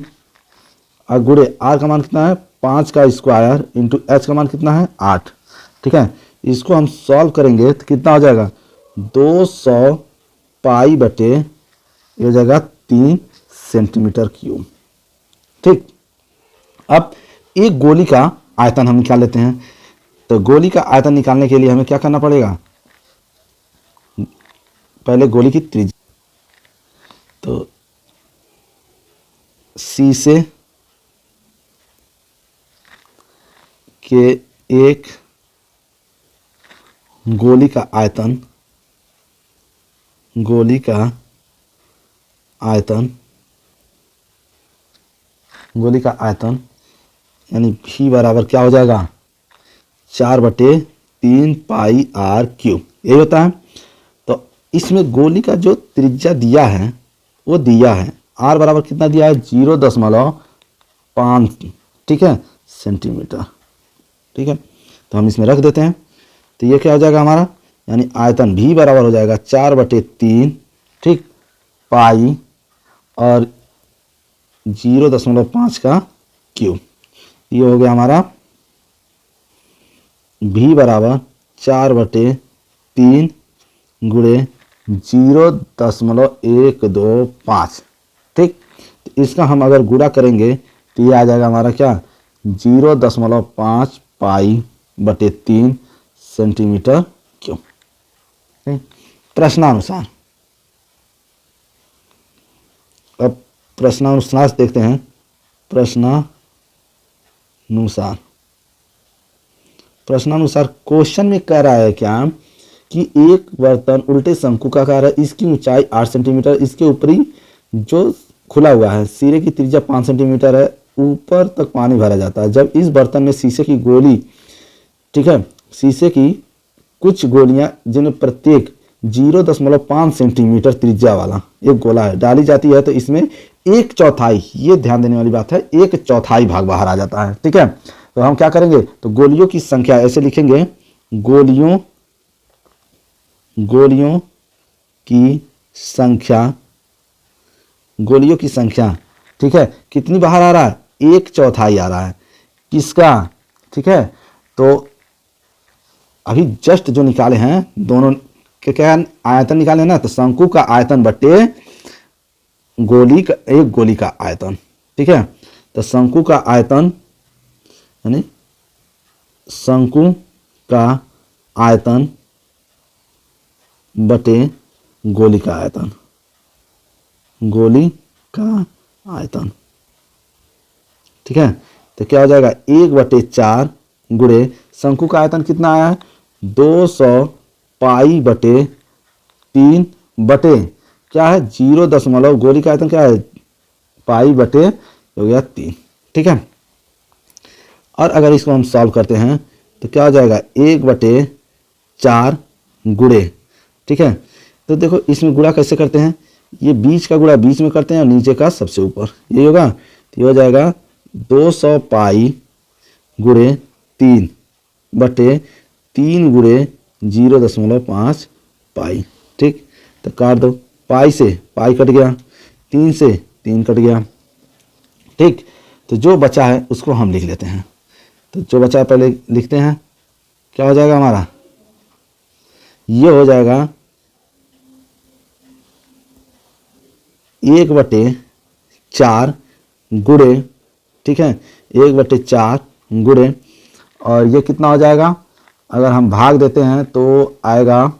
और गुणे आर का मान कितना है 5 का स्क्वायर इंटू एच का मान कितना है 8। ठीक है, इसको हम सॉल्व करेंगे तो कितना हो जाएगा 200 पाई/, ये हो जाएगा 3 सेंटीमीटर क्यूब। ठीक, अब एक गोली का आयतन हम निकाल लेते हैं। तो गोली का आयतन निकालने के लिए हमें क्या करना पड़ेगा, पहले गोली की त्रिज्या, तो शीशे के एक गोली का आयतन यानी भी बराबर क्या हो जाएगा 4/3 पाई आर क्यूब, ये होता है। तो इसमें गोली का जो त्रिज्या दिया है वो दिया है आर बराबर कितना दिया है 0.5, ठीक है, सेंटीमीटर। ठीक है, तो हम इसमें रख देते हैं। तो ये क्या हो जाएगा हमारा, यानी आयतन भी बराबर हो जाएगा 4/3, ठीक, पाई और 0.5 का क्यूब। ये हो गया हमारा भी बराबर 4/3 गुणे 0.125। ठीक, तो इसका हम अगर गुणा करेंगे तो ये आ जाएगा हमारा क्या 0.5 पाई/3 सेंटीमीटर क्यूब। प्रश्नानुसार, अब प्रश्नानुसार देखते हैं। प्रश्नानुसार क्वेश्चन में कह रहा है क्या कि एक बर्तन उल्टे शंकुआकार है, इसकी ऊंचाई 8 सेंटीमीटर, इसके ऊपरी जो खुला हुआ है सिरे की त्रिज्या 5 सेंटीमीटर है, ऊपर तक पानी भरा जाता है। जब इस बर्तन में शीशे की गोली, ठीक है, शीशे की कुछ गोलियां जिनमें प्रत्येक 0.5 सेंटीमीटर त्रिज्या वाला एक गोला है, डाली जाती है तो इसमें 1/4, ये ध्यान देने वाली बात है, 1/4 भाग बाहर आ जाता है। ठीक है, तो हम क्या करेंगे, तो गोलियों की संख्या ऐसे लिखेंगे, गोलियों की संख्या, गोलियों की संख्या, ठीक है, कितनी बाहर आ रहा है, 1/4 आ रहा है किसका। ठीक है, तो अभी जस्ट जो निकाले हैं दोनों के क्या आयतन निकाले ना, तो शंकु का आयतन बटे गोली का, एक गोली का आयतन। ठीक है, तो शंकु का आयतन यानी शंकु का आयतन बटे गोली का आयतन, गोली का आयतन। ठीक है, तो क्या हो जाएगा, 1/4 गुणे शंकु का आयतन कितना आया है, 200 पाई बटे 3 बटे क्या है 0, गोली का आयतन क्या है, पाई बटे हो गया 3। ठीक है, और अगर इसको हम सॉल्व करते हैं तो क्या हो जाएगा, 1/4 गुणे। ठीक है, तो देखो इसमें गुणा कैसे करते हैं, ये बीच का गुणा बीच में करते हैं और नीचे का सबसे ऊपर, ये होगा, तो ये हो जाएगा 200 पाई गुणे 3 बटे 3 गुणे 0.5 पाई। ठीक, तो काट दो, पाई से पाई कट गया, 3 से 3 कट गया। ठीक, तो जो बचा है उसको हम लिख लेते हैं, तो जो बचा है पहले लिखते हैं, क्या हो जाएगा हमारा, ये हो जाएगा 1/4 गुणे, ठीक है, 1/4 गुणे, और ये कितना हो जाएगा, अगर हम भाग देते हैं तो आएगा,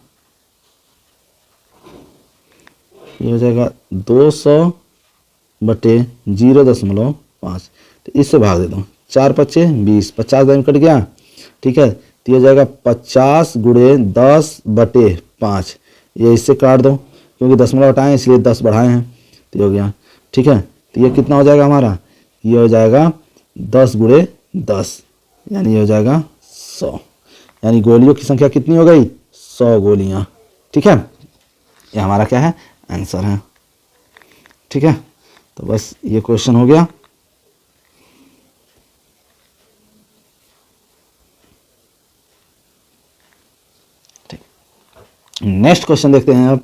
ये हो जाएगा 200/0.5, तो इससे भाग दे दो, 4×5 = 20, 50 दाएं कट गया। ठीक है, तो ये हो जाएगा 50 गुणे 10/5, ये इससे काट दो क्योंकि दशमलव हटाए इसलिए 10 बढ़ाए हैं, तो ये हो गया। ठीक है, तो ये कितना हो जाएगा हमारा, ये हो जाएगा 10 गुणे 10, यानी ये हो जाएगा 100, यानी गोलियों की संख्या कितनी हो गई, 100 गोलियां। ठीक है, ये हमारा क्या है, आंसर है। ठीक है, तो बस ये क्वेश्चन हो गया। ठीक, नेक्स्ट क्वेश्चन देखते हैं अब।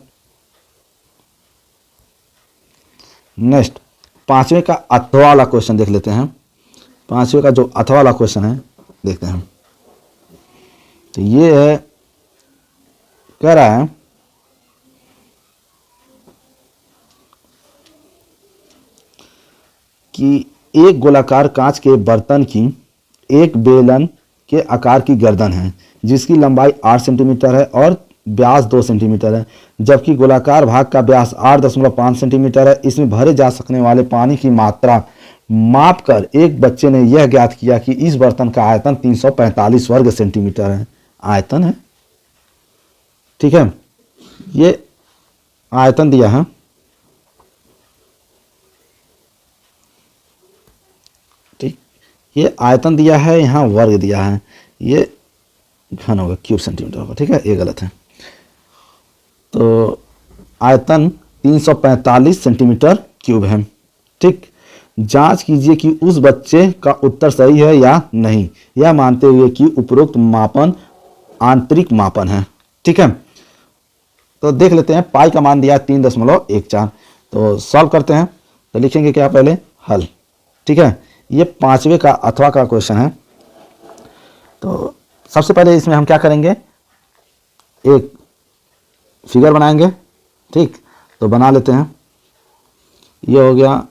नेक्स्ट 5वें का अथवा वाला क्वेश्चन देख लेते हैं। 5वें का जो अथवा वाला क्वेश्चन है देखते हैं, तो ये है, कह रहा है कि एक गोलाकार कांच के बर्तन की एक बेलन के आकार की गर्दन है जिसकी लंबाई 8 सेंटीमीटर है और व्यास 2 सेंटीमीटर है, जबकि गोलाकार भाग का व्यास 8.5 सेंटीमीटर है। इसमें भरे जा सकने वाले पानी की मात्रा माप कर एक बच्चे ने यह ज्ञात किया कि इस बर्तन का आयतन 345 वर्ग सेंटीमीटर है। आयतन है, ठीक है, ये आयतन दिया है। ठीक, ये आयतन दिया है, यहाँ वर्ग दिया है, ये घन होगा, क्यूब सेंटीमीटर होगा। ठीक है, ये गलत है। तो आयतन 345 सेंटीमीटर क्यूब है। ठीक, जांच कीजिए कि उस बच्चे का उत्तर सही है या नहीं, यह मानते हुए कि उपरोक्त मापन आंतरिक मापन है। ठीक है, तो देख लेते हैं। पाई का मान दिया 3.14, तो सॉल्व करते हैं। तो लिखेंगे क्या, पहले हल। ठीक है, ये 5वें का अथवा का क्वेश्चन है। तो सबसे पहले इसमें हम क्या करेंगे, एक फिगर बनाएंगे। ठीक, तो बना लेते हैं। ये हो गया,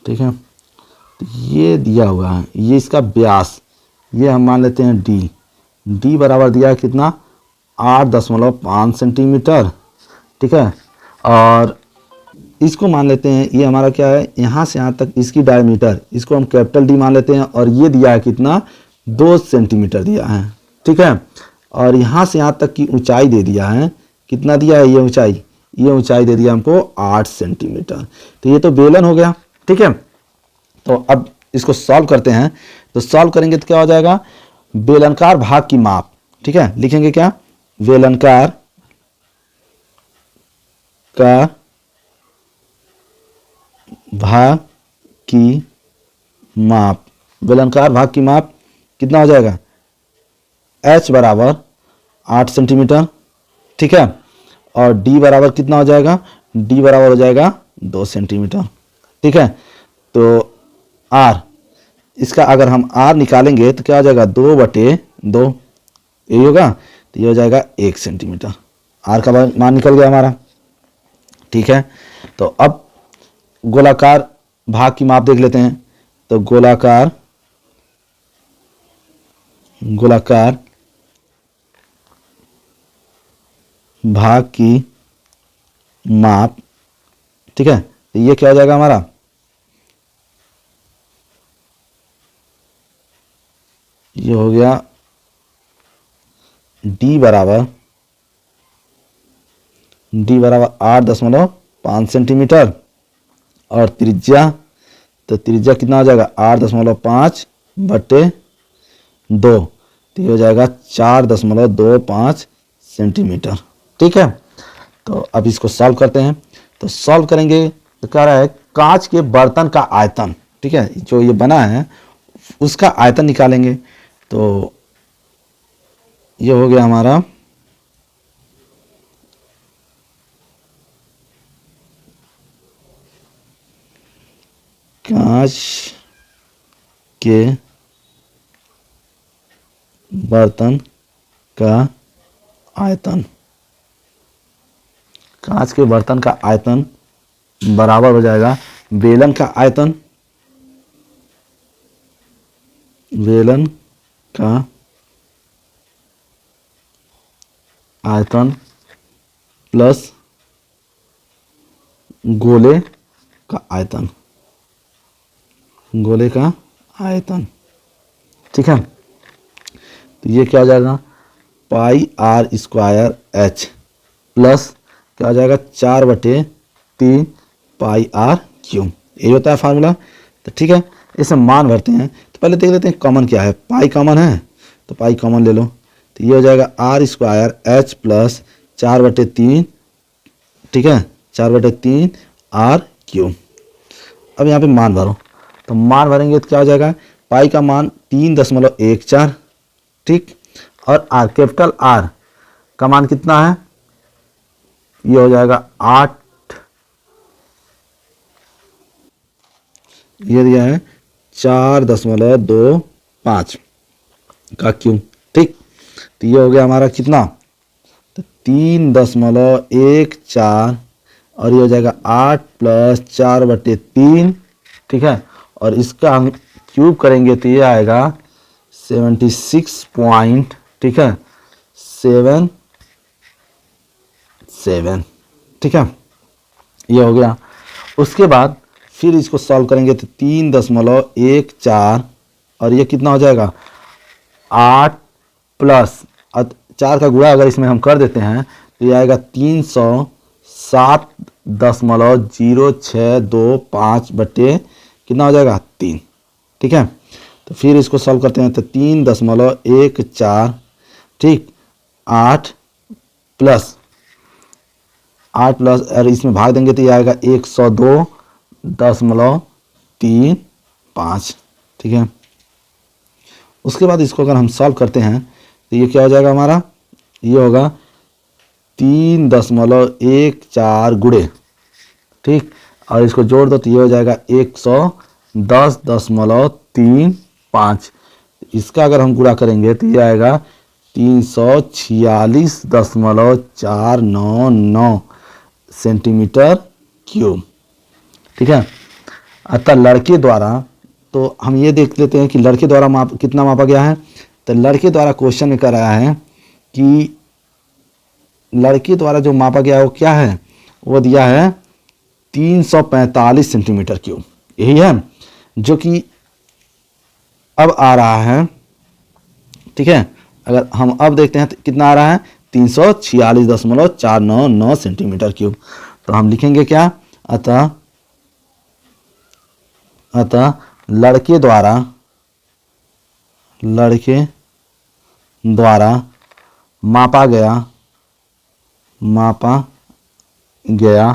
ठीक है, तो ये दिया हुआ है, ये इसका व्यास, ये हम मान लेते हैं डी। डी बराबर दिया है कितना, 8.5 सेंटीमीटर। ठीक है, और इसको मान लेते हैं, ये हमारा क्या है, यहाँ से यहाँ तक इसकी डायमीटर, इसको हम कैपिटल डी मान लेते हैं। और ये दिया है कितना, 2 सेंटीमीटर दिया है। ठीक है, और यहाँ से यहाँ तक की ऊंचाई दे दिया है। कितना दिया है ये ऊंचाई? ये ऊंचाई दे दिया हमको 8 सेंटीमीटर। तो ये तो बेलन हो गया, ठीक है। तो अब इसको सॉल्व करते हैं। तो सॉल्व करेंगे तो क्या हो जाएगा? बेलनकार भाग की माप, ठीक है। लिखेंगे क्या? बेलनकार का भाग की माप। बेलनकार भाग की माप कितना हो जाएगा? h बराबर 8 सेंटीमीटर, ठीक है। और d बराबर कितना हो जाएगा? d बराबर हो जाएगा 2 सेंटीमीटर, ठीक है। तो r, इसका अगर हम r निकालेंगे तो क्या हो जाएगा? 2/2, यही होगा। तो ये हो जाएगा 1 सेंटीमीटर। r का मान निकल गया हमारा, ठीक है। तो अब गोलाकार भाग की माप देख लेते हैं। तो गोलाकार भाग की माप, ठीक है। तो ये क्या हो जाएगा हमारा? ये हो गया d बराबर 8.5 सेंटीमीटर। और त्रिज्या, तो त्रिज्या कितना हो जाएगा? 8.5/2। तो ये हो जाएगा 4.25 सेंटीमीटर, ठीक है। तो अब इसको सॉल्व करते हैं। तो सॉल्व करेंगे तो क्या रहा है? कांच के बर्तन का आयतन, ठीक है, जो ये बना है उसका आयतन निकालेंगे। तो ये हो गया हमारा कांच के बर्तन का आयतन। कांच के बर्तन का आयतन बराबर हो जाएगा बेलन का आयतन, बेलन का आयतन प्लस गोले का आयतन, गोले का आयतन, ठीक है। तो ये क्या हो जाएगा? πr² प्लस क्या हो जाएगा? 4/3 πr³। यही होता है फार्मूला। तो ठीक है, इसमें मान भरते हैं। तो पहले देख लेते हैं कॉमन क्या है। पाई कॉमन है तो पाई कॉमन ले लो। तो ये हो जाएगा r² प्लस 4/3, ठीक है, 4/3 r³। अब यहाँ पे मान भरो। तो मान भरेंगे तो क्या हो जाएगा? पाई का मान 3.14, ठीक। और आर, कैपिटल आर का मान कितना है? ये हो जाएगा 8, ये दिया है 4.25 का क्यूब, ठीक। तो ये हो गया हमारा कितना? तो 3.14 और ये हो जाएगा 8 प्लस 4/3, ठीक है। और इसका हम क्यूब करेंगे तो ये आएगा 76 पॉइंट, ठीक है, 77, ठीक है। ये हो गया। उसके बाद फिर इसको सॉल्व करेंगे तो 3.14 और ये कितना हो जाएगा? 8 प्लस 4 का गुणा अगर इसमें हम कर देते हैं तो ये आएगा 307.0625 बटे कितना हो जाएगा? 3, ठीक है। तो फिर इसको सॉल्व करते हैं तो 3.14, ठीक, 8 प्लस और इसमें भाग देंगे तो ये आएगा 102.35, ठीक है। उसके बाद इसको अगर हम सॉल्व करते हैं तो ये क्या हो जाएगा हमारा? ये होगा 3.14 गुणे, ठीक, और इसको जोड़ दो तो ये हो जाएगा 110.35। इसका अगर हम गुणा करेंगे तो ये आएगा 346.499 सेंटीमीटर क्यूब, ठीक है। अतः लड़के द्वारा, तो हम ये देख लेते हैं कि लड़के द्वारा कितना मापा गया है। तो लड़के द्वारा क्वेश्चन में कराया है कि लड़के द्वारा जो मापा गया है वो क्या है? वो दिया है 345 सेंटीमीटर क्यूब, यही है जो कि अब आ रहा है, ठीक है, अगर हम अब देखते हैं तो कितना आ रहा है 346.499 सेंटीमीटर क्यूब। तो हम लिखेंगे क्या, अतः लड़के द्वारा मापा गया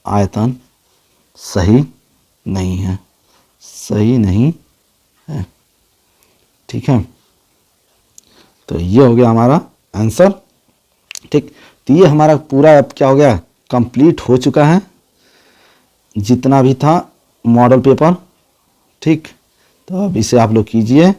आयतन सही नहीं है, ठीक है। तो ये हो गया हमारा आंसर, ठीक। तो ये हमारा पूरा अब क्या हो गया, कंप्लीट हो चुका है जितना भी था मॉडल पेपर, ठीक। तो अब इसे आप लोग कीजिए।